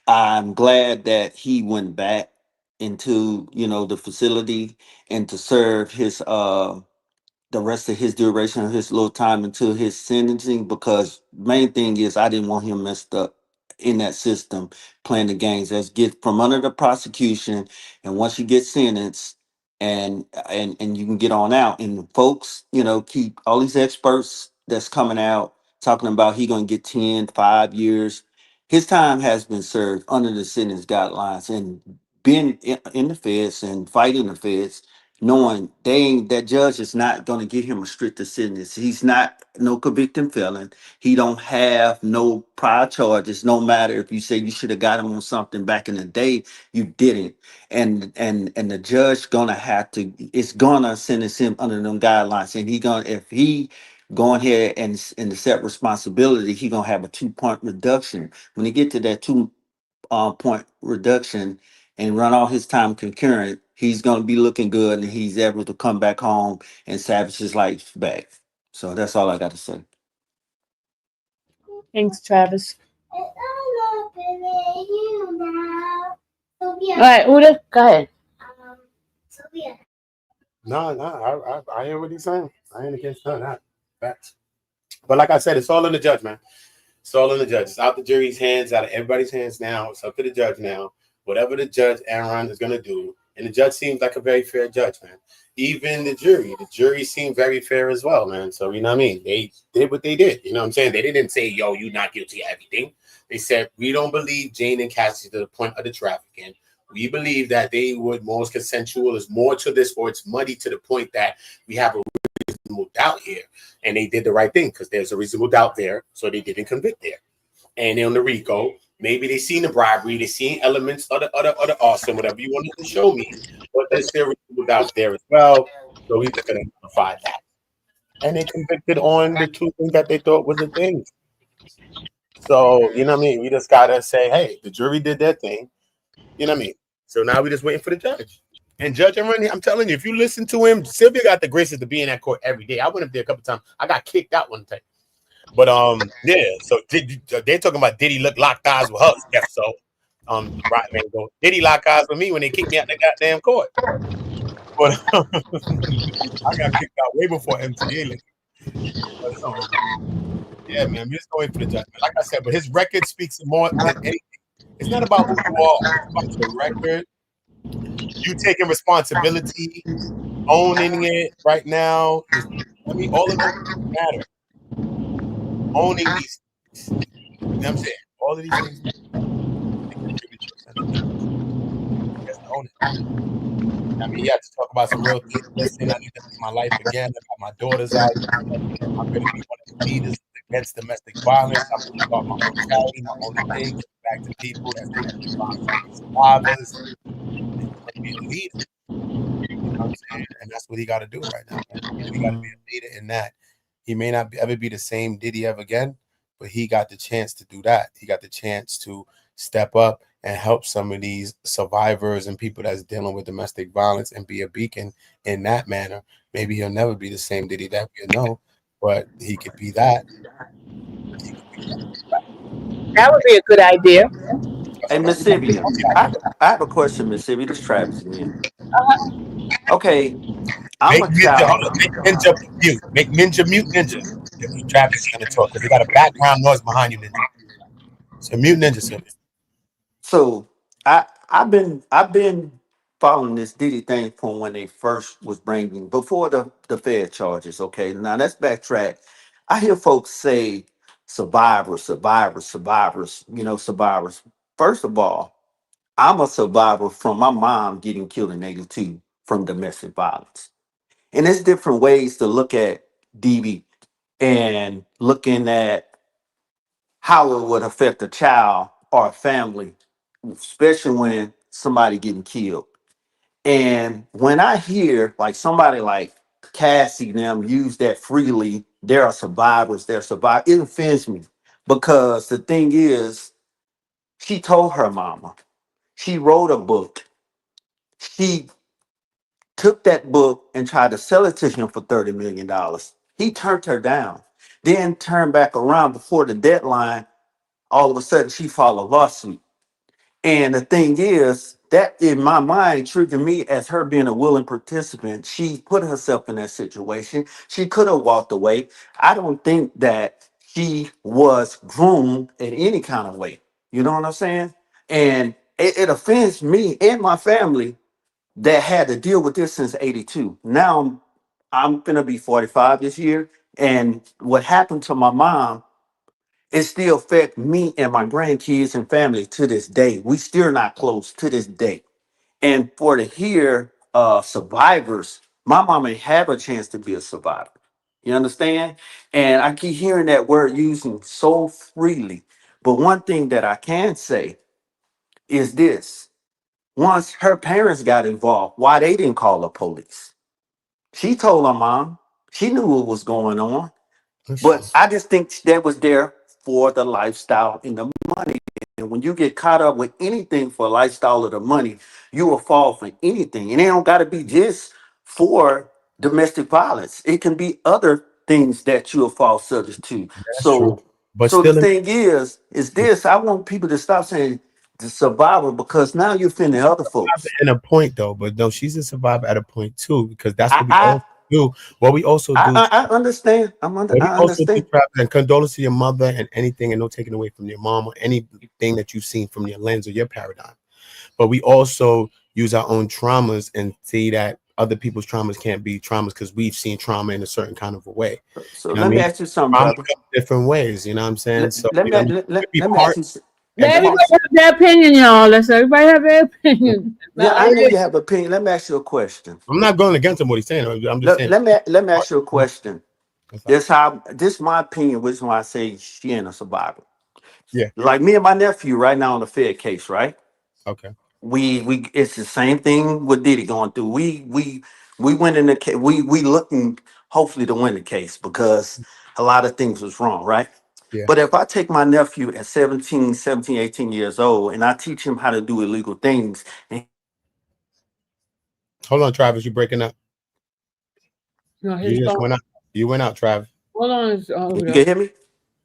I'm glad that he went back into, the facility and to serve his the rest of his duration of his little time until his sentencing, because main thing is I didn't want him messed up in that system playing the games. Let's get from under the prosecution, and once you get sentenced and you can get on out. And folks, keep all these experts that's coming out talking about he gonna get 10, 5 years. His time has been served under the sentence guidelines, and being in the feds and fighting the feds, knowing they ain't, that judge is not going to give him a stricter sentence. He's not no convicted felon. He don't have no prior charges. No matter if you say you should have got him on something back in the day, you didn't. And the judge gonna have to, it's gonna sentence him under them guidelines. And he gonna, if he going here and accept responsibility, he gonna have a 2 point reduction. When he get to that 2 point reduction and run all his time concurrent, he's going to be looking good and he's able to come back home and savage his life back. So that's all I got to say. Thanks, Travis. It's all up in you now. Sophia. All right, Uda, go ahead. Sophia. No, I hear what he's saying. I ain't against none of that. Facts. But like I said, it's all in the judge, man. It's all in the judge. It's out the jury's hands, out of everybody's hands now. It's up to the judge now. Whatever the judge, Aaron, is going to do. And the judge seems like a very fair judge, man. Even the jury seemed very fair as well, man. So, you know what I mean? They did what they did. You know what I'm saying? They didn't say, yo, you're not guilty of everything. They said, we don't believe Jane and Cassie to the point of the trafficking. We believe that they were most consensual. There's more to this, or it's muddy to the point that we have a reasonable doubt here. And they did the right thing because there's a reasonable doubt there. So they didn't convict there. And on the RICO, maybe they seen the bribery, they seen elements of the awesome, whatever you wanted to show me. But there's still reasonable doubt there as well. So he's just going to modify that. And they convicted on the two things that they thought was the thing. So, you know what I mean? We just got to say, hey, the jury did their thing. You know what I mean? So now we're just waiting for the judge. And Judge Aaron, I'm telling you, if you listen to him, Sylvia got the graces to be in that court every day. I went up there a couple times. I got kicked out one time. But yeah. So they're talking about Diddy locked eyes with her. Yeah. So right man, go Diddy lock eyes with me when they kicked me out the goddamn court. But I got kicked out way before MTA. Yeah, man, we're just going for the judgment. Like I said, but his record speaks more than anything. It's not about who you are. It's about your record. You taking responsibility, owning it right now. I mean, all of them matter. Owning these things. You know what I'm saying? All of these things own it. I mean, you have to talk about some real things. Listen, I need to live my life again. I got my daughters out. I'm going to be one of the leaders against domestic violence. I'm going to start my own charity, my own thing, give back to people that's domestic violence survivors. And be a leader. You know what I'm saying? And that's what he got to do right now. He got to be a leader in that. He may not ever be the same Diddy ever again, but he got the chance to do that. He got the chance to step up and help some of these survivors and people that's dealing with domestic violence and be a beacon in that manner. Maybe he'll never be the same Diddy that we know, but he could be that. That would be a good idea. Hey, Miss Sylvia, I have a question, Miss Sylvia. This is Travis again. Okay, I'm Make a Ninja, child. make Ninja mute. Make Ninja mute Ninja. Travis is going to talk because they got a background noise behind you, Ninja. So mute Ninja, Sylvia. So I've been following this Diddy thing from when they first was bringing before the Fed charges. Okay, now let's backtrack. I hear folks say survivors, survivors, survivors, survivors. First of all, I'm a survivor from my mom getting killed in 82 from domestic violence. And there's different ways to look at DV and looking at how it would affect a child or a family, especially when somebody getting killed. And when I hear like somebody like Cassie them use that freely, there are survivors, they're survivors, it offends me because the thing is, she told her mama, she wrote a book, she took that book and tried to sell it to him for $30 million. He turned her down, then turned back around before the deadline. All of a sudden, she filed a lawsuit. And the thing is, that in my mind triggered me as her being a willing participant. She put herself in that situation. She could have walked away. I don't think that she was groomed in any kind of way. You know what I'm saying? And it offends me and my family that had to deal with this since 82. Now I'm gonna be 45 this year. And what happened to my mom, it still affect me and my grandkids and family to this day. We still not close to this day. And for to hear survivors, my mama ain't have a chance to be a survivor. You understand? And I keep hearing that word using so freely. But one thing that I can say is this. Once her parents got involved, why they didn't call the police? She told her mom. She knew what was going on. But I just think that was there for the lifestyle and the money. And when you get caught up with anything for lifestyle or the money, you will fall for anything. And it don't got to be just for domestic violence. It can be other things that you'll fall subject to. That's true. So, But so the still, thing is this. I want people to stop saying the survivor because now you're offending other folks. in a point though, but no, she's a survivor at a point too, because that's I what we I also do. What we also I, do, I I understand. what we I also do, understand. Travis, and condolence to your mother and anything, and no taking away from your mom or anything that you've seen from your lens or your paradigm. But we also use our own traumas and see that other people's traumas can't be traumas because we've seen trauma in a certain kind of a way. So You know what I let me mean? ask you something, Trauma brother. comes different ways. You know what I'm saying? Let, So let you know, me what I mean? let, It could let, be let me part. ask you. Let And everybody pause. have their opinion, y'all. Let's everybody have their opinion. Yeah, Not I like know you have opinion. Let me ask you a question. I'm not going against him what he's saying. I'm just Let, saying. let me let me ask you a question. What's up? This my opinion, which is why I say she ain't a survivor. Yeah. Like me and my nephew right now on the Fed case, right? Okay. We it's the same thing with Diddy going through. We went in the case. We looking hopefully to win the case because a lot of things was wrong, right? Yeah. But if I take my nephew at 17, 18 years old and I teach him how to do illegal things, and Hold on, Travis. You breaking up? no, his You just phone. went out. You went out, Travis. Hold on, you hold can up. hear me?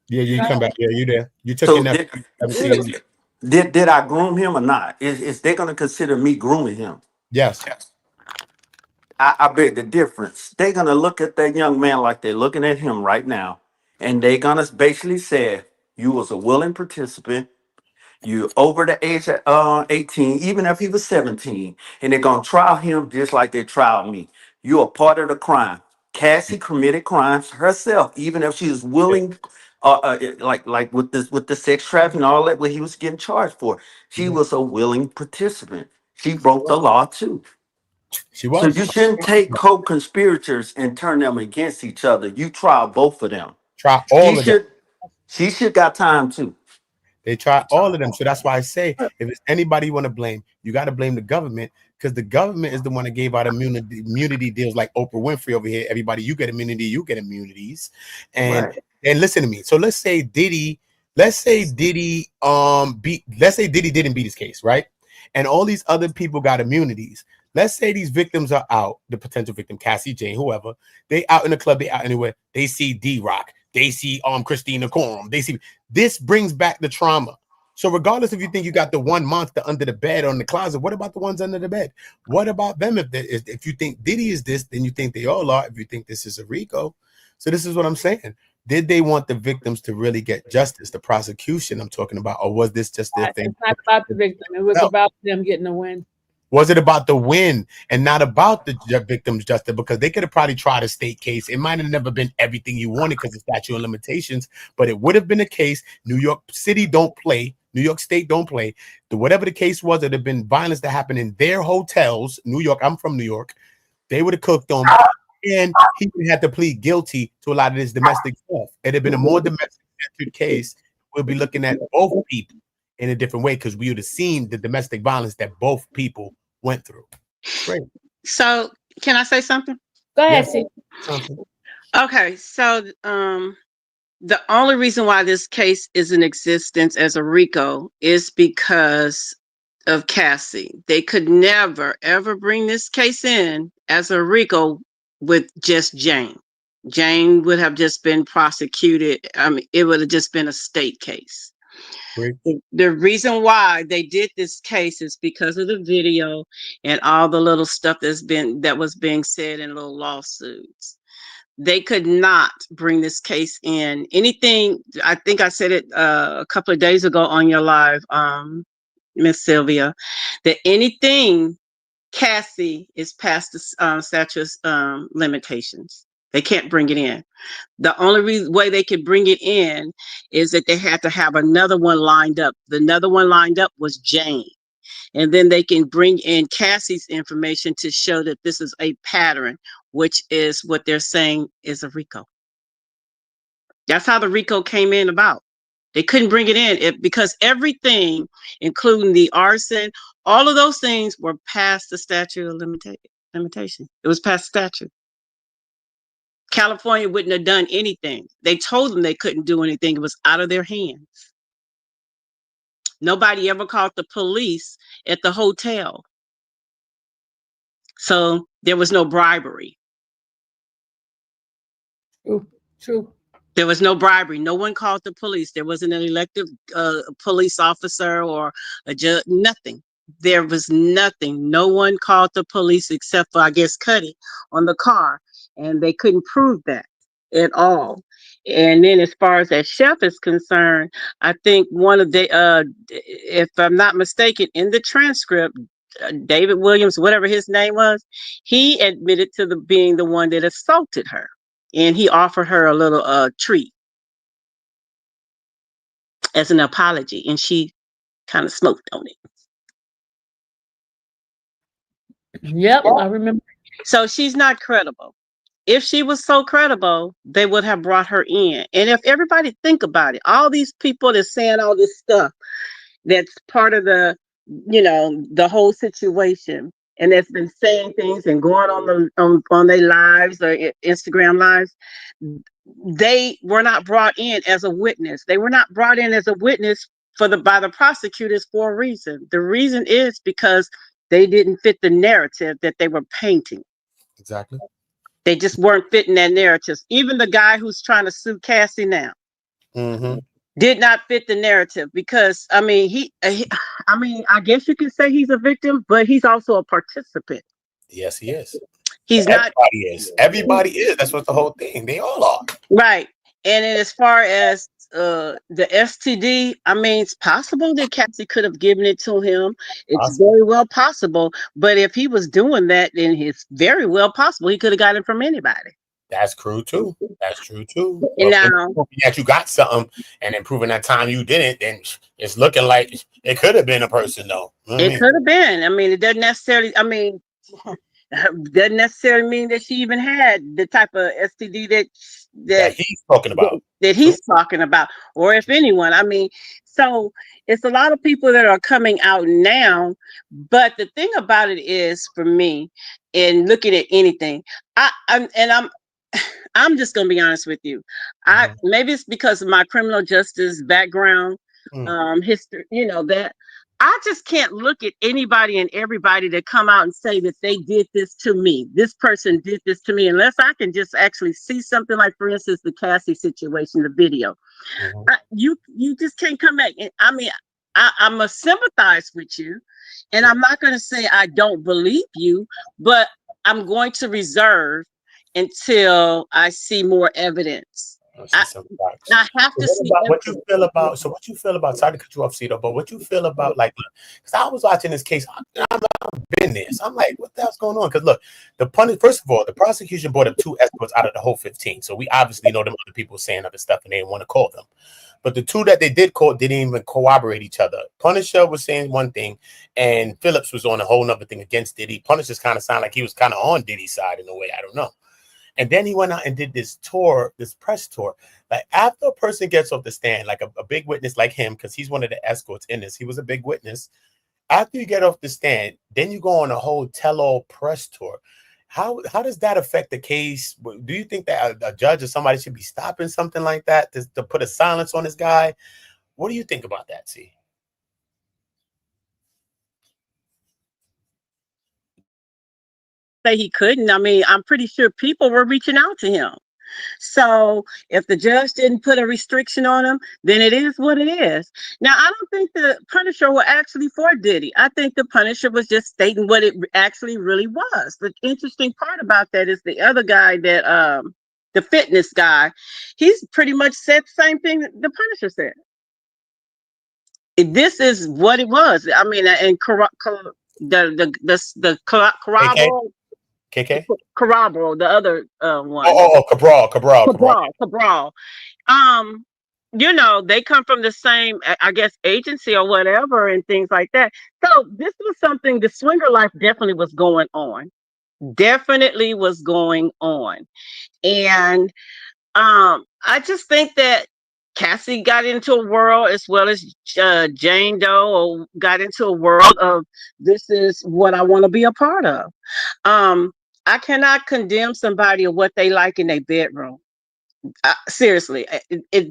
Yeah, you come back. Yeah, you there. You took your So nephew Hold 17. did I groom him or not? Is they gonna consider me grooming him? Yes. I beg the difference. They're gonna look at that young man like they're looking at him right now, and they're gonna basically say, "You was a willing participant. You over the age of 18, even if he was 17, and they're gonna trial him just like they tried me. You're a part of the crime. Cassie committed crimes herself, even if she was Yeah. willing, like with the sex trafficking and all that, what he was getting charged for. She Yeah. was a willing participant. She broke the law too. She So was. you shouldn't take co-conspirators and turn them against each other. You trial both of them. Try She all of them. should she should got time too. They try all of them. So that's why I say if it's anybody you want to blame, you got to blame the government because the government is the one that gave out immunity deals like Oprah Winfrey over here. Everybody, you get immunity, you get immunities. And Right. and listen to me. So let's say Diddy didn't beat his case, right? And all these other people got immunities. Let's say these victims are out, the potential victim, Cassie Jane, whoever, they out in the club, they out anywhere, they see D-Rock, they see Christina Courtroom, they see this brings back the trauma. So regardless if you think you got the one monster under the bed or in the closet, what about the ones under the bed? What about them? If you think Diddy is this, then you think they all are. If you think this is a Rico. So this is what I'm saying. Did they want the victims to really get justice, the prosecution I'm talking about, or was this just their thing? It's not about the victim. It was No, about them getting a win. Was it about the win and not about the victim's justice? Because they could have probably tried a state case. It might have never been everything you wanted because of statute of limitations, but it would have been a case. New York City don't play. New York State don't play. Whatever the case was, it had been violence that happened in their hotels. New York, I'm from New York. They would have cooked them, and he would have to plead guilty to a lot of this domestic stuff. It'd have been a more domestic case. We'll be looking at both people in a different way because we would have seen the domestic violence that both people went through. Great. So can I say something? Go ahead, Yes. see. Something. Okay, so the only reason why this case is in existence as a RICO is because of Cassie. They could never ever bring this case in as a RICO with just Jane. Jane would have just been prosecuted. I mean, it would have just been a state case. Great. The reason why they did this case is because of the video and all the little stuff that was being said in little lawsuits. They could not bring this case in. Anything, I think I said it a couple of days ago on your live, Miss Sylvia, that anything Cassie is past the statute limitations. They can't bring it in. The only way they could bring it in is that they had to have another one lined up. The another one lined up was Jane. And then they can bring in Cassie's information to show that this is a pattern, which is what they're saying is a RICO. That's how the RICO came in about. They couldn't bring it in because everything, including the arson, all of those things were past the statute of limitation. It was past statute. California wouldn't have done anything. They told them they couldn't do anything. It was out of their hands. Nobody ever called the police at the hotel. So there was no bribery. True. There was no bribery. No one called the police. There wasn't an elected police officer or a judge, nothing. There was nothing. No one called the police except for, I guess, Cuddy on the car. And they couldn't prove that at all. And then as far as that chef is concerned, I think one of the, if I'm not mistaken, in the transcript, David Williams, whatever his name was, he admitted to being the one that assaulted her. And he offered her a little treat as an apology, and she kind of smoked on it. Yep, I remember. So she's not credible. If she was so credible, they would have brought her in. And if everybody think about it, all these people that's saying all this stuff, that's part of the, the whole situation, and that's been saying things and going on their lives or Instagram lives, they were not brought in as a witness. They were not brought in as a witness by the prosecutors for a reason. The reason is because they didn't fit the narrative that they were painting. Exactly. They just weren't fitting that narrative. Even the guy who's trying to sue Cassie now did not fit the narrative because, I mean, I guess you could say he's a victim, but he's also a participant. Yes, he is. Everybody is. Everybody is. That's what the whole thing. They all are. Right. And then as far as the STD, I mean, it's possible that Cassie could have given it to him. It's very well possible. But if he was doing that, then it's very well possible he could have got it from anybody. That's true too. That's true too. And now that you got something and then proving that time you didn't, then it's looking like it could have been a person though. It could have been. I mean, it doesn't necessarily. I mean, doesn't necessarily mean that she even had the type of STD that he's talking about. That he's talking about, or if anyone. I mean, so it's a lot of people that are coming out now. But the thing about it is, for me, in looking at anything, I'm just gonna be honest with you. Maybe it's because of my criminal justice background, history, that I just can't look at anybody and everybody that come out and say that they did this to me. This person did this to me, unless I can just actually see something like, for instance, the Cassie situation, the video. You just can't come back. I mean, I must sympathize with you, and I'm not going to say I don't believe you, but I'm going to reserve until I see more evidence. see some facts. I have to What see about what you evidence. feel about? So what you feel about? Sorry to cut you off, Cito, but what you feel about like? Because I was watching this case, I've been there, so I'm like, what the hell's going on? Because look, first of all, the prosecution brought up 2 escorts out of the whole 15, so we obviously know them other people saying other stuff and they didn't want to call them. But the 2 that they did call didn't even corroborate each other. Punisher was saying one thing, and Phillips was on a whole nother thing against Diddy. Punisher's kind of sounded like he was kind of on Diddy's side in a way. I don't know. And then he went out and did this tour, this press tour. Like after a person gets off the stand, like a big witness like him, because he's one of the escorts in this, he was a big witness. After you get off the stand, then you go on a whole tell-all press tour. How does that affect the case? Do you think that a judge or somebody should be stopping something like that to put a silence on this guy? What do you think about that, C? Say he couldn't. I mean, I'm pretty sure people were reaching out to him. So if the judge didn't put a restriction on him, then it is what it is. Now, I don't think the Punisher was actually for Diddy. I think the Punisher was just stating what it actually really was. The interesting part about that is the other guy that the fitness guy, he's pretty much said the same thing that the Punisher said. This is what it was. I mean, and the KK? Corroborate, the other one. Cabral. You know, they come from the same, I guess, agency or whatever, and things like that. So this was something, the swinger life definitely was going on. Definitely was going on. And I just think that Cassie got into a world, as well as Jane Doe, or got into a world of, this is what I want to be a part of. I cannot condemn somebody of what they like in their bedroom. Seriously,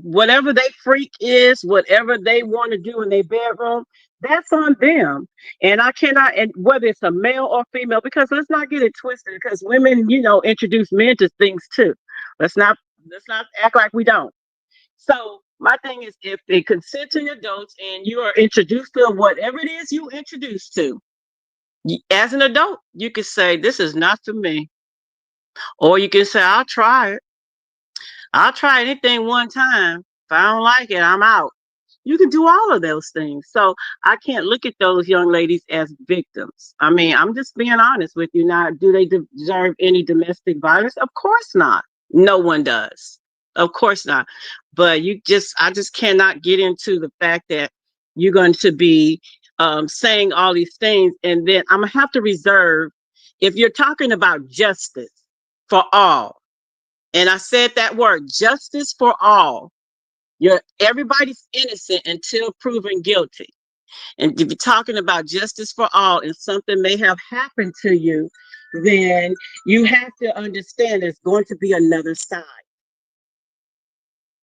whatever they freak is, whatever they want to do in their bedroom, that's on them. And I cannot, and whether it's a male or female, because let's not get it twisted, because women, you know, introduce men to things too. Let's not act like we don't. So my thing is, if they consenting adults and you are introduced to whatever it is you introduced to, as an adult, you can say, this is not for me. Or you can say, I'll try it. I'll try anything one time. If I don't like it, I'm out. You can do all of those things. So I can't look at those young ladies as victims. I mean, I'm just being honest with you. Now, do they deserve any domestic violence? Of course not. No one does. Of course not. But I just cannot get into the fact that you're going to be saying all these things. And then I'm going to have to reserve, if you're talking about justice for all, and I said that word, justice for all. Everybody's innocent until proven guilty. And if you're talking about justice for all and something may have happened to you, then you have to understand there's going to be another side.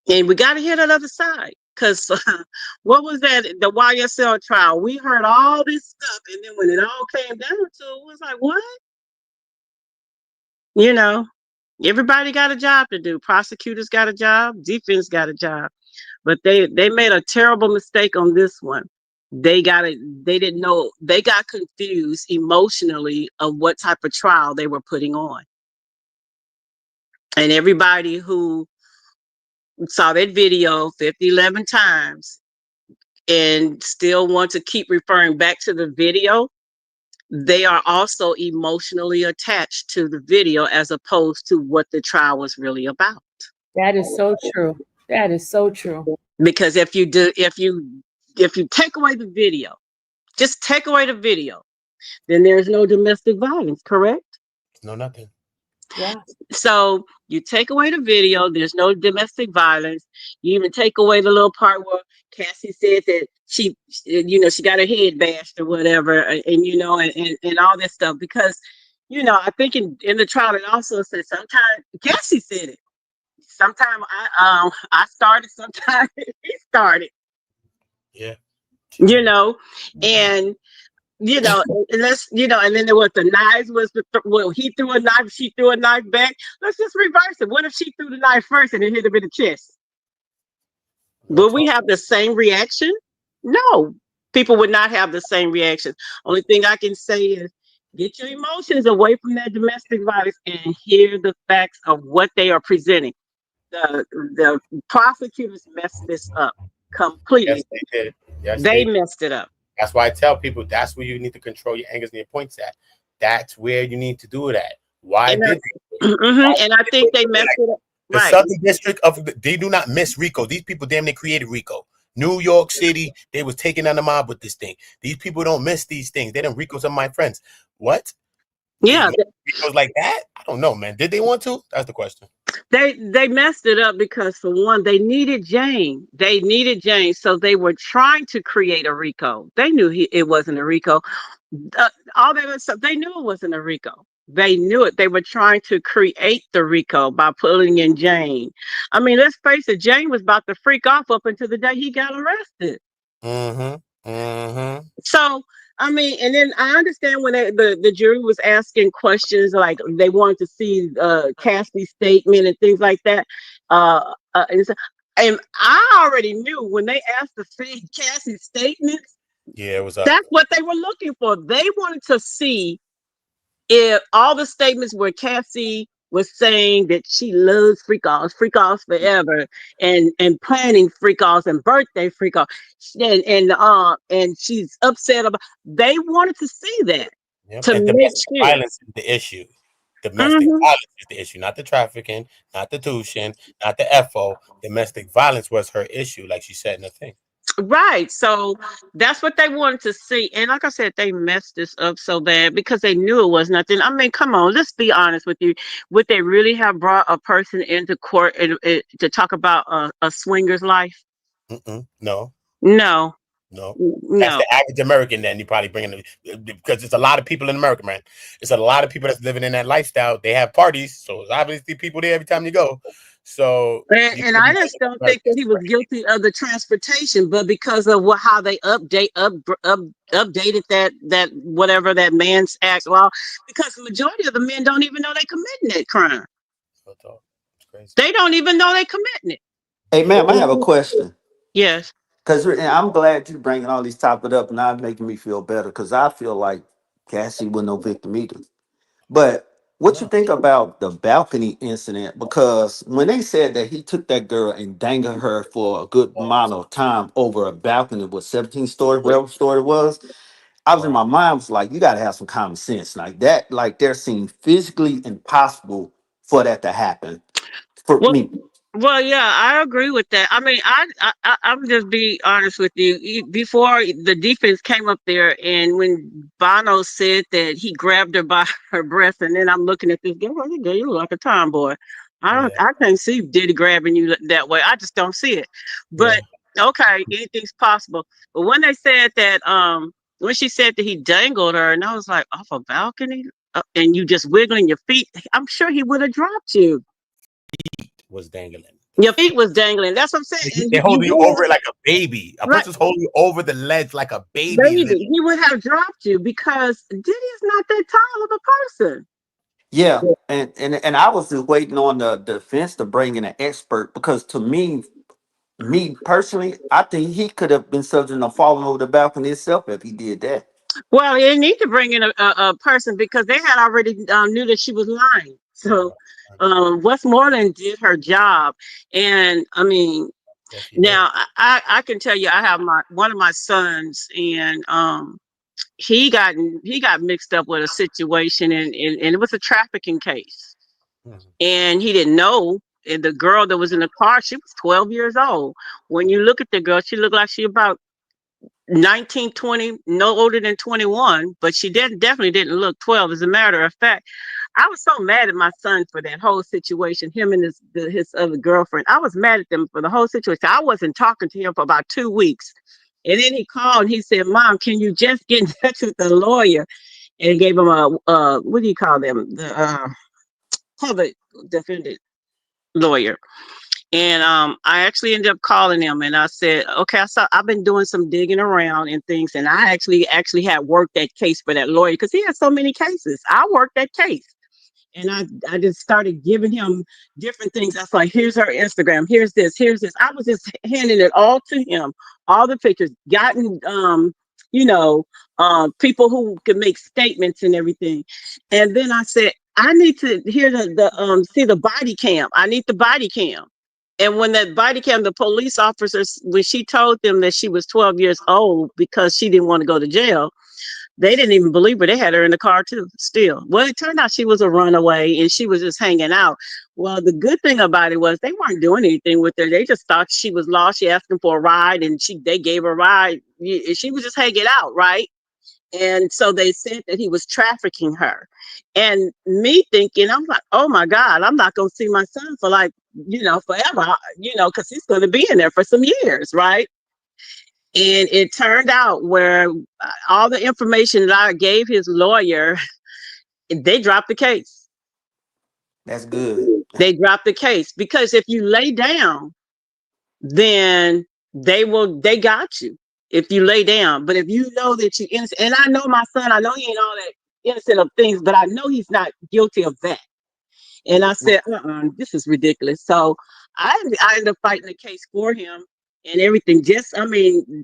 And we got to hear that other side. Because what was that? The YSL trial. We heard all this stuff. And then when it all came down to it, was like, what? You know, everybody got a job to do. Prosecutors got a job. Defense got a job. But they made a terrible mistake on this one. They didn't know, they got confused emotionally of what type of trial they were putting on. And everybody who saw that video 11 times and still want to keep referring back to the video, they are also emotionally attached to the video as opposed to what the trial was really about. That is so true. That is so true. Because if you take away the video, just take away the video, then there's no domestic violence, correct? No, nothing. Yeah. So you take away the video, there's no domestic violence. You even take away the little part where Cassie said that she got her head bashed or whatever, and all this stuff. Because, I think in the trial it also said sometimes Cassie said it. Sometimes I started, sometimes he started. Yeah. And and then there was the knives he threw a knife, she threw a knife back. Let's just reverse it. What if she threw the knife first and it hit him in the chest? Would we have the same reaction? No, people would not have the same reaction. Only thing I can say is get your emotions away from that domestic violence and hear the facts of what they are presenting. the prosecutors messed this up Yes, completely. they did. Yes, They they did. messed it up. That's why I tell people that's where you need to control your angers and your points at. That's where you need to do it at. Why And did they do it? Why mhm, and I did they do think it? they messed Like, it up. the Right. Southern District of they do not miss RICO. These people damn near created RICO. New York City, they was taking on the mob with this thing. These people don't miss these things. They don't RICO some of my friends. What? They Yeah, made RICOs like that? I don't know, man. Did they want to? That's the question. they messed it up because for one, they needed Jane. They needed Jane, so they were trying to create a RICO. They knew it wasn't a RICO. All that other stuff, they knew it wasn't a RICO. They knew it. They were trying to create the RICO by pulling in Jane. I mean, let's face it, Jane was about to freak off up until the day he got arrested. Mm-hmm. Mm-hmm. So, I mean, and then I understand when the jury was asking questions like they wanted to see Cassie's statement and things like that. And, so, and I already knew when they asked to see Cassie's statements, Yeah, it was up. that's what they were looking for. They wanted to see if all the statements where Cassie was saying that she loves freak offs forever, and planning freak offs and birthday freak offs, and she's upset about. They wanted to see that Yep. to And make domestic sure. violence is the issue. Domestic Mhm. violence is the issue, not the trafficking, not the tuition, not the FO. Domestic violence was her issue, like she said in the thing. Right. So that's what they wanted to see. And like I said, they messed this up so bad because they knew it was nothing. I mean, come on, let's be honest with you. Would they really have brought a person into court to talk about a swinger's life? No, No, no. That's no. the average American. Then you probably bring in because it's a lot of people in America, man. It's a lot of people that's living in that lifestyle. They have parties, so it's obviously people there every time you go. So you And could I be just don't think that Americans, he was right? guilty of the transportation, but because of how they updated that whatever that man's act law, because the majority of the men don't even know they committing that crime. It's crazy. They don't even know they committing it. Hey, ma'am, I have a question. Yes. Because I'm glad you're bringing all these topics up, and now it's making me feel better. Because I feel like Cassie was no victim either. But what you No. think about the balcony incident? Because when they said that he took that girl and dangled her for a good amount of time over a balcony with 17 story, whatever story it was, I was in Wow. my mind was like, you got to have some common sense like that. Like there seemed physically impossible for that to happen for Well, me. well, yeah, I agree with that. I mean, I'm just be honest with you. Before the defense came up there, and when Bono said that he grabbed her by her breast, and then I'm looking at this girl, girl, you look like a tomboy. Yeah. I can't see Diddy grabbing you that way. I just don't see it. But Yeah. okay, anything's possible. But when they said that, when she said that he dangled her, and I was like, off a balcony, and you just wiggling your feet, I'm sure he would have dropped you. Was dangling. Your feet was dangling. That's what I'm saying. And They you hold you would over it like a baby. A right, person's holding you over the ledge like a baby. baby. He would have dropped you because Diddy is not that tall of a person. Yeah. And I was just waiting on the defense to bring in an expert because to me personally, I think he could have been subject to falling over the balcony itself if he did that. Well, they need to bring in a person because they had already knew that she was lying. So Westmoreland did her job, and I mean, Yes, he did. now I can tell you, I have one of my sons, and he got mixed up with a situation, and it was a trafficking case. Mhm. And he didn't know. And the girl that was in the car, she was 12 years old. When you look at the girl, she looked like she about 19, 20, no older than 21, but she definitely didn't look 12. As a matter of fact, I was so mad at my son for that whole situation, him and his other girlfriend. I was mad at them for the whole situation. I wasn't talking to him for about 2 weeks. And then he called and he said, Mom, can you just get in touch with the lawyer? And gave him a, what do you call them? The public defendant lawyer. And I actually ended up calling him and I said, okay, I've been doing some digging around and things, and I actually had worked that case for that lawyer because he had so many cases. I worked that case. And I just started giving him different things. I was like, here's her Instagram, here's this, here's this. I was just handing it all to him, all the pictures, gotten you know, people who could make statements and everything. And then I said, I need to hear the see the body cam. I need the body cam. And when that body cam, the police officers, when she told them that she was 12 years old because she didn't want to go to jail, they didn't even believe her. They had her in the car too, still. Well, it turned out she was a runaway and she was just hanging out. Well, the good thing about it was they weren't doing anything with her. They just thought she was lost. She asked them for a ride and they gave her a ride. She was just hanging out, right? And so they said that he was trafficking her. And me thinking, I'm like, oh my God, I'm not going to see my son for like, forever, because he's going to be in there for some years, right? And it turned out where all the information that I gave his lawyer, they dropped the case. That's good. They dropped the case because if you lay down, then they got you if you lay down. But if you know that you're innocent, and I know my son, I know he ain't all that innocent of things, but I know he's not guilty of that. And I said, this is ridiculous. So I ended up fighting the case for him and everything.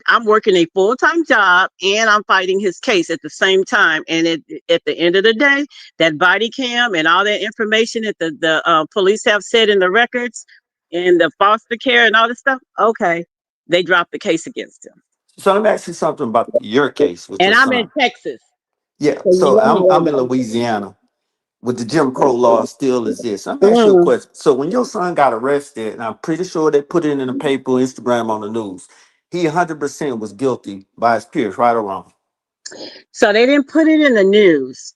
I'm working a full-time job and I'm fighting his case at the same time. And at the end of the day, that body cam and all that information that the police have said in the records and the foster care and all this stuff, okay, they dropped the case against him. So let me ask you something about your case with And your I'm in son. Texas. Yeah. So you So know I'm in how Louisiana. With the Jim Crow law still exists. I'm gonna ask you a Mhm. question. So when your son got arrested, and I'm pretty sure they put it in the paper, Instagram, on the news, he 100% was guilty by his peers, right or wrong? So they didn't put it in the news.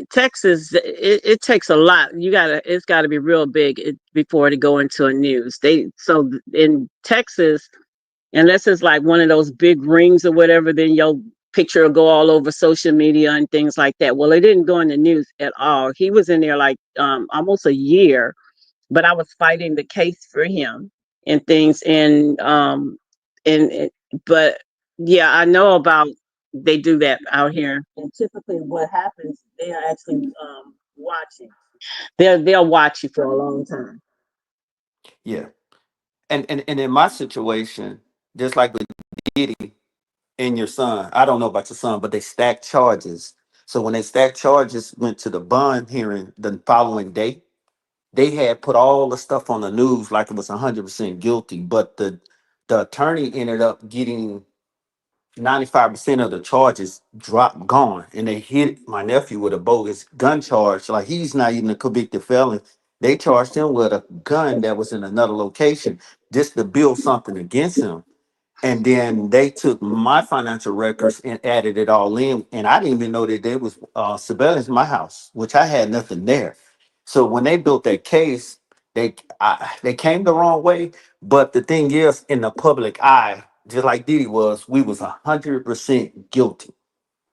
Texas, it takes a lot. It's gotta be real big before to go into a news. In Texas, unless it's like one of those big rings or whatever, then your picture will go all over social media and things like that. Well, it didn't go in the news at all. He was in there like almost a year, but I was fighting the case for him and things. But yeah, I know about they do that out here. And typically, what happens, they are actually watching. They'll watch you for a long time. Yeah. And in my situation, just like with Diddy and your son, I don't know about your son, but they stacked charges. So when they stacked charges, went to the bond hearing the following day, they had put all the stuff on the news like it was 100% guilty, but the attorney ended up getting 95% of the charges dropped, gone, and they hit my nephew with a bogus gun charge. Like, he's not even a convicted felon. They charged him with a gun that was in another location just to build something against him. And then they took my financial records and added it all in. And I didn't even know that there was surveillance in my house, which I had nothing there. So when they built that case, they came the wrong way. But the thing is, in the public eye, just like Diddy was, we was 100% guilty.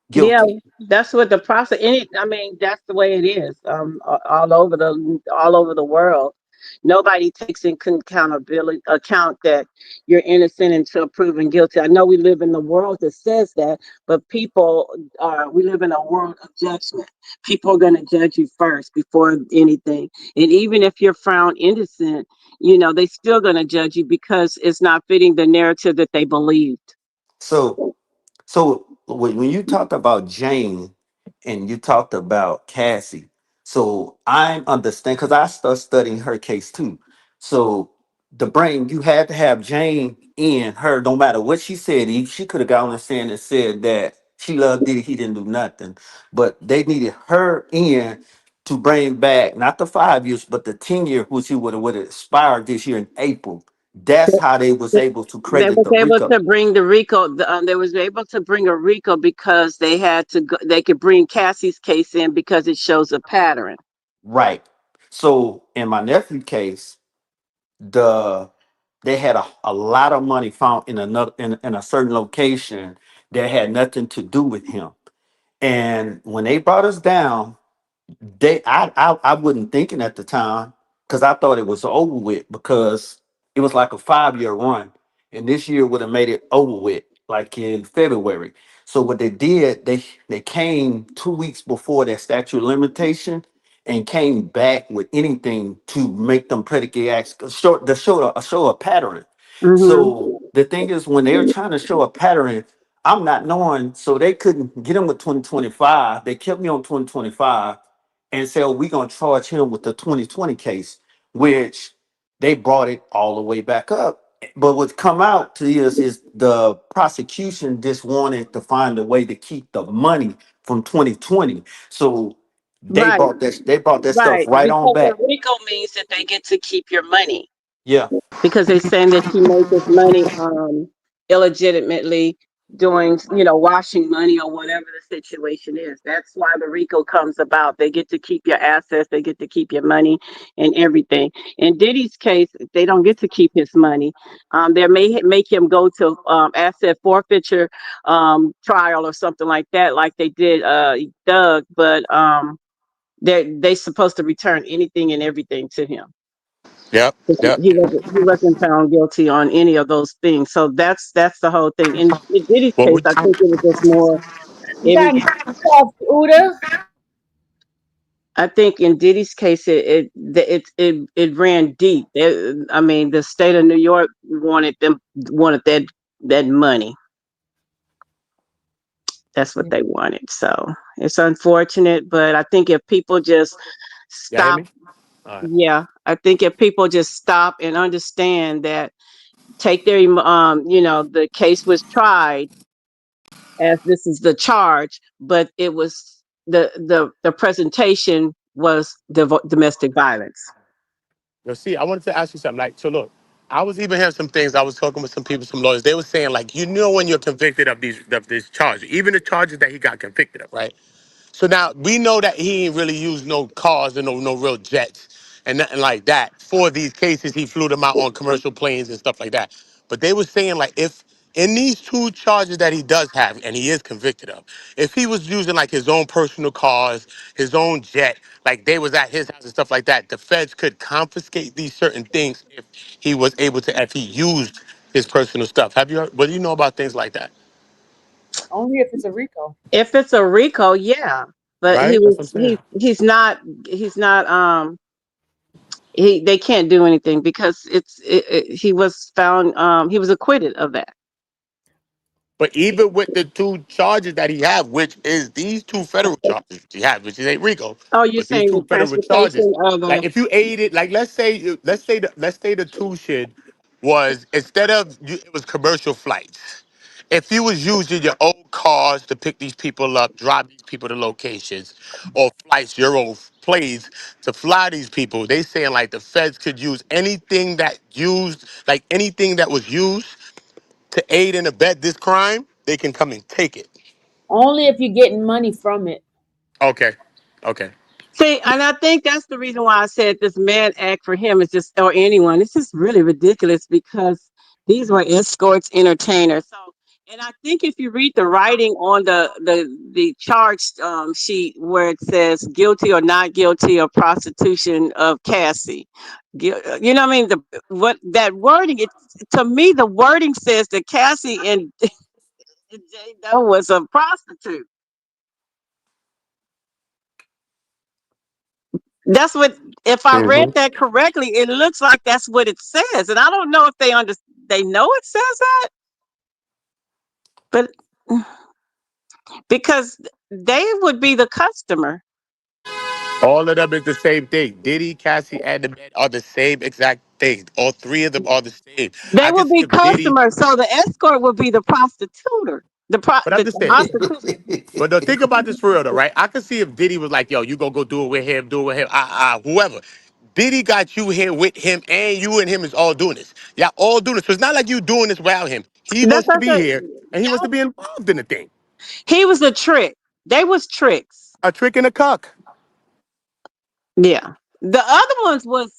Yeah, Guilty. that's what the process. I mean, that's the way it is. All over the world, nobody takes in account that you're innocent until proven guilty. I know we live in the world that says that, but we live in a world of judgment. People are going to judge you first before anything, and even if you're found innocent, they still going to judge you because it's not fitting the narrative that they believed. So So when you talked about Jane and you talked about Cassie, so I understand because I started studying her case too. So the brain, you had to have Jane in her, no matter what she said. She could have got on the stand and said that she loved Diddy, he didn't do nothing. But they needed her in to bring back not the 5 years, but the 10 year, which he would have expired this year in April. That's how they was able to They credit was the able RICO. to bring the RICO. They was able to bring a RICO because they had to. They could bring Cassie's case in because it shows a pattern. Right. So in my nephew case, they had a lot of money found in another in a certain location that had nothing to do with him. And when they brought us down, I wasn't thinking at the time because I thought it was over with because it was like a 5 year run, and this year would have made it over with like in February. So what they did, they came 2 weeks before that statute of limitation and came back with anything to make them predicate acts show a pattern. Hmm. So the thing is, when they're trying to show a pattern, I'm not knowing, so they couldn't get him with 2025. They kept me on 2025 and said, oh, we're going to charge him with the 2020 case, which they brought it all the way back up. But what's come out to this is the prosecution just wanted to find a way to keep the money from 2020. So Right, they brought that stuff right. right on Because a back. RICO means that they get to keep your money. Yeah. Because they're saying that she made this money illegitimately doing, washing money or whatever the situation is. That's why the RICO comes about. They get to keep your assets, they get to keep your money and everything. In Diddy's case, they don't get to keep his money. They may make him go to asset forfeiture trial or something like that, like they did Doug, but they supposed to return anything and everything to him. Yep. Yep. He wasn't found guilty on any of those things. So that's the whole thing. In Diddy's What case, would I think it was just more. You It was. got myself, Uda. I think in Diddy's case, it ran deep. I mean, the state of New York wanted that money. That's what they wanted. So it's unfortunate, but I think if people just y'all hear stop, me? All right. yeah, I think if people just stop and understand that, take their the case was tried as this is the charge, but it was the presentation was domestic violence. See, I wanted to ask you something. Like, so look, I was even hearing some things. I was talking with some people, some lawyers. They were saying, like, when you're convicted of this charge, even the charges that he got convicted of, right? So now we know that he ain't really used no cars and no real jets and nothing like that for these cases. He flew them out on commercial planes and stuff like that. But they were saying, like, if in these two charges that he does have and he is convicted of, if he was using like his own personal cars, his own jet, like they was at his house and stuff like that, the feds could confiscate these certain things if he was able to, if he used his personal stuff. Have you heard, what do you know about things like that? Only if it's a RICO. If it's a RICO, yeah, but Right? That's what I'm saying. he's not they can't do anything because he was found he was acquitted of that. But even with the two charges that he have, which is these two federal charges he has, which is ain't RICO, Oh, you're but these saying the two federal charges, transportation of like the. if you aided, like let's say the two shit was instead of it was commercial flights. If you was using your own cars to pick these people up, drive these people to locations, or flights, your own planes to fly these people, they saying like the feds could use anything that was used to aid and abet this crime, they can come and take it. Only if you're getting money from it. Okay. Okay. See, and I think that's the reason why I said this man act for him is just, or anyone. It's just really ridiculous because these were escorts, entertainers. So, and I think if you read the writing on the charge sheet where it says guilty or not guilty of prostitution of Cassie, you know what I mean? What that wording? To me, the wording says that Cassie and J Lo was a prostitute. That's what, if I read Hmm. that correctly, it looks like that's what it says. And I don't know if they know it says that, but because they would be the customer. All of them is the same thing. Diddy, Cassie, and the man are the same exact thing. All three of them are the same. They I can would see be if Diddy, customers. So the escort would be the prostituter. but I'm just The saying. prostitute. But no, think about this for real though, right? I can see if Diddy was like, yo, you gonna go do it with him, whoever. Diddy got you here with him, and you and him is all doing this. Y'all all doing this. So it's not like you doing this without him. He That's wants to not be the, here, and he wants to be involved in the thing. he was a trick. They was tricks. A trick and a cuck. Yeah. The other ones was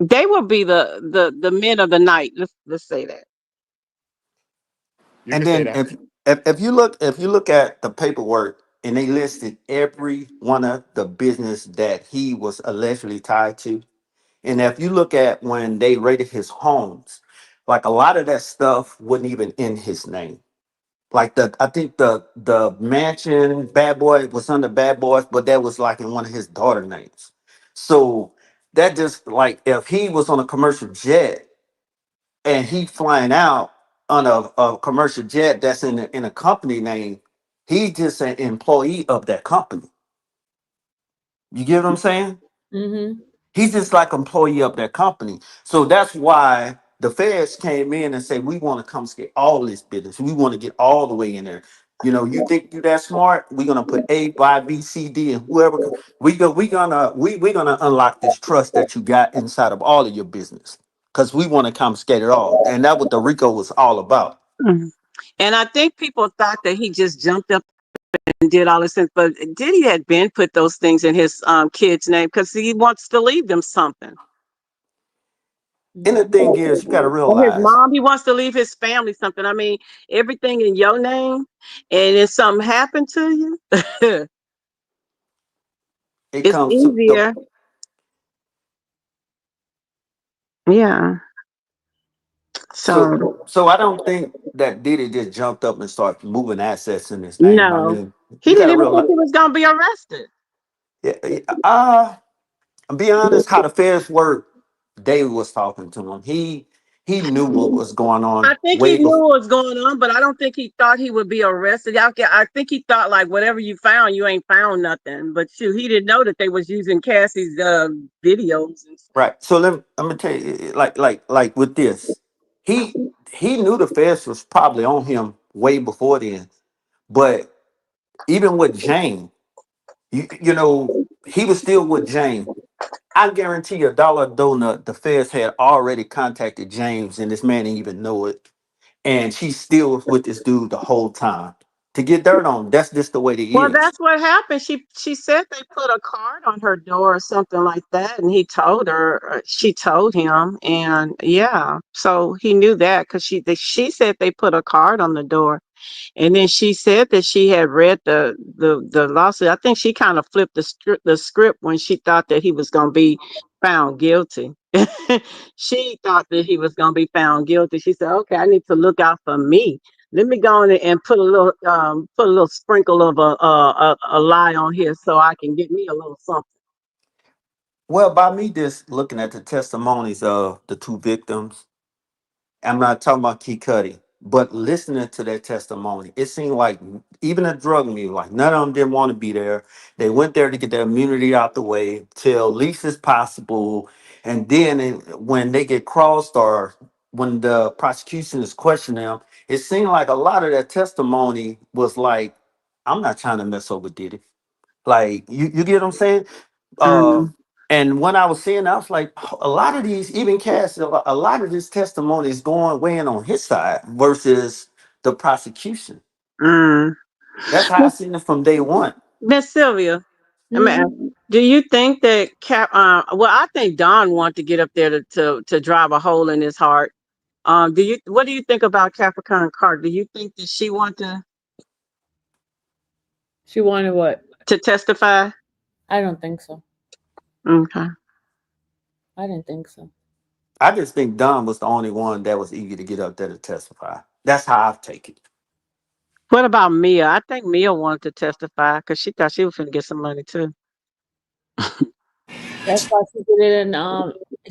they would be the men of the night. Let's say that. You And can say then that. if you look at the paperwork and they listed every one of the business that he was allegedly tied to, and if you look at when they rated his homes, like a lot of that stuff wasn't even in his name. Like I think the mansion Bad Boy was under Bad Boys, but that was like in one of his daughter names. So that just like if he was on a commercial jet and he flying out on a commercial jet that's in a company name, he's just an employee of that company. You get what I'm saying? Mm-hmm. He's just like employee of that company. So that's why the feds came in and said, we want to come get all this business. We want to get all the way in there. You know, you think you that smart? We're gonna put A, Y, B, C, D, and whoever we're gonna unlock this trust that you got inside of all of your business. Because we want to confiscate it all. And that's what the RICO was all about. Mhm. And I think people thought that he just jumped up and did all this, but Diddy had been put those things in his kid's name because he wants to leave them something. And the thing is, you gotta Or his realize mom, he wants to leave his family something. I mean, everything in your name, and if something happened to you, it it's comes to the easier. Yeah. So so I don't think that Diddy just jumped up and started moving assets in his name. I no, mean, he you didn't gotta even think realize, he was gonna be arrested. yeah, I'll be honest, how the feds work, Dave was talking to him. He knew what was going I on think he way knew before. what was going on, but I don't think he thought he would be arrested. I think he thought like whatever you found, you ain't found nothing. But shoot, he didn't know that they was using Cassie's videos and stuff. Right. So let me tell you, like with this, he he knew the feds was probably on him way before then. But even with Jane, you know, he was still with Jane. I guarantee you a dollar donut, the feds had already contacted James, and this man didn't even know it. And she still was with this dude the whole time to get dirt on him. That's just the way it Well, is. that's what happened. She said they put a card on her door or something like that, and he told her. She told him, and yeah, so he knew that because she said they put a card on the door. And then she said that she had read the lawsuit. I think she kind of flipped the script when she thought that he was going to be found guilty. She thought that he was going to be found guilty. She said, "Okay, I need to look out for me. Let me go in and put a little sprinkle of a lie on here so I can get me a little something." Well, by me just looking at the testimonies of the two victims, I'm not talking about Key Cudi, but listening to their testimony, it seemed like even a drug mule, like none of them didn't want to be there. They went there to get their immunity out the way till least as possible. And then when they get crossed or when the prosecution is questioning them, it seemed like a lot of their testimony was like, I'm not trying to mess over Diddy. Like you get what I'm saying? Uh, Mm, and when I was seeing, I was like, a lot of these, even Cass, a lot of this testimony is going weighing on his side versus the prosecution. mm. That's how I seen it from day one. Miss Sylvia, I Hmm. mean, do you think that well, I think Don wanted to get up there to drive a hole in his heart. What do you think about Capricorn Card? Do you think that she want She wanted what? to testify? I don't think so. Okay. I didn't think so. I just think Don was the only one that was eager to get up there to testify. That's how I take it. What about Mia? I think Mia wanted to testify because she thought she was going to get some money too. That's why she did it in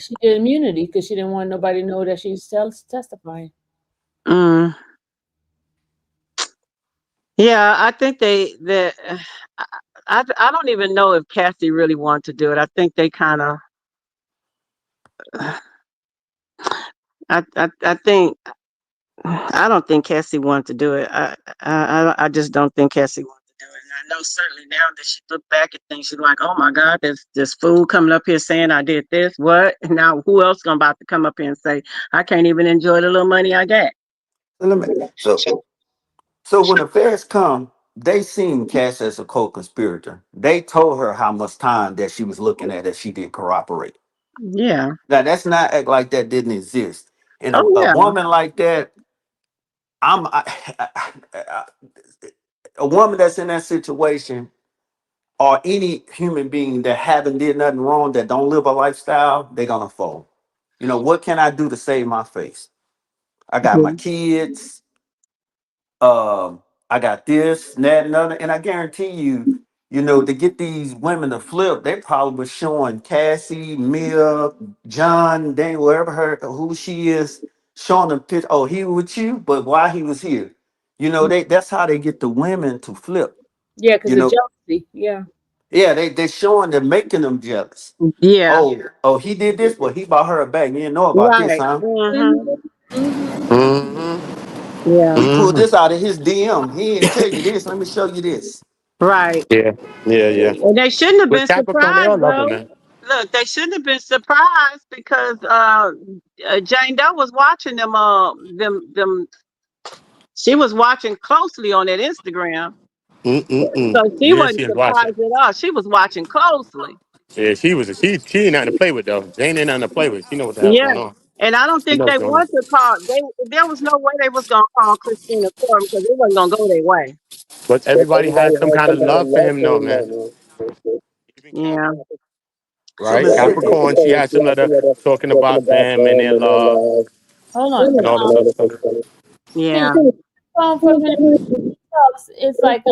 she did immunity because she didn't want nobody to know that she's testifying. Mm. Yeah, I think they that I don't even know if Kathy really wanted to do it. I think they kind of I think I don't think Cassie wanted to do it. I just don't think Cassie wanted to do it. And I know certainly now that she look back at things, she's like, oh my God, there's this fool coming up here saying I did this. What? Now who else gonna about to come up here and say I can't even enjoy the little money I got? So, so when the feds come, they seen Cass as a co-conspirator. They told her how much time that she was looking at that she didn't corroborate. Yeah. Now that's not act like that didn't exist. And Oh a yeah. woman like that, I'm I- a woman that's in that situation, or any human being that haven't did nothing wrong, that don't live a lifestyle, they're gonna fall. You know, what can I do to save my face? I got my kids, I got this, and that, and other, and I guarantee you, you know, to get these women to flip, they probably was showing Cassie, Mia, John, Daniel, wherever her who she is, showing them picture. Oh, he was with you, but why he was here? You know, that's how they get the women to flip. Yeah, because You of know, jealousy. Yeah. Yeah, they showing they're making them jealous. Yeah, Oh, he did this, but he bought her a bag. You didn't know about this, right. huh? Mm-hmm. Mm-hmm. Mm-hmm. Yeah, He pulled Mm-hmm. this out of his DM. He didn't tell you this. Let me show you this. right. Yeah. Yeah. Yeah. And they shouldn't have With been Capricorn, they all surprised love him, though. man. Look, they shouldn't have been surprised because Jane Doe was watching them. She was watching closely on that Instagram, Mm-mm-mm. so she Yeah, wasn't she is watching. surprised at all. She was watching closely. Yeah, she ain't nothing to play with though. Jane ain't nothing to play with. She know what the hell's Yeah, going on. and I don't She think knows they what's going on. want to call. There was no way they was gonna call Christina Court because it wasn't gonna go their way. But everybody has some kind of love for him, though, man. Even Yeah. Capricorn, So right? Miss Cynthia, Capricorn, she had some letter talking about them and their love Hold on. and all this other stuff. See, Yeah. phone for a minute. It's like,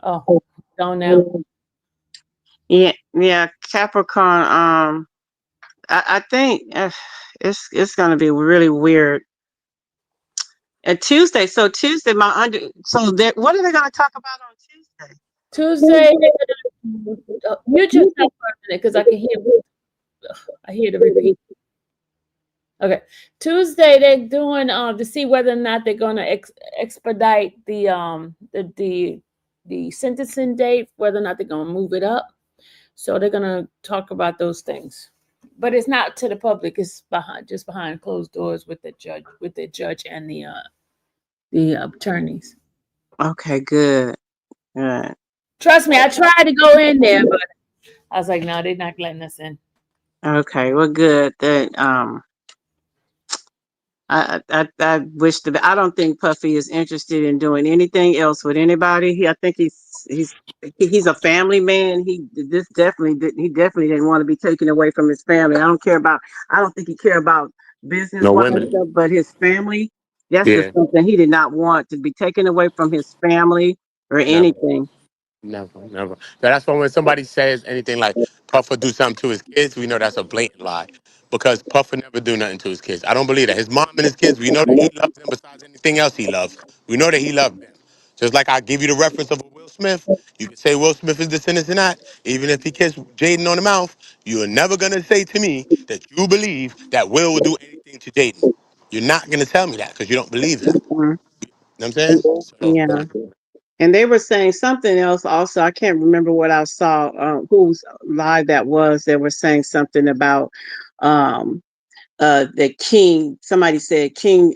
oh, gone now. Yeah, yeah, Capricorn. I think it's gonna be really weird. And Tuesday, so Tuesday, what are they gonna talk about on Tuesday? Tuesday, mute yourself for a minute because I hear the repeat. Okay, Tuesday they're doing to see whether or not they're going to expedite the sentencing date, whether or not they're going to move it up. So they're going to talk about those things, but it's not to the public. It's behind closed doors with the judge and the attorneys. Okay, good. Good. Trust me, I tried to go in there, but I was like, no, they're not letting us in. Okay, well, good. That I wish that I don't think Puffy is interested in doing anything else with anybody. I think he's a family man. He definitely didn't want to be taken away from his family. I don't think he cared about business No wise women. stuff, but his family, that's just Yeah, something he did not want to be taken away from his family or never. anything. Never, never. That's why when somebody says anything like Puff will do something to his kids, we know that's a blatant lie. Because Puff would never do nothing to his kids. I don't believe that. His mom and his kids, we know that he loves them besides anything else he loves. We know that he loved them. Just like I give you the reference of a Will Smith, you can say Will Smith is this and this and that. Even if he kissed Jaden on the mouth, you are never gonna say to me that you believe that Will will do anything to Jaden. You're not gonna tell me that because you don't believe that. Mhm. You know what I'm saying? So Yeah. And they were saying something else also. I can't remember what I saw, whose live that was. They were saying something about um, the king. Somebody said king.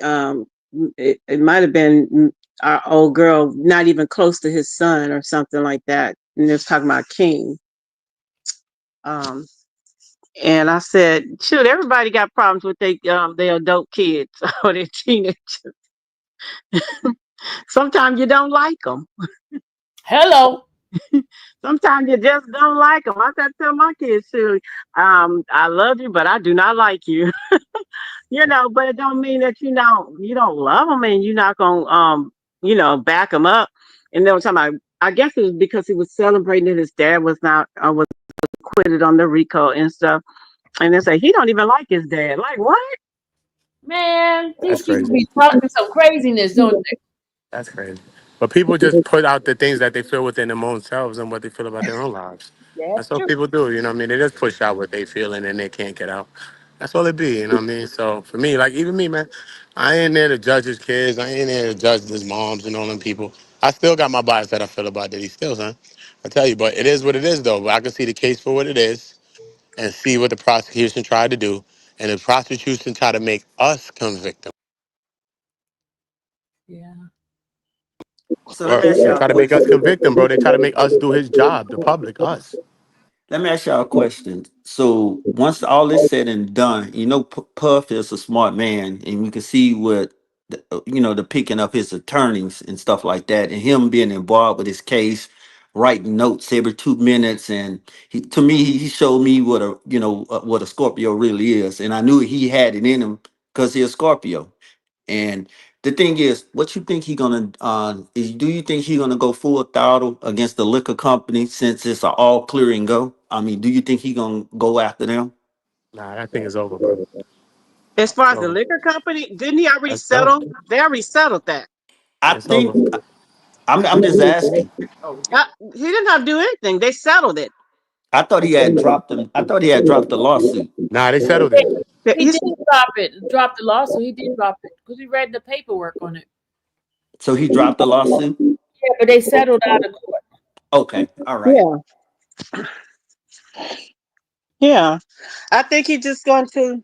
It might have been our old girl, not even close to his son or something like that. And they was talking about king. Um, and I said, shoot, everybody got problems with their adult kids or their teenagers. Sometimes you don't like them. Hello. Sometimes you just don't like them. I got to tell my kids too. I love you, but I do not like you. But it don't mean that you don't love them and you're not gonna back them up. And then talking about, I guess it was because he was celebrating that his dad was acquitted on the RICO and stuff. And they say he don't even like his dad. Like what? Man, these that's people crazy. be talking some craziness, don't they? That's crazy. But people just put out the things that they feel within their own selves and what they feel about their own lives. That's That's what true. people do, you know what I mean? They just push out what they feel and then they can't get out. That's all it be, you know what I mean? So for me, like even me, man, I ain't there to judge his kids. I ain't there to judge his moms and all them people. I still got my bias that I feel about Diddy still, son. I tell you, but it is what it is though. But I can see the case for what it is and see what the prosecution tried to do. And the prosecution tried to make us convict him. Yeah. so let me Word. ask They y'all a try to make question. us convict him, bro. They try to make us do his job, the public, us. Let me ask y'all a question. So once all is said and done, Puff is a smart man, and we can see what the picking up his attorneys and stuff like that, and him being involved with his case, writing notes every 2 minutes, and he showed me what a Scorpio really is, and I knew he had it in him because he's a Scorpio. And the thing is, what you think he gonna do you think he gonna go full throttle against the liquor company since it's an all clear and go? I mean, do you think he gonna go after them? Nah, that thing is over, bro. As far It's as the over. liquor company, didn't he already That's done. settle? They already settled that. I It's think over. I'm just asking. He didn't have to do anything. They settled it. I thought he had dropped him. I thought he had dropped the lawsuit. Nah, they settled it. He did drop the lawsuit. He did drop it because we read the paperwork on it. So he dropped the lawsuit. Yeah, but they settled out of court. Okay, all right. Yeah. Yeah. I think he's just going to.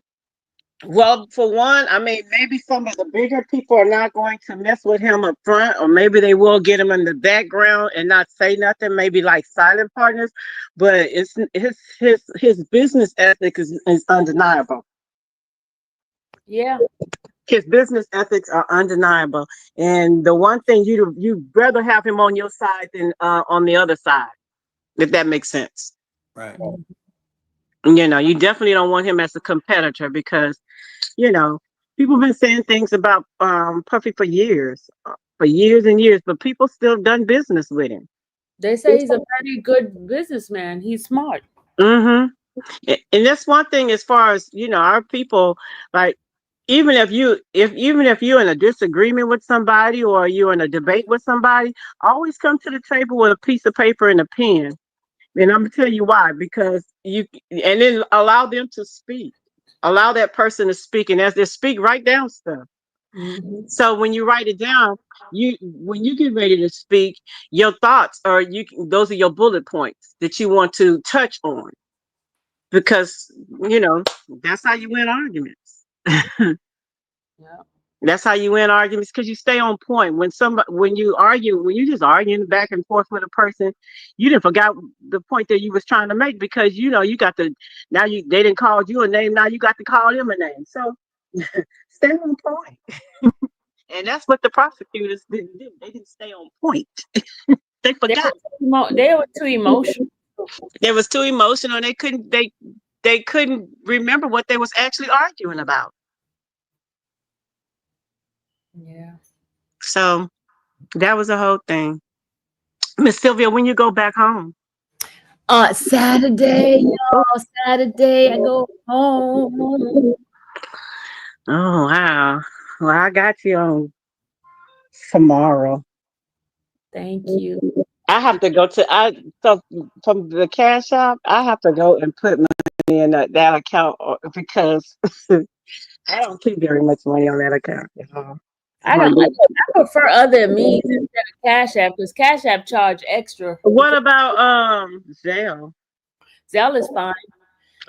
Well, for one, I mean, maybe some of the bigger people are not going to mess with him up front, or maybe they will get him in the background and not say nothing, maybe like silent partners. But it's his business ethic is undeniable. Yeah. His business ethics are undeniable, and the one thing you'd rather have him on your side than on the other side, if that makes sense. Right. You know, you definitely don't want him as a competitor because, you know, people have been saying things about Puffy for years and years, but people still done business with him. They say he's a very good businessman. He's smart. Mm-hmm. And that's one thing as far as, you know, our people, like, even if you're in a disagreement with somebody or you're in a debate with somebody, always come to the table with a piece of paper and a pen. And I'm gonna tell you why, because and then allow them to speak. Allow that person to speak, and as they speak, write down stuff. Mm-hmm. So when you write it down, when you get ready to speak, your thoughts those are your bullet points that you want to touch on, because you know that's how you win arguments. Yeah. That's how you win arguments, because you stay on point. When you just arguing back and forth with a person, you didn't forgot the point that you was trying to make, because you know you got to they didn't call you a name, now you got to call them a name. So stay on point. And that's what the prosecutors didn't do. They didn't stay on point. They forgot. They were too emotional. They was too emotional. They couldn't remember what they was actually arguing about. Yeah. So that was the whole thing. Miss Sylvia, when you go back home? Saturday, y'all. Saturday, I go home. Oh wow. Well, I got you on tomorrow. Thank you. I have to go so from the cash app, I have to go and put money in that account because I don't keep very much money on that account. I prefer other means instead of Cash App because Cash App charge extra. What about Zelle? Zelle is fine.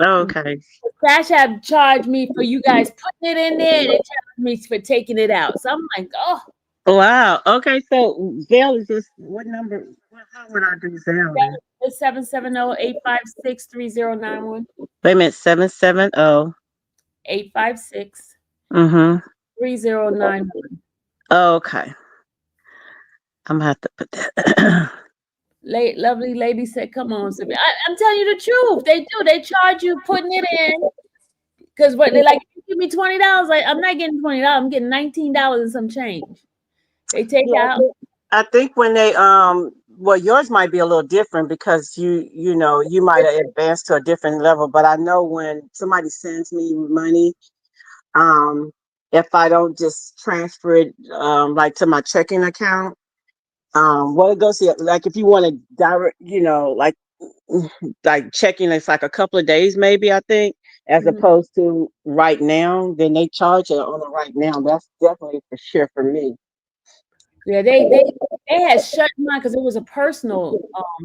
Okay. Cash App charge me for you guys putting it in there, and they charge me for taking it out. So I'm like, oh. Wow. Okay. So Zelle is just what number? How would I do Zelle? It's 770-856-3091. Wait a minute. 770 856 Mm-hmm. 3091. Okay. I'm gonna have to put that. Lovely lady said, "Come on, Sylvia. I'm telling you the truth. They do. They charge you putting it in because what they like. Give me $20. Like I'm not getting $20. I'm getting $19 and some change. They take out. I think when they well, yours might be a little different because you know you might have advanced to a different level. But I know when somebody sends me money, if I don't just transfer it like to my checking account, well, it goes to, like, if you want to direct, you know, like checking, it's like a couple of days maybe, I think, as opposed to right now, then they charge it on the right now. That's definitely for sure for me. Yeah, they had shut mine because it was a personal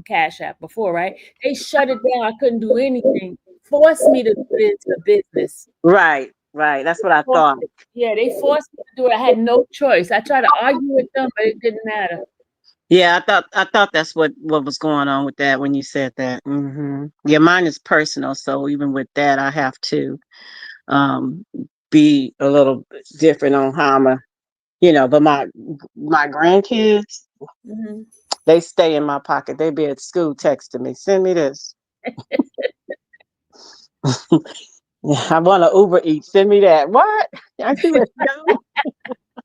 Cash App before, right? They shut it down. I couldn't do anything. Forced me to put it into business. Right. That's what I thought. Yeah, they forced me to do it. I had no choice. I tried to argue with them, but it didn't matter. Yeah, I thought that's what was going on with that when you said that. Yeah, mine is personal, so even with that, I have to be a little bit different on how I'm but my grandkids, they stay in my pocket. They be at school texting me, send me this. I want to Uber Eats, send me that. What? I see what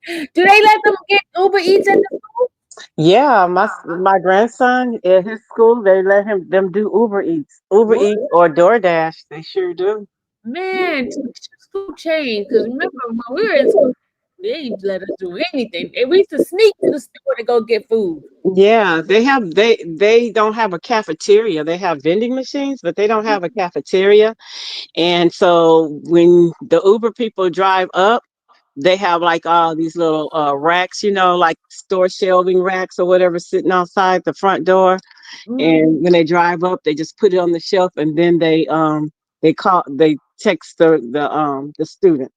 Do they let them get Uber Eats at the school? Yeah, my grandson at his school, they let them do Uber Eats or DoorDash. They sure do. Man, school changed because remember when we were in school, They ain't let us do anything. And we used to sneak to the store to go get food. Yeah, they don't have a cafeteria. They have vending machines, but they don't have a cafeteria. And so when the Uber people drive up, they have like all these little racks, like store shelving racks or whatever sitting outside the front door. Mm. And when they drive up, they just put it on the shelf and then they text the student,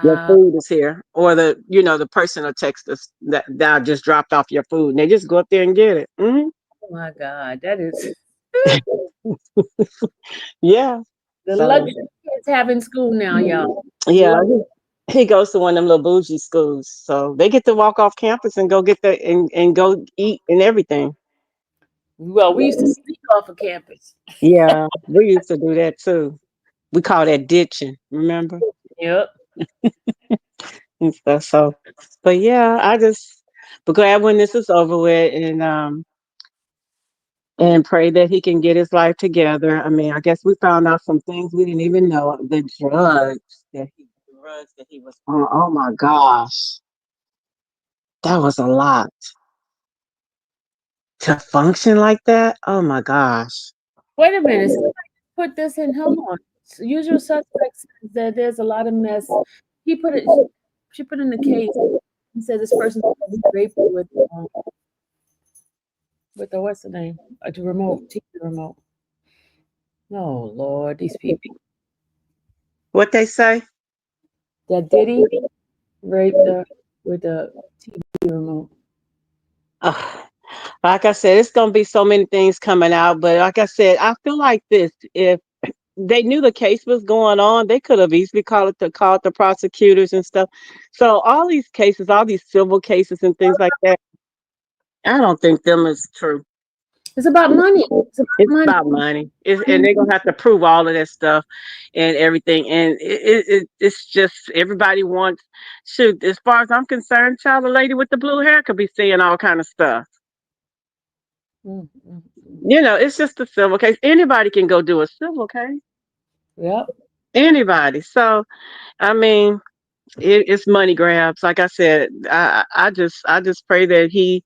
your Wow. food is here. Or the person will text us that I just dropped off your food. And they just go up there and get it. Oh my God. That is Yeah. the So luxury kids have in school now, y'all. yeah, Love. he goes to one of them little bougie schools. So they get to walk off campus and go get and go eat and everything. Well, we used to sneak off of campus. Yeah, we used to do that too. We call that ditching, remember? Yep. And stuff. So, but yeah, I just be glad when this is over with, and pray that he can get his life together. I mean, I guess we found out some things we didn't even know. The drugs that he was on. Oh my gosh, that was a lot to function like that. Oh my gosh. Wait a minute. Somebody put this in. Hold on. Usual suspects says that there's a lot of mess. He put it. She put in the case. He said this person raped her with the what's the name? The remote, TV remote. Oh Lord, these people. What they say? That Diddy raped her with the TV remote. Ugh. Like I said, it's gonna be so many things coming out. But like I said, I feel like this: if they knew the case was going on, they could have easily called the prosecutors and stuff. So all these cases, all these civil cases and things like that, I don't think them is true. It's about money. It's about It's money. about money, and they're gonna have to prove all of that stuff and everything. And it's just everybody wants. Shoot, as far as I'm concerned, child, the lady with the blue hair could be saying all kind of stuff. Mm, mm, mm. It's just a civil case. Anybody can go do a civil case. Yep. Anybody. So I mean, it's money grabs. Like I said, I just pray that he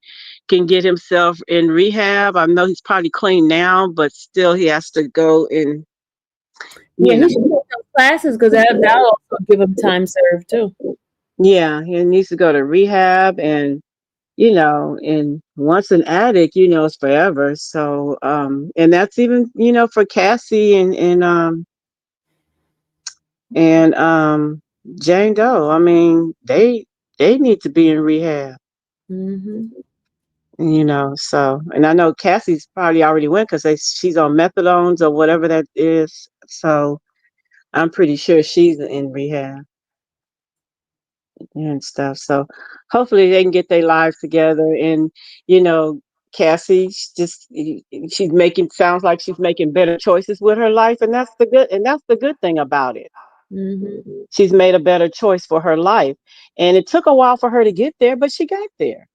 can get himself in rehab. I know he's probably clean now, but still he has to go and Yeah, you he should know, take those classes because that'll also give him time served too. yeah, he needs to go to rehab and once an addict, it's forever. So and that's even, for Cassie and Jane Doe. I mean, they need to be in rehab. Hmm. So, and I know Cassie's probably already went because she's on methadones or whatever that is. So I'm pretty sure she's in rehab and stuff. So hopefully they can get their lives together. And you know, Cassie, she's making sounds like she's making better choices with her life, and that's the good thing about it. Hmm. She's made a better choice for her life, and it took a while for her to get there, but she got there.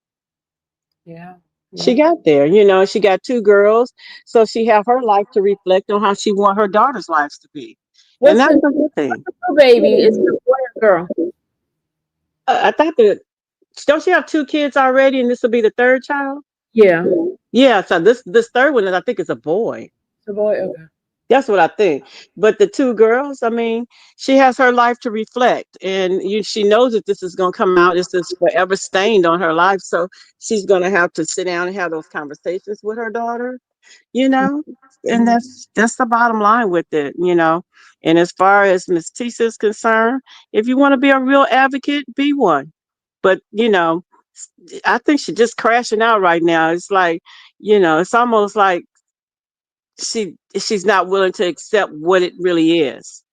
Yeah. She Yeah. got there. She got two girls, so she have her life to reflect on how she want her daughter's lives to be, and What's that's the a good thing. new baby? Is it a boy or girl? I thought that don't she have two kids already, and this will be the third child? Yeah. Yeah. So this third one, I think, is a boy. It's a boy. Okay. That's what I think. But the two girls, I mean, she has her life to reflect, and she knows that this is going to come out. This is forever stained on her life, so she's going to have to sit down and have those conversations with her daughter you know and Hmm. that's the bottom line with it. And as far as Miss Tisa is concerned, if you want to be a real advocate, be one. But I think she's just crashing out right now. It's like, it's almost like she's not willing to accept what it really is.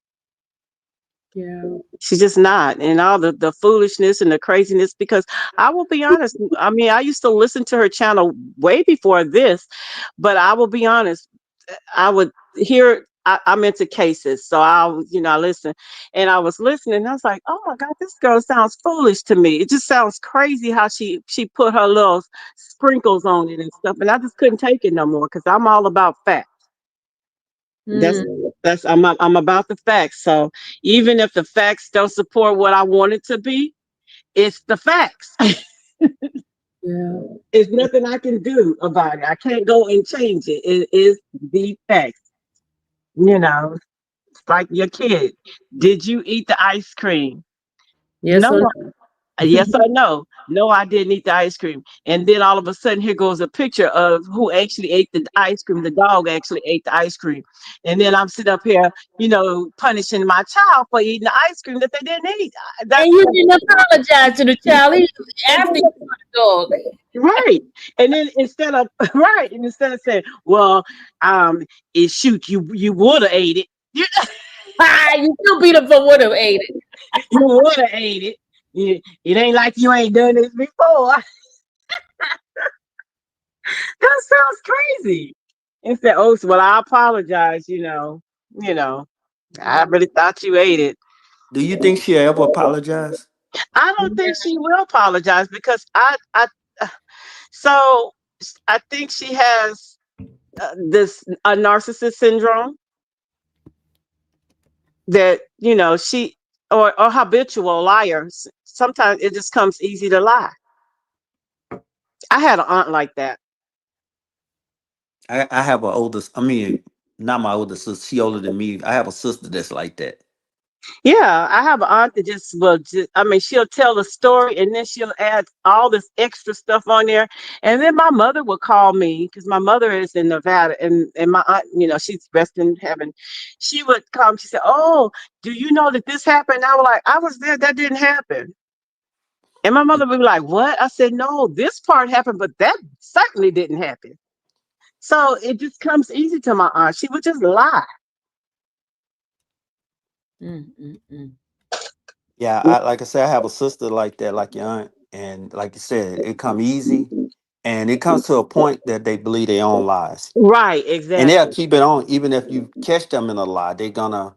Yeah. She's just not. And all the foolishness and the craziness, because I will be honest, I mean, I used to listen to her channel way before this, but I will be honest, I would hear. I'm into cases, so I listen, and I was listening. And I was like, "Oh my God, this girl sounds foolish to me. It just sounds crazy how she put her little sprinkles on it and stuff." And I just couldn't take it no more because I'm all about facts. That's Mm. I'm about the facts. So even if the facts don't support what I want it to be, It's the facts. Yeah. There's nothing I can do about it. I can't go and change it. It is the facts. You know, it's like your kid. Did you eat the ice cream? Yes or No. no? Yes or no? No, I didn't eat the ice cream. And then all of a sudden, here goes a picture of who actually ate the ice cream. The dog actually ate the ice cream. And then I'm sitting up here, punishing my child for eating the ice cream that they didn't eat. And That's you didn't apologize to the child and after you put the dog. right. And then instead of right, and instead of saying, well, it shoot, you would have ate it. You, Ah, you still beat him for would have ate it. you would have ate it. It ain't like you ain't done this before. That sounds crazy. Instead, oh, well, I apologize. I really thought you ate it. Do you think she'll ever apologize? I don't think she will apologize because so I think she has this a narcissist syndrome that she or habitual liars. Sometimes it just comes easy to lie. I had an aunt like that. I have an older, I mean, not my older sister. She older than me. I have a sister that's like that. Yeah, I have an aunt that I mean, she'll tell the story and then she'll add all this extra stuff on there. And then my mother would call me because my mother is in Nevada and my aunt, she's rest in heaven. She would come, she said, oh, do you know that this happened? I was like, I was there, that didn't happen. And my mother would be like, what? I said, no, this part happened, but that certainly didn't happen. So it just comes easy to my aunt. She would just lie. Mm. Yeah, like I said, I have a sister like that, like your aunt, and like you said, it come easy, and it comes to a point that they believe their own lies, Right, and they'll exactly. keep it on, even if you catch them in a lie. They're gonna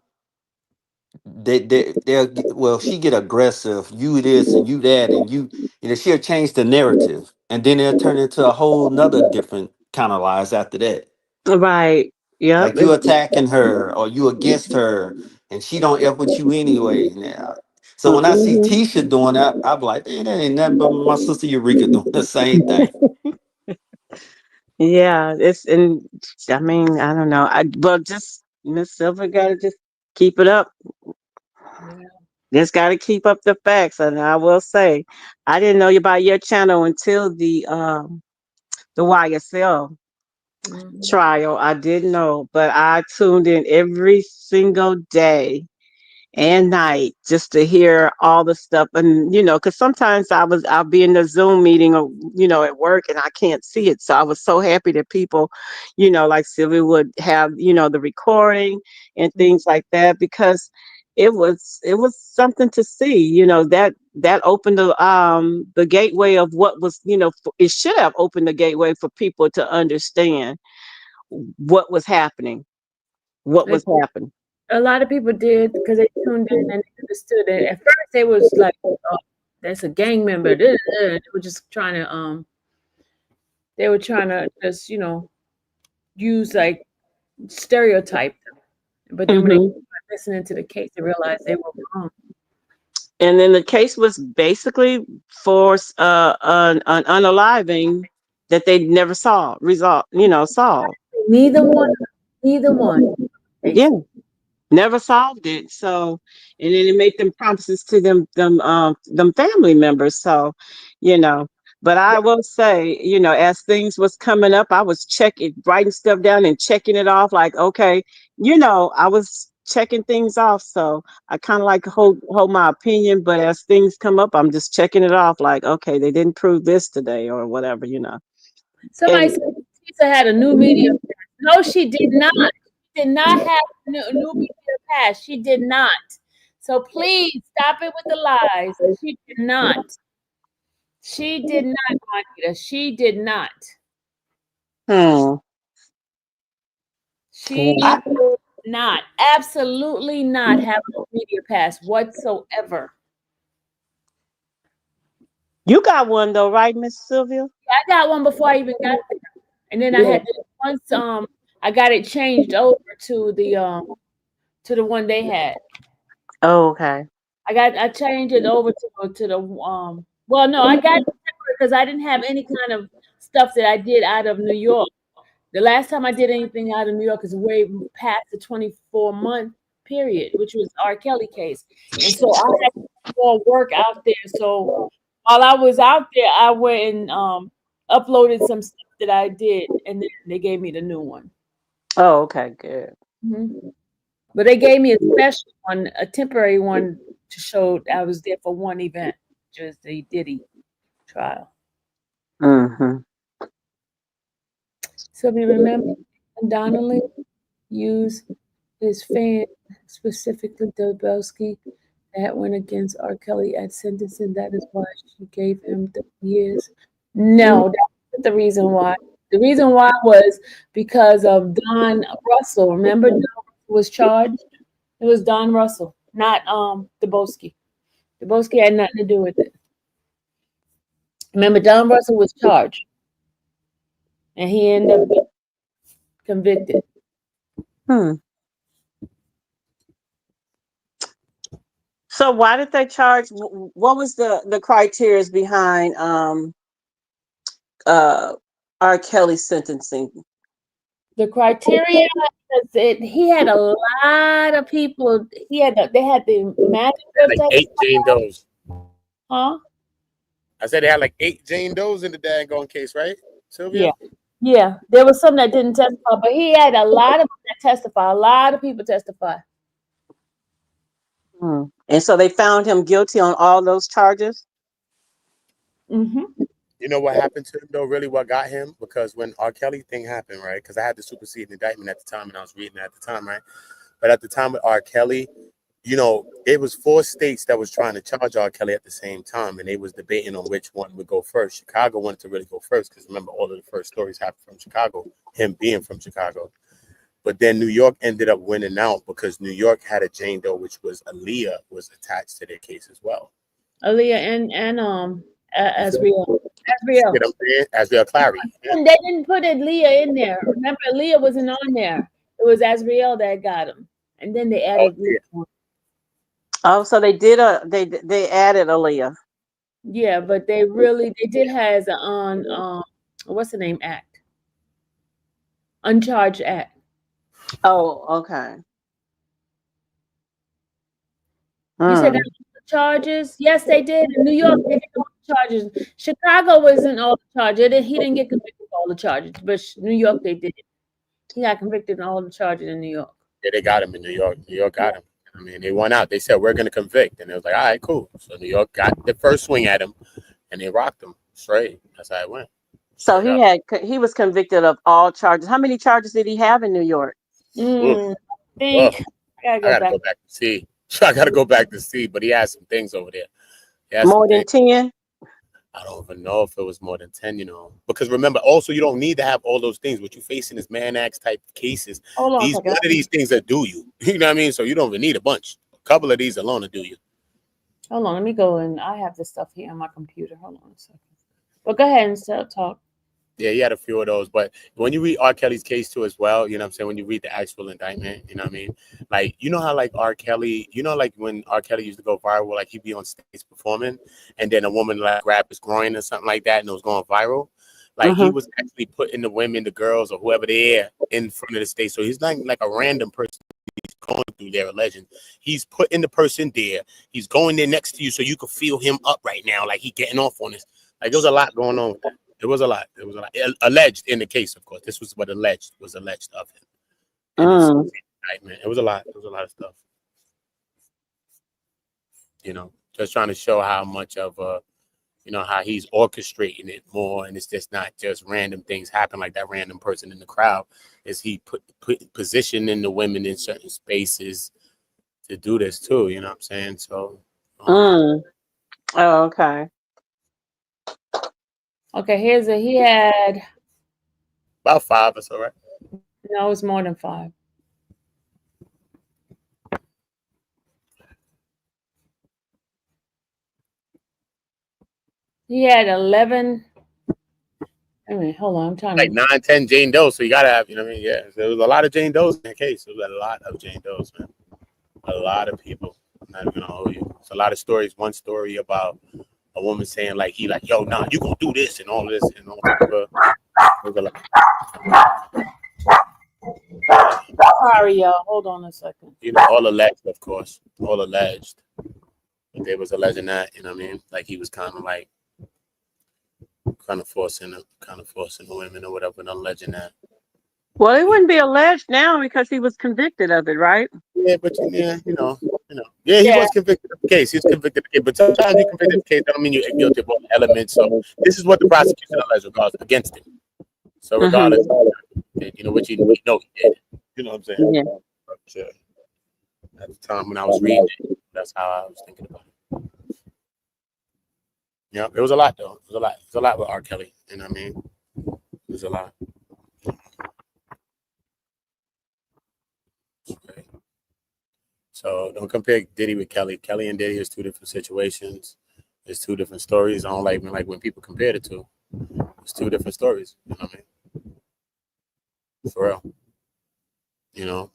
well, she get aggressive, you this and you that, and she'll change the narrative, and then they'll turn into a whole nother different kind of lies after that. Right. Yep. Like you attacking her or you against her, and she don't F with you anyway. Now, so when I see Mhm. Tisha doing that, I'm like, man, that ain't nothing but my sister Eureka doing the same thing. Yeah, and I mean, I don't know. Just Miss Silver gotta just keep it up. Yeah. Just gotta keep up the facts. And I will say, I didn't know about your channel until the YSL Mhm. trial. I didn't know, but I tuned in every single day and night just to hear all the stuff. And because sometimes I'll be in the Zoom meeting or at work and I can't see it. So I was so happy that people, like Sylvia would have the recording and things like that, because it was something to see. That opened the gateway of what was, it should have opened the gateway for people to understand what was happening, what was It, happening. a lot of people did because they tuned in and they understood it. At first, they was like, "Oh, that's a gang member." They were just trying to they were trying to just use like stereotype them. But then when they Hmm. started listening to the case, they realized they were wrong. And then the case was basically for an unaliving that they never saw resolve, solved. Neither one, neither one. Yeah, Case. never solved it. So, and then it made them promises to them family members. So, you know, but I will say, as things was coming up, I was checking, writing stuff down and checking it off. Like, okay, I was checking things off. So I kind of like hold my opinion, but as things come up, I'm just checking it off. Like, okay, they didn't prove this today or whatever. Somebody And said Tisa had a new media pass. No, she did not. She did not have new media pass. She did not. So please stop it with the lies. She did not. She did not, Juanita. She did not. hmm, She did not. Absolutely not have a media pass whatsoever. you got one though, right, Miss Sylvia? I got one before I even got there. And then I Yeah. had to, once I got it changed over to the one they had. Oh, okay. I changed it over to the well, no, I got because I didn't have any kind of stuff that I did out of New York. The last time I did anything out of New York is way past the 24-month period, which was R. Kelly case. And so I had more work out there. So while I was out there, I went and uploaded some stuff that I did, and then they gave me the new one. Oh, okay, good. Mhm. But they gave me a special one, a temporary one to show I was there for one event, which was the Diddy trial. Mm-hmm. So we remember Donnelly used his fan, specifically Dobelski, that went against R. Kelly at sentencing. That is why she gave him 30 years. No, that wasn't the reason why. The reason why was because of Don Russell. Remember, Don was charged. It was Don Russell, not Dobelski. Dobelski had nothing to do with it. Remember, Don Russell was charged, and he ended up being convicted. Hmm. So why did they charge? What was the criteria behind uh R. Kelly's sentencing? The criteria is he had a lot of people. They had the magistrate Like 8 Jane Does. huh? I said they had like 8 Jane Does in the daggone case, right, Sylvia? Yeah. Yeah. There was some that didn't testify, but he had a lot of them that testify. A lot of people testify. Hmm. And so they found him guilty on all those charges? Mm-hmm. You know what happened to him though? Really, what got him? Because when R. Kelly thing happened, right? Because I had the superseding indictment at the time, and I was reading it at the time, right? But at the time with R. Kelly, you know, it was 4 states that was trying to charge R. Kelly at the same time, and they was debating on which one would go first. Chicago wanted to really go first because remember, all of the first stories happened from Chicago, him being from Chicago. But then New York ended up winning out because New York had a Jane Doe, which was Aaliyah, was attached to their case as well. Aaliyah and You Asriel. see what I'm saying? Asriel Clary. Yeah. And they didn't put Aaliyah in there. Remember, Aaliyah wasn't on there. It was Asriel that got him, and then they Oh added. yeah. Oh, so they added Aaliyah. Yeah, but they did has on what's the name act, uncharged act. Oh, okay. You said Hmm. that charges? Yes, they did. In New York, they did all the charges. Chicago wasn't all the charges. He didn't get convicted of all the charges, but New York they did. He got convicted of all the charges in New York. Yeah, they got him in New York. New York got him. I mean, they won out. They said we're gonna convict, and it was like, all right, cool. So New York got the first swing at him, and they rocked him straight. That's how it went. So Straight up. he was convicted of all charges. How many charges did he have in New York? Oof. I think Oof. I I gotta gotta go go back. back to see. I gotta go back to see, but he has some things over there. He has some More than things. 10? I don't even know if it was more than 10, you know. Because remember, also, you don't need to have all those things. What you facing is man acts type cases. Hold on a These second. one of these things that do you. You know what I mean? So you don't even need a bunch. A couple of these alone to do you. Hold on, let me go and I have this stuff here on my computer. Hold on a second. But go ahead and talk. Yeah, he had a few of those. But when you read R. Kelly's case too as well, you know what I'm saying? When you read the actual indictment, you know what I mean? Like, you know how like R. Kelly, you know, like when R. Kelly used to go viral, like he'd be on stage performing and then a woman like grab his groin or something like that and it was going viral. Like he was actually putting the women, the girls, or whoever there in front of the stage. So he's not like a random person he's going through there, a legend. He's putting the person there. He's going there next to you so you can feel him up right now, like he getting off on this. Like there's a lot going on with that. It was a lot. It was a lot. Alleged in the case, of course. This was what was alleged of him. And it's indictment. It was a lot. It was a lot of stuff. You know, just trying to show how much of you know, how he's orchestrating it more, and it's just not just random things happen like that random person in the crowd. Is he put positioning the women in certain spaces to do this too? You know what I'm saying? So. Oh, okay. Okay, he had about 5 or so, right? No, it's more than 5. He had 11. I mean, hold on, I'm trying like 9, 10 Jane Does. So you gotta have, you know what I mean? Yeah. So there was a lot of Jane Does in that case. There was a lot of Jane Does, man. A lot of people. not even gonna hold you. It's a lot of stories. One story about a woman saying like he like, yo, nah, you gonna do this and all this and all type of Sorry, y'all. Hold on a second. you know, all alleged, of course. All alleged. But they was alleging that, you know what I mean? Like he was kind of forcing the women or whatever and alleging that. Well, it wouldn't be alleged now because he was convicted of it, right? Yeah, but yeah, you know. Yeah, he Yeah. was convicted of the case. He was convicted of the case. But sometimes you convicted of the case, that don't mean you're guilty of all the elements. So this is what the prosecution alleged regardless against him. So regardless, you know what you know he did. You know what I'm saying? Yeah. But, at the time when I was reading it, that's how I was thinking about it. Yeah, it was a lot though. It was a lot. It was a lot with R. Kelly. You know what I mean? It was a lot. Right. So don't compare Diddy with Kelly. Kelly and Diddy is two different situations. It's two different stories. I don't like when people compare the two. It's two different stories. You know what I mean? For real. You know,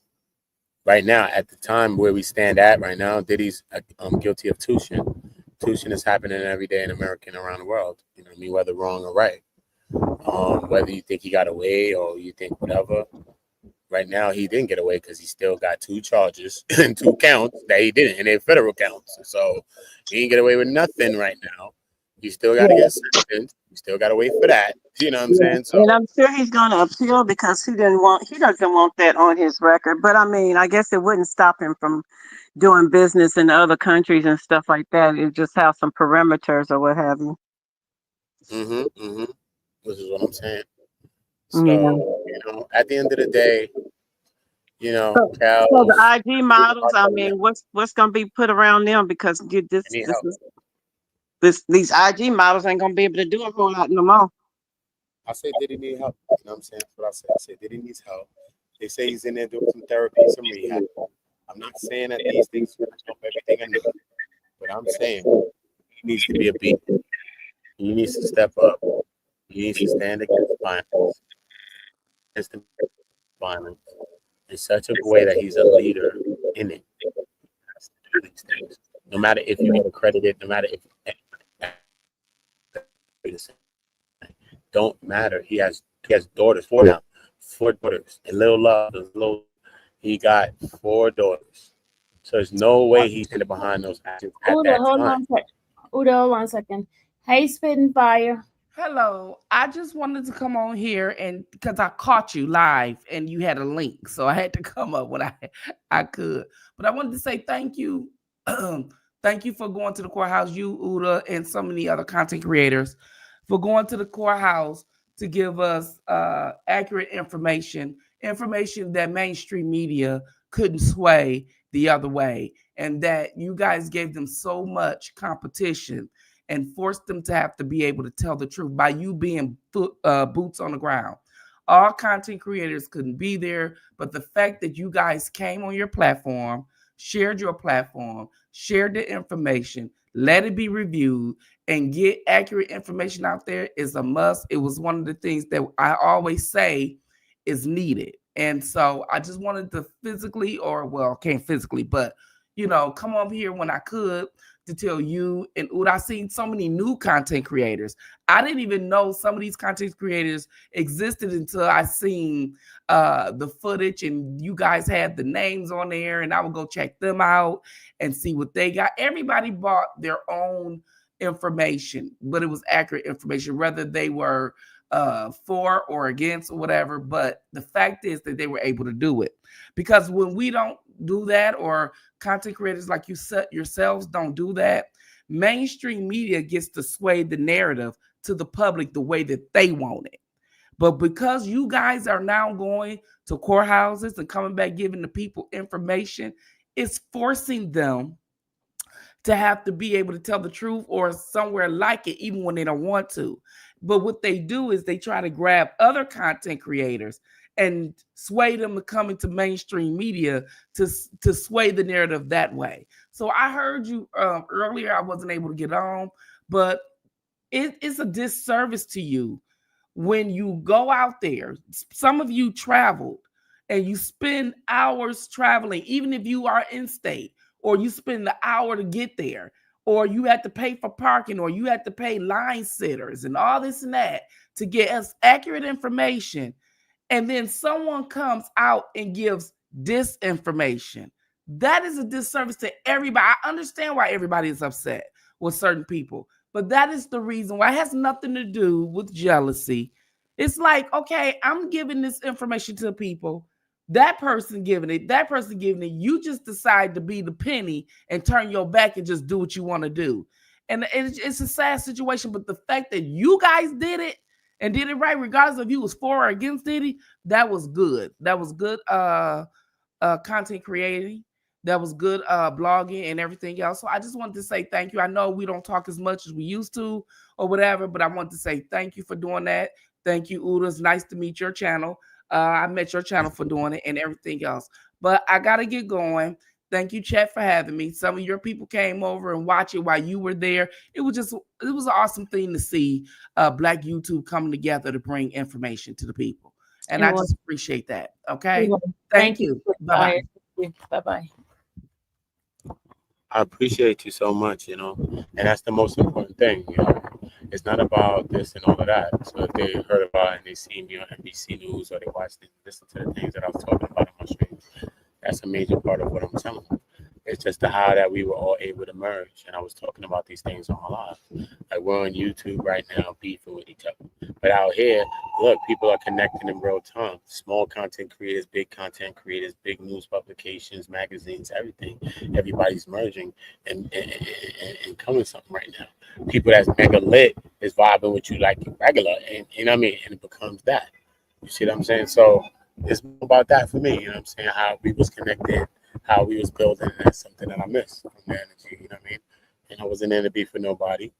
right now, at the time where we stand at right now, Diddy's guilty of tuition. Tuition is happening every day in America and around the world. You know what I mean? Whether wrong or right. Whether you think he got away or you think whatever. Right now, he didn't get away because he still got 2 charges and 2 counts that he didn't, and they're federal counts. So he didn't get away with nothing right now. You still got to get sentenced. You still got to wait for that. You know what I'm saying? So, and I'm sure he's going to appeal because he doesn't want that on his record. But I mean, I guess it wouldn't stop him from doing business in other countries and stuff like that. It just have some parameters or what have you. This is what I'm saying. So, Yeah. you know, at the end of the day, you know, So Cal, the IG models, I mean, what's going to be put around them because these IG models ain't going to be able to do a whole lot no more. I say Diddy need help. You know what I'm saying? That's what I say. I say Diddy needs help. They say he's in there doing some therapy, some rehab. I'm not saying that these things are help everything or nothing, but I'm saying he needs to be a beat. He needs to step up. He needs to stand against violence in such a way that he's a leader in it. He has to do these things. No matter if you get accredited, no matter if don't matter. He has daughters, 4 now. 4 daughters. And Lil Love, he got 4 daughters. So there's no way he's standing behind those actions at Uda, that hold time. on a second. Uda, hold on a second. Hey, Spitting Fire. Hello. I just wanted to come on here and because I caught you live and you had a link, so I had to come up when I could. But I wanted to say thank you. Thank you for going to the courthouse, you, Uda, and so many other content creators for going to the courthouse to give us accurate information that mainstream media couldn't sway the other way, and that you guys gave them so much competition and forced them to have to be able to tell the truth by you being boots on the ground. All content creators couldn't be there, but the fact that you guys came on your platform, shared the information, let it be reviewed, and get accurate information out there is a must. It was one of the things that I always say is needed. And so I just wanted to can't physically, but come up here when I could to tell you and Uda. I seen so many new content creators. I didn't even know some of these content creators existed until I seen the footage and you guys had the names on there, and I would go check them out and see what they got. Everybody bought their own information, but it was accurate information, whether they were for or against or whatever. But the fact is that they were able to do it, because when we don't do that, or content creators like you yourselves don't do that, mainstream media gets to sway the narrative to the public the way that they want it. But because you guys are now going to courthouses and coming back giving the people information, it's forcing them to have to be able to tell the truth or somewhere like it, even when they don't want to. But what they do is they try to grab other content creators and sway them to come into mainstream media to sway the narrative that way. So I heard you earlier. I wasn't able to get on, but it's a disservice to you when you go out there. Some of you traveled and you spend hours traveling, even if you are in state or you spend the hour to get there, or you had to pay for parking, or you had to pay line sitters and all this and that to get us accurate information. And then someone comes out and gives disinformation. That is a disservice to everybody. I understand why everybody is upset with certain people, but that is the reason why. It has nothing to do with jealousy. It's like, okay, I'm giving this information to people. That person giving it, that person giving it. You just decide to be the penny and turn your back and just do what you want to do. And it's a sad situation, but the fact that you guys did it and did it right, regardless of you was for or against Diddy, that was good. That was good content creating. That was good blogging and everything else. So I just wanted to say thank you. I know we don't talk as much as we used to or whatever, but I want to say thank you for doing that. Thank you, Uda. It's nice to meet your channel. I met your channel for doing it and everything else. But I got to get going. Thank you, Chet, for having me. Some of your people came over and watched it while you were there. It was an awesome thing to see Black YouTube coming together to bring information to the people. And I just appreciate that. Okay. Thank you. Bye-bye. Bye-bye. I appreciate you so much, and that's the most important thing, It's not about this and all of that. So if they heard about it and they seen me on NBC News or they watched it, listen to the things that I was talking about on my stream, that's a major part of what I'm telling them. It's just the how that we were all able to merge. And I was talking about these things on my live. Like we're on YouTube right now, beefing with each other. But out here, look, people are connecting in real time. Small content creators, big content creators, big news publications, magazines, everything. Everybody's merging and coming something right now. People that's mega lit is vibing with you like regular. And you know what I mean? And it becomes that. You see what I'm saying? So it's more about that for me. You know what I'm saying? How we was connected, how we was building, and that's something that I miss from the energy, you know what I mean? And I wasn't in to be for nobody,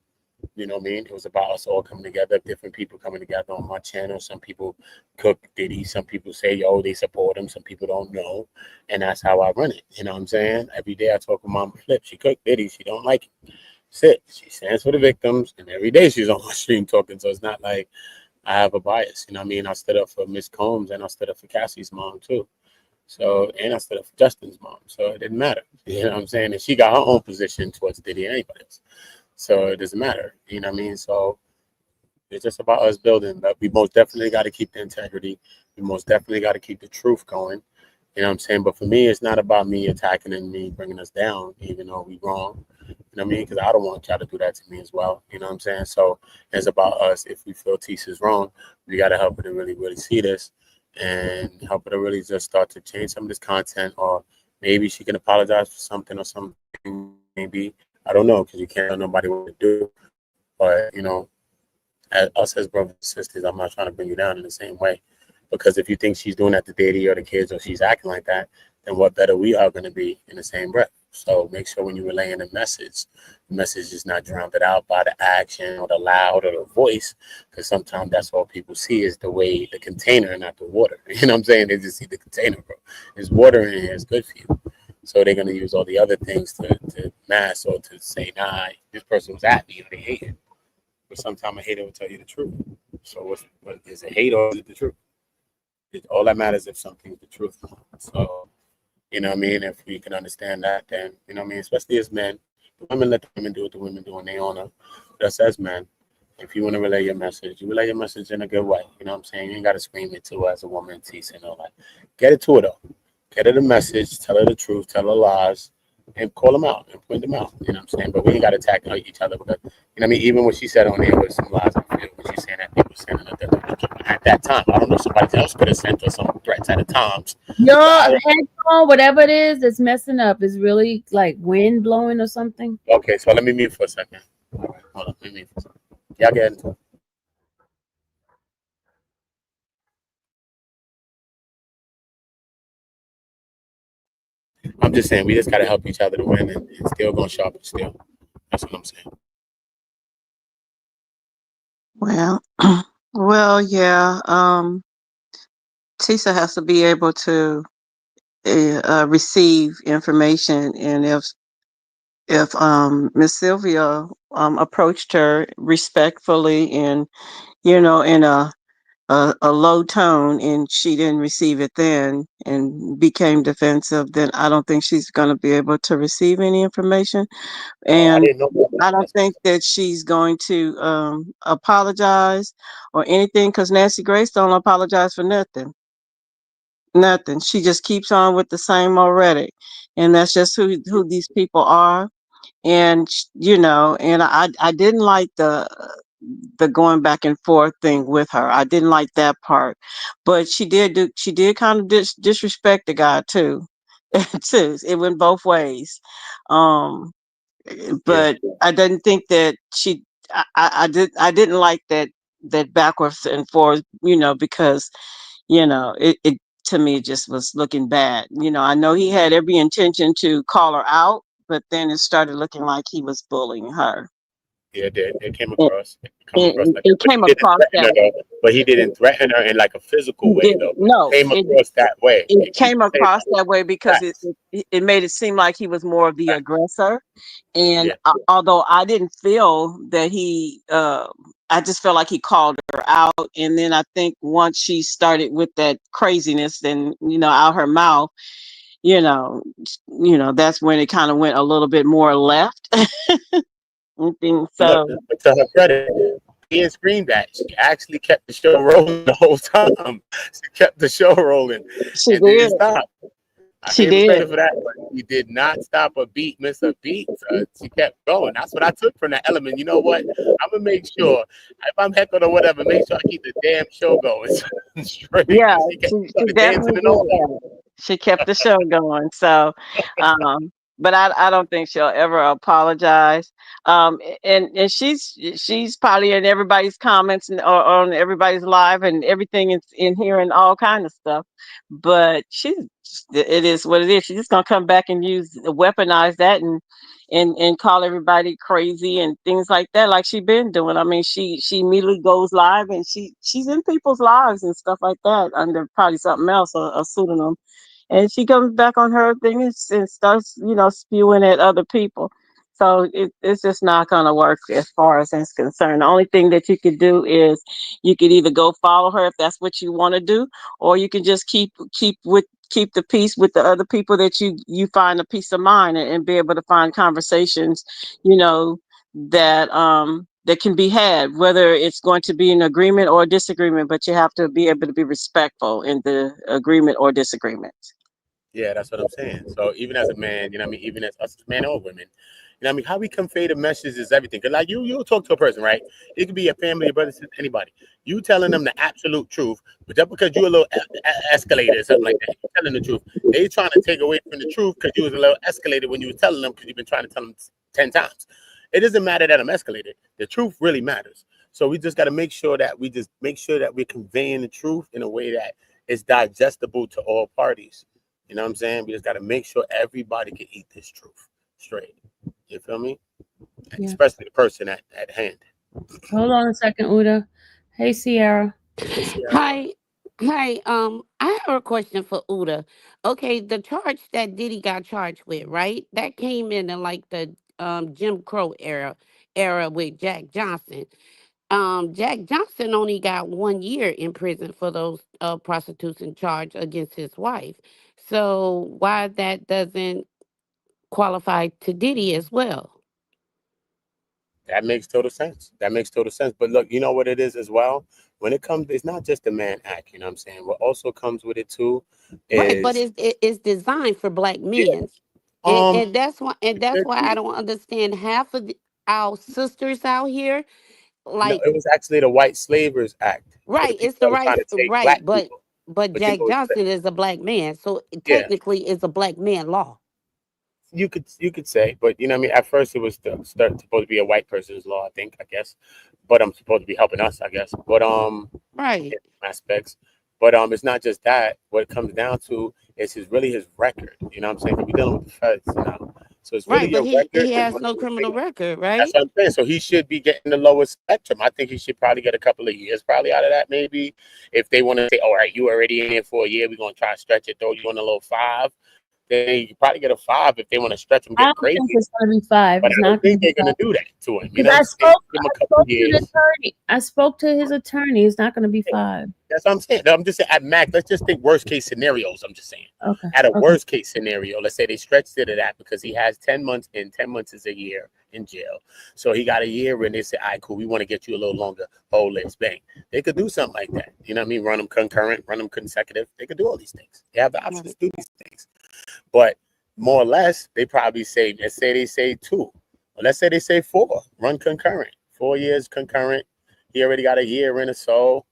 you know what I mean? It was about us all coming together, different people coming together on my channel. Some people cook Diddy, some people say, yo, they support him, some people don't know. And that's how I run it, you know what I'm saying? Every day I talk with Mama Flip, she cooked Diddy, she don't like it. Sit, she stands for the victims, and every day she's on my stream talking, so it's not like I have a bias, you know what I mean? I stood up for Miss Combs, and I stood up for Cassie's mom, too. So, and I stood up for Justin's mom. So it didn't matter. You know what I'm saying? And she got her own position towards Diddy and anybody else. So it doesn't matter. You know what I mean? So it's just about us building. But we most definitely got to keep the integrity. We most definitely got to keep the truth going. You know what I'm saying? But for me, it's not about me attacking and me bringing us down, even though we wrong. You know what I mean? Because I don't want y'all to do that to me as well. You know what I'm saying? So it's about us. If we feel Tisha's wrong, we got to help her to really, really see this and help her to really just start to change some of this content, or maybe she can apologize for something or something. Maybe, I don't know, because you can't tell nobody what to do. But, as us as brothers and sisters, I'm not trying to bring you down in the same way. Because if you think she's doing that to Diddy or the kids, or she's acting like that, then what better we are going to be in the same breath. So make sure when you're relaying the message is not drowned out by the action or the loud or the voice, because sometimes that's all people see is the way, the container and not the water. You know what I'm saying? They just see the container, bro. There's water in here, it's good for you. So they're going to use all the other things to mask or to say, nah, this person was at me or they hate it. But sometimes a hater will tell you the truth. So what is it, hate or is it the truth? All that matters if something's the truth. So, you know what I mean? If we can understand that, then, you know what I mean? Especially as men, the women let the women do what the women do, and they honor. But us as men, if you want to relay your message, you relay your message in a good way. You know what I'm saying? You ain't got to scream it to her as a woman, tease and all that. Get it to her, though. Get her the message, tell her the truth, tell her lies, and call them out and point them out. You know what I'm saying? But we ain't got to attack each other because, you know what I mean? Even what she said on there with some lies, I feel what she's saying that people sending at that time. I don't know if somebody else could have sent her some threats at the times. Your headphone, whatever it is that's messing up, is really like wind blowing or something. Okay, so let me mute for a second. All right, hold on, let me mute for a second. Y'all get into it. I'm just saying, we just got to help each other to win, and still going to sharpen steel. That's what I'm saying. Well, well, yeah. Tisa has to be able to receive information, and if Miss Sylvia approached her respectfully and in a a low tone and she didn't receive it then and became defensive, then I don't think she's going to be able to receive any information. Oh, I And didn't know that. I don't That's think that she's going to apologize or anything, because Nancy Grace don't apologize for nothing. Nothing. She just keeps on with the same already. And that's just who these people are. And and I didn't like the going back and forth thing with her. I didn't like that part, but she did kind of disrespect the guy too. Too, it went both ways. Um, yeah, but I didn't think that I didn't like that backwards and forth, because it to me just was looking bad. I know he had every intention to call her out, but then it started looking like he was bullying her. yeah, it came It, across. It come across it, like that, it but he came didn't across threaten that her way. though. But he didn't threaten her in like a physical He way didn't. though. No, Came across that way. it You came can say across that. that way because it, Facts. it it made it seem like he was more of the Facts. aggressor. And Yeah. although I didn't feel that I just felt like he called her out. And then I think once she started with that craziness, then out her mouth, you know, that's when it kind of went a little bit more left. I think Look, so. but to her credit, he didn't scream that. She actually kept the show rolling the whole time. She kept the show rolling She and didn't did. stop. I She gave her did. credit for that, but he did not stop a beat, miss a beat. She kept going. That's what I took from that element. You know what? I'm gonna make sure if I'm heckled or whatever, make sure I keep the damn show going straight Yeah, because she she started dancing definitely and did all that. that. She kept the show going. So, but I don't think she'll ever apologize. And she's probably in everybody's comments and or on everybody's live and everything is in here and all kind of stuff. But it is what it is. She's just gonna come back and weaponize that and call everybody crazy and things like that, like she been doing. I mean, she immediately goes live and she's in people's lives and stuff like that under probably something else, a pseudonym, and she comes back on her thing and starts spewing at other people. So it's just not going to work as far as it's concerned. The only thing that you could do is you could either go follow her if that's what you want to do, or you can just keep the peace with the other people that you find a peace of mind, and be able to find conversations, that can be had, whether it's going to be an agreement or a disagreement, but you have to be able to be respectful in the agreement or disagreement. Yeah, that's what I'm saying. So even as a man, you know what I mean, even as us men or women, you know what I mean, how we convey the message is everything. Cause like you'll talk to a person, right? It could be your family, your brother, sister, anybody. You telling them the absolute truth, but just because you're a little escalated or something like that, you're telling the truth. They trying to take away from the truth because you was a little escalated when you were telling them because you've been trying to tell them 10 times. It doesn't matter that I'm escalated. The truth really matters. So we just got to make sure that we're conveying the truth in a way that is digestible to all parties. You know what I'm saying? We just got to make sure everybody can eat this truth straight. You feel me? Yeah. Especially the person at hand. Hold on a second, Uda. Hey, Sierra. Hey, Sierra. Hi. Hi. I have a question for Uda. Okay, the charge that Diddy got charged with, right? That came in like the Jim Crow era with Jack Johnson. Jack Johnson only got 1 year in prison for those prostitution charge against his wife. So why that doesn't qualify to Diddy as well? That makes total sense. That makes total sense. But look, you know what it is as well? When it comes, it's not just the man act, you know what I'm saying? What also comes with it too Right, but is it's designed for black yeah. men, and Um that's why I don't understand half of our sisters out here. no, Like, it was actually the White Slavers Act for the right, it's people the that was right, trying to take right, black but people. But you Jack know, Johnson is a black man, so yeah. technically it's a black man law. You could say, but you know what I mean. At first, it was supposed to be a white person's law, I guess, but I'm supposed to be helping us, I guess. But Right, in some aspects, but it's not just that. What it comes down to is his record. You know what I'm saying? 'Cause we're dealing with the feds, so it's really right, but your he record and has what no you bring criminal up. record, That's right? what I'm saying. So he should be getting the lowest spectrum. I think he should probably get a couple of years, probably out of that, maybe if they want to say, all right, you already in here for a year, we're gonna try to stretch it, throw you on a little 5. then you probably get a 5 if they want to stretch him, I get don't think crazy. it's gonna be 5. But It's I don't not gonna think be they're 5. gonna do that to him. You Because know what I I'm saying? spoke, Give him I a couple spoke to the years. attorney. I spoke to his attorney. It's not gonna be 5. That's what I'm saying. I'm just saying at max, let's just think worst case scenarios. I'm just saying. Okay. At a Okay. worst case scenario, let's say they stretched it to that because he has 10 months in, 10 months is a year in jail. So he got a year and they say, all right, cool, we want to get you a little longer. Oh, let's bang. They could do something like that. You know what I mean? Run them concurrent, run them consecutive. They could do all these things. They have the option to do these things. But more or less, they probably say, let's say they say 2. Or let's say they say 4. Run concurrent. 4 years concurrent. He already got a year in or so.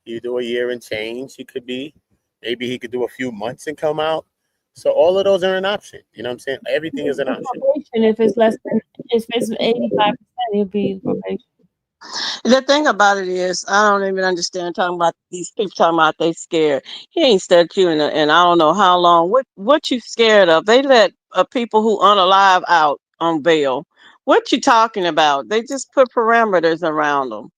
You do a year and change. Maybe he could do a few months and come out. So all of those are an option. You know what I'm saying? Everything is an option. Probation, if it's less than, if it's 85%, it'll be probation. The thing about it is, I don't even understand talking about these people talking about they scared. He ain't stuck you in I don't know how long. What you scared of? They let people who unalive out on bail. What you talking about? They just put parameters around them.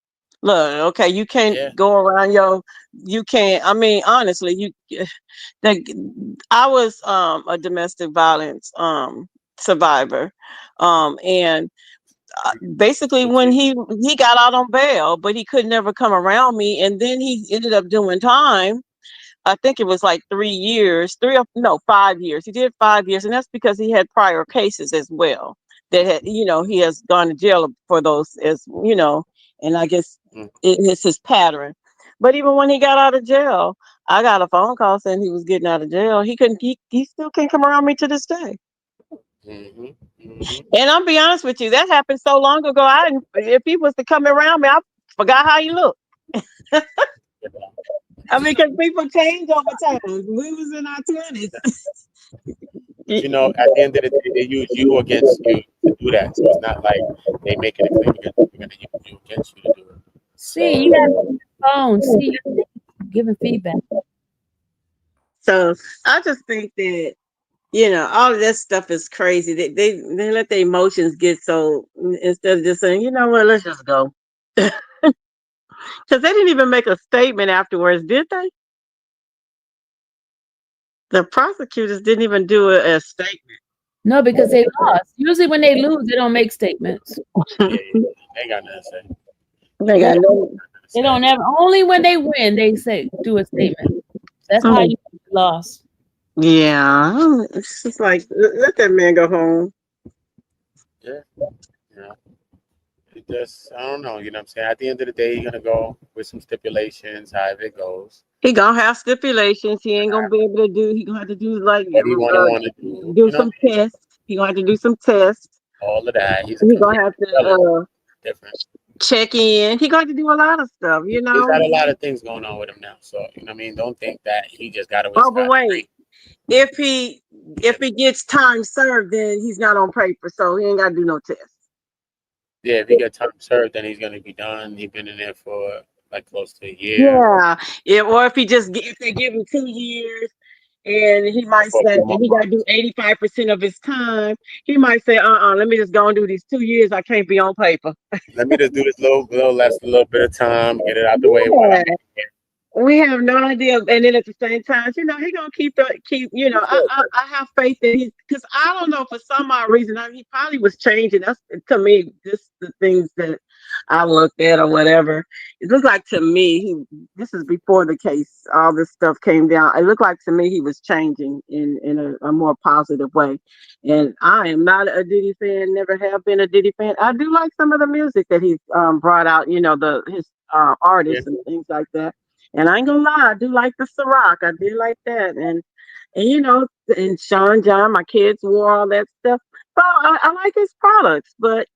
Look, okay, you can't go around you can't. I mean, honestly, like, I was a domestic violence survivor, and basically when he got out on bail, but he could never come around me, and then he ended up doing time. I think it was like 3 years, 5 years. He did 5 years, and that's because he had prior cases as well. That had, he has gone to jail for those, and I guess it's his pattern. But even when he got out of jail, I got a phone call saying he was getting out of jail. He couldn't. He still can't come around me to this day. And I'll be honest with you, that happened so long ago. If he was to come around me, I forgot how he looked. I mean, because people change over time. We was in our 20s. But you know, at the end of the day, they use you against you to do that. So it's not like they making it clear they're going to use you against you to do it. See, you got the phone. See, you're giving feedback. So I just think that, all of that stuff is crazy. They let their emotions get so, instead of just saying, you know what, let's just go. Because they didn't even make a statement afterwards, did they? The prosecutors didn't even do a statement. No, because they lost. Usually when they lose, they don't make statements. Yeah, they got nothing to say. They got no. They don't ever. Only when they win, they say do a statement. That's how you lost. Yeah, it's just like, let that man go home. Yeah. It just, I don't know. You know what I'm saying? At the end of the day, you're going to go with some stipulations, however it goes. He gonna have stipulations. He ain't gonna be able to do. He gonna have to do like What do you want to do? do some tests. He gonna have to do some tests. All of that. He's gonna have to different. check in. He gonna have to do a lot of stuff. He's got a lot of things going on with him now. So you know what I mean? Don't think that he just got away. Oh, but wait. If he gets time served, then he's not on paper, so he ain't got to do no test. Yeah, if he gets time served, then he's gonna be done. He's been in there for like close to a year. Yeah. Or if they give him 2 years, and he might say, and he got to do 85% of his time. He might say, let me just go and do these 2 years. I can't be on paper. Let me just do this little bit of time, get it out the way while I'm here. We have no idea, and then at the same time, he gonna keep. I have faith that because I don't know, for some odd reason, he probably was changing. That's, to me, just the things that I looked at or whatever. It looked like to me, this is before the case, all this stuff came down. It looked like to me he was changing in a more positive way. And I am not a Diddy fan, never have been a Diddy fan. I do like some of the music that he's brought out, his artists and things like that. And I ain't gonna lie, I do like the Ciroc. I do like that. And and Sean John, my kids wore all that stuff. So I like his products. But,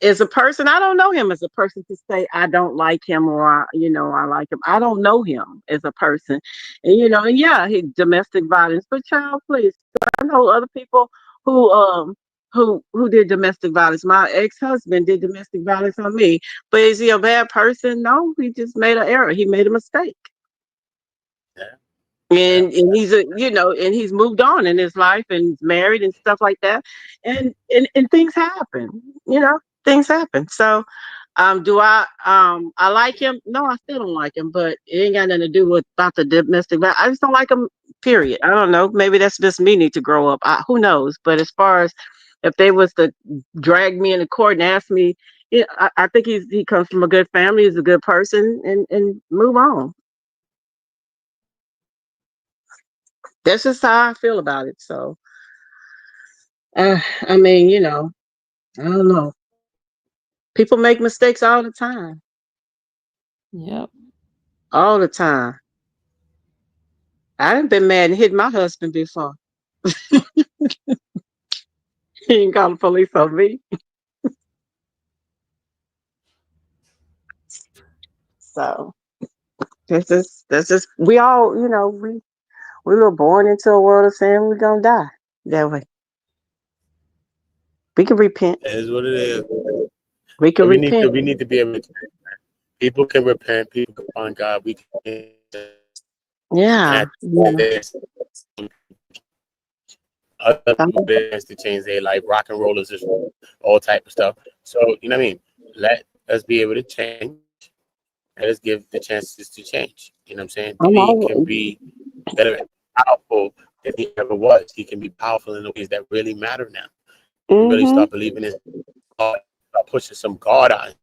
as a person, I don't know him as a person to say I don't like him or I like him. I don't know him as a person. And and yeah, he domestic violence. But child, please. I know other people who did domestic violence. My ex-husband did domestic violence on me. But is he a bad person? No, he just made an error. He made a mistake. And he's and he's moved on in his life and he's married and stuff like that. And things happen, things happen. So I like him? No, I still don't like him, but it ain't got nothing to do with about the domestic violence. I just don't like him, period. I don't know. Maybe that's just me need to grow up. Who knows? But as far as if they was to drag me into court and ask me, yeah, I think he comes from a good family, he's a good person, and move on. That's just how I feel about it. So I mean, I don't know. People make mistakes all the time. Yep. All the time. I done been mad and hit my husband before. He ain't called the police on me. So that's just we all, we were born into a world of sin, we're gonna die that way. We can repent. It is what it is. We can But repent. we need to be able to. People can repent. People can find God. We can. Yeah. Other people to change their life. Rock and rollers, is all type of stuff. So you know what I mean. Let us be able to change. Let us give the chances to change. You know what I'm saying? He can be better and powerful than he ever was. He can be powerful in the ways that really matter now. You really start believing in God, start pushing some God on.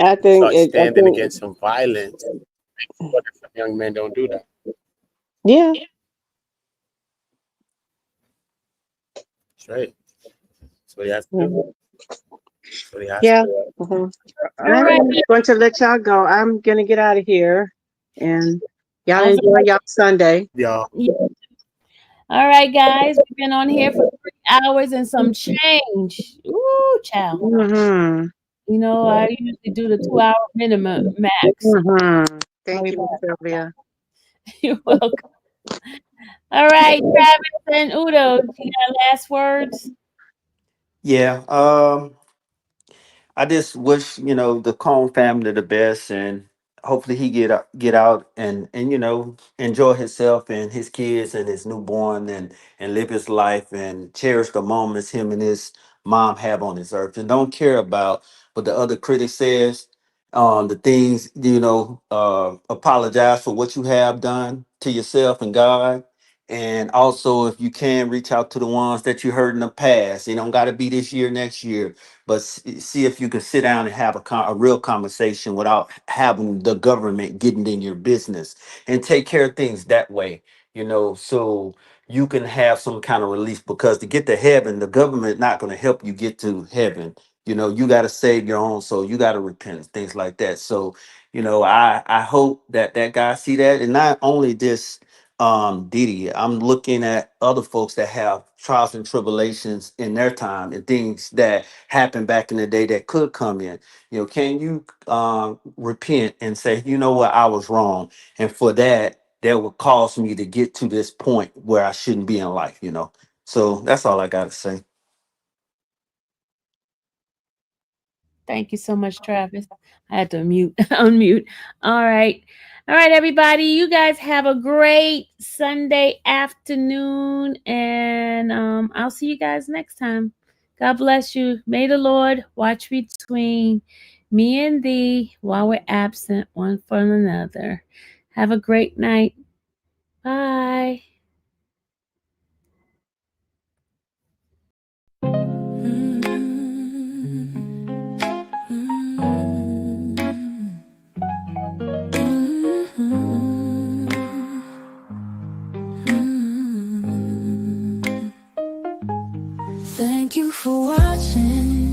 I think Start standing against some violence. Some young men don't do that. Yeah. That's right. That's what he has to do. That's what he has Yeah. to do. I'm going to let y'all go. I'm gonna get out of here, and y'all enjoy y'all Sunday. Yeah. All right, guys, we've been on here for 3 hours and some change. Ooh, child. You know, I usually do the 2-hour minimum max. Thank you, Sylvia. You're welcome. All right, Travis and Udo, you got last words? Yeah. I just wish the Cone family the best, and hopefully he get out and enjoy himself and his kids and his newborn and live his life and cherish the moments him and his mom have on this earth, and don't care about what the other critic says. The things apologize for what you have done to yourself and God. And also, if you can, reach out to the ones that you heard in the past. It don't got to be this year, next year, but see if you can sit down and have a real conversation without having the government getting in your business, and take care of things that way, so you can have some kind of relief, because to get to heaven, the government not going to help you get to heaven. You got to save your own soul. You got to repent, things like that. So, I hope that guy see that. And not only this, Diddy, I'm looking at other folks that have trials and tribulations in their time and things that happened back in the day that could come in. Can you repent and say, you know what, I was wrong, and for that would cause me to get to this point where I shouldn't be in life. So that's all I got to say. Thank you so much, Travis. I had to unmute. All right. All right, everybody. You guys have a great Sunday afternoon. And I'll see you guys next time. God bless you. May the Lord watch between me and thee while we're absent one from another. Have a great night. Bye. Thank you for watching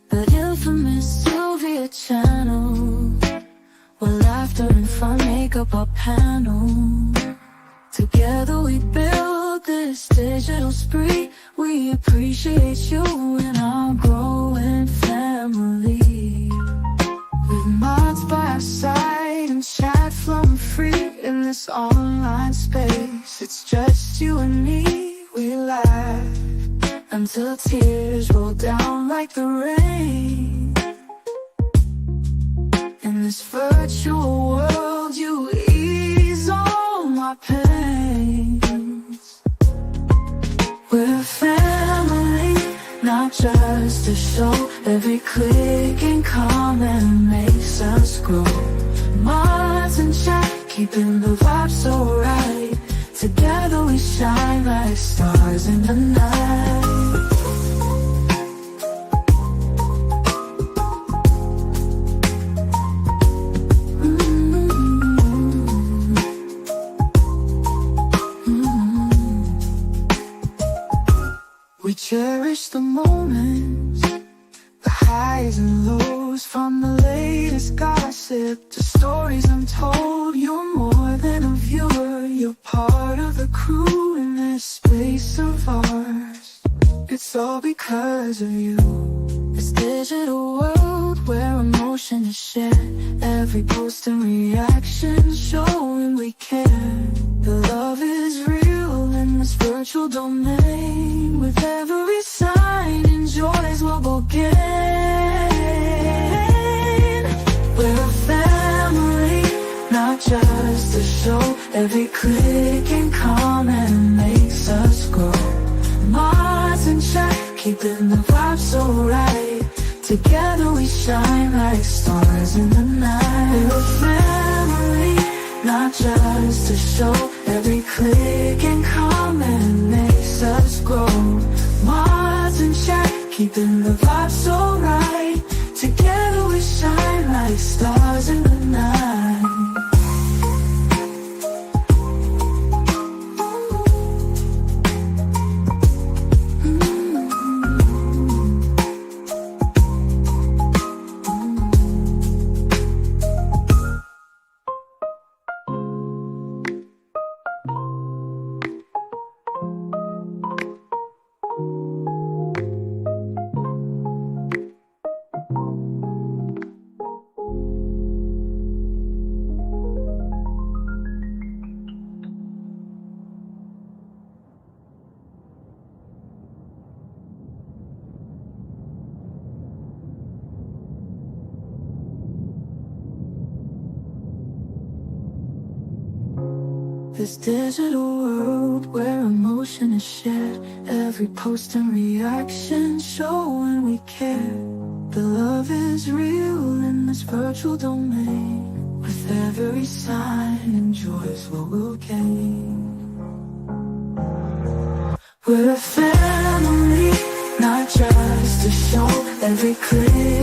the infamous Sylvia channel, where laughter and fun make up our panel. Together we build this digital spree. We appreciate you and our growing family. With mods by our side and chat flowing free in this online space. It's just you and me, we laugh until tears roll down like the rain. In this virtual world, you ease all my pains. We're a family, not just to show. Every click and comment makes us grow. Minds in check, keeping the vibe so right. Together we shine like stars in the night. We cherish the moments, the highs and lows, from the latest gossip to stories untold. You're more than a viewer, you're part of the crew in this space of ours. It's all because of you. This digital world where emotion is shared, every post and reaction showing we care. The love is real in this virtual domain. With every sign and joys we'll both gain. We're a family, not just a show. Every click and comment makes us grow. Minds in check, keeping the vibe so right. Together we shine like stars in the night. We're a family, not just a show. Every click and comment makes us grow. Minds in check, keeping the vibe so right. Together we shine like stars in the night. This digital world where emotion is shared, every post and reaction showing we care. The love is real in this virtual domain. With every sign and joys what we'll gain. We're a family, not just a show. Every click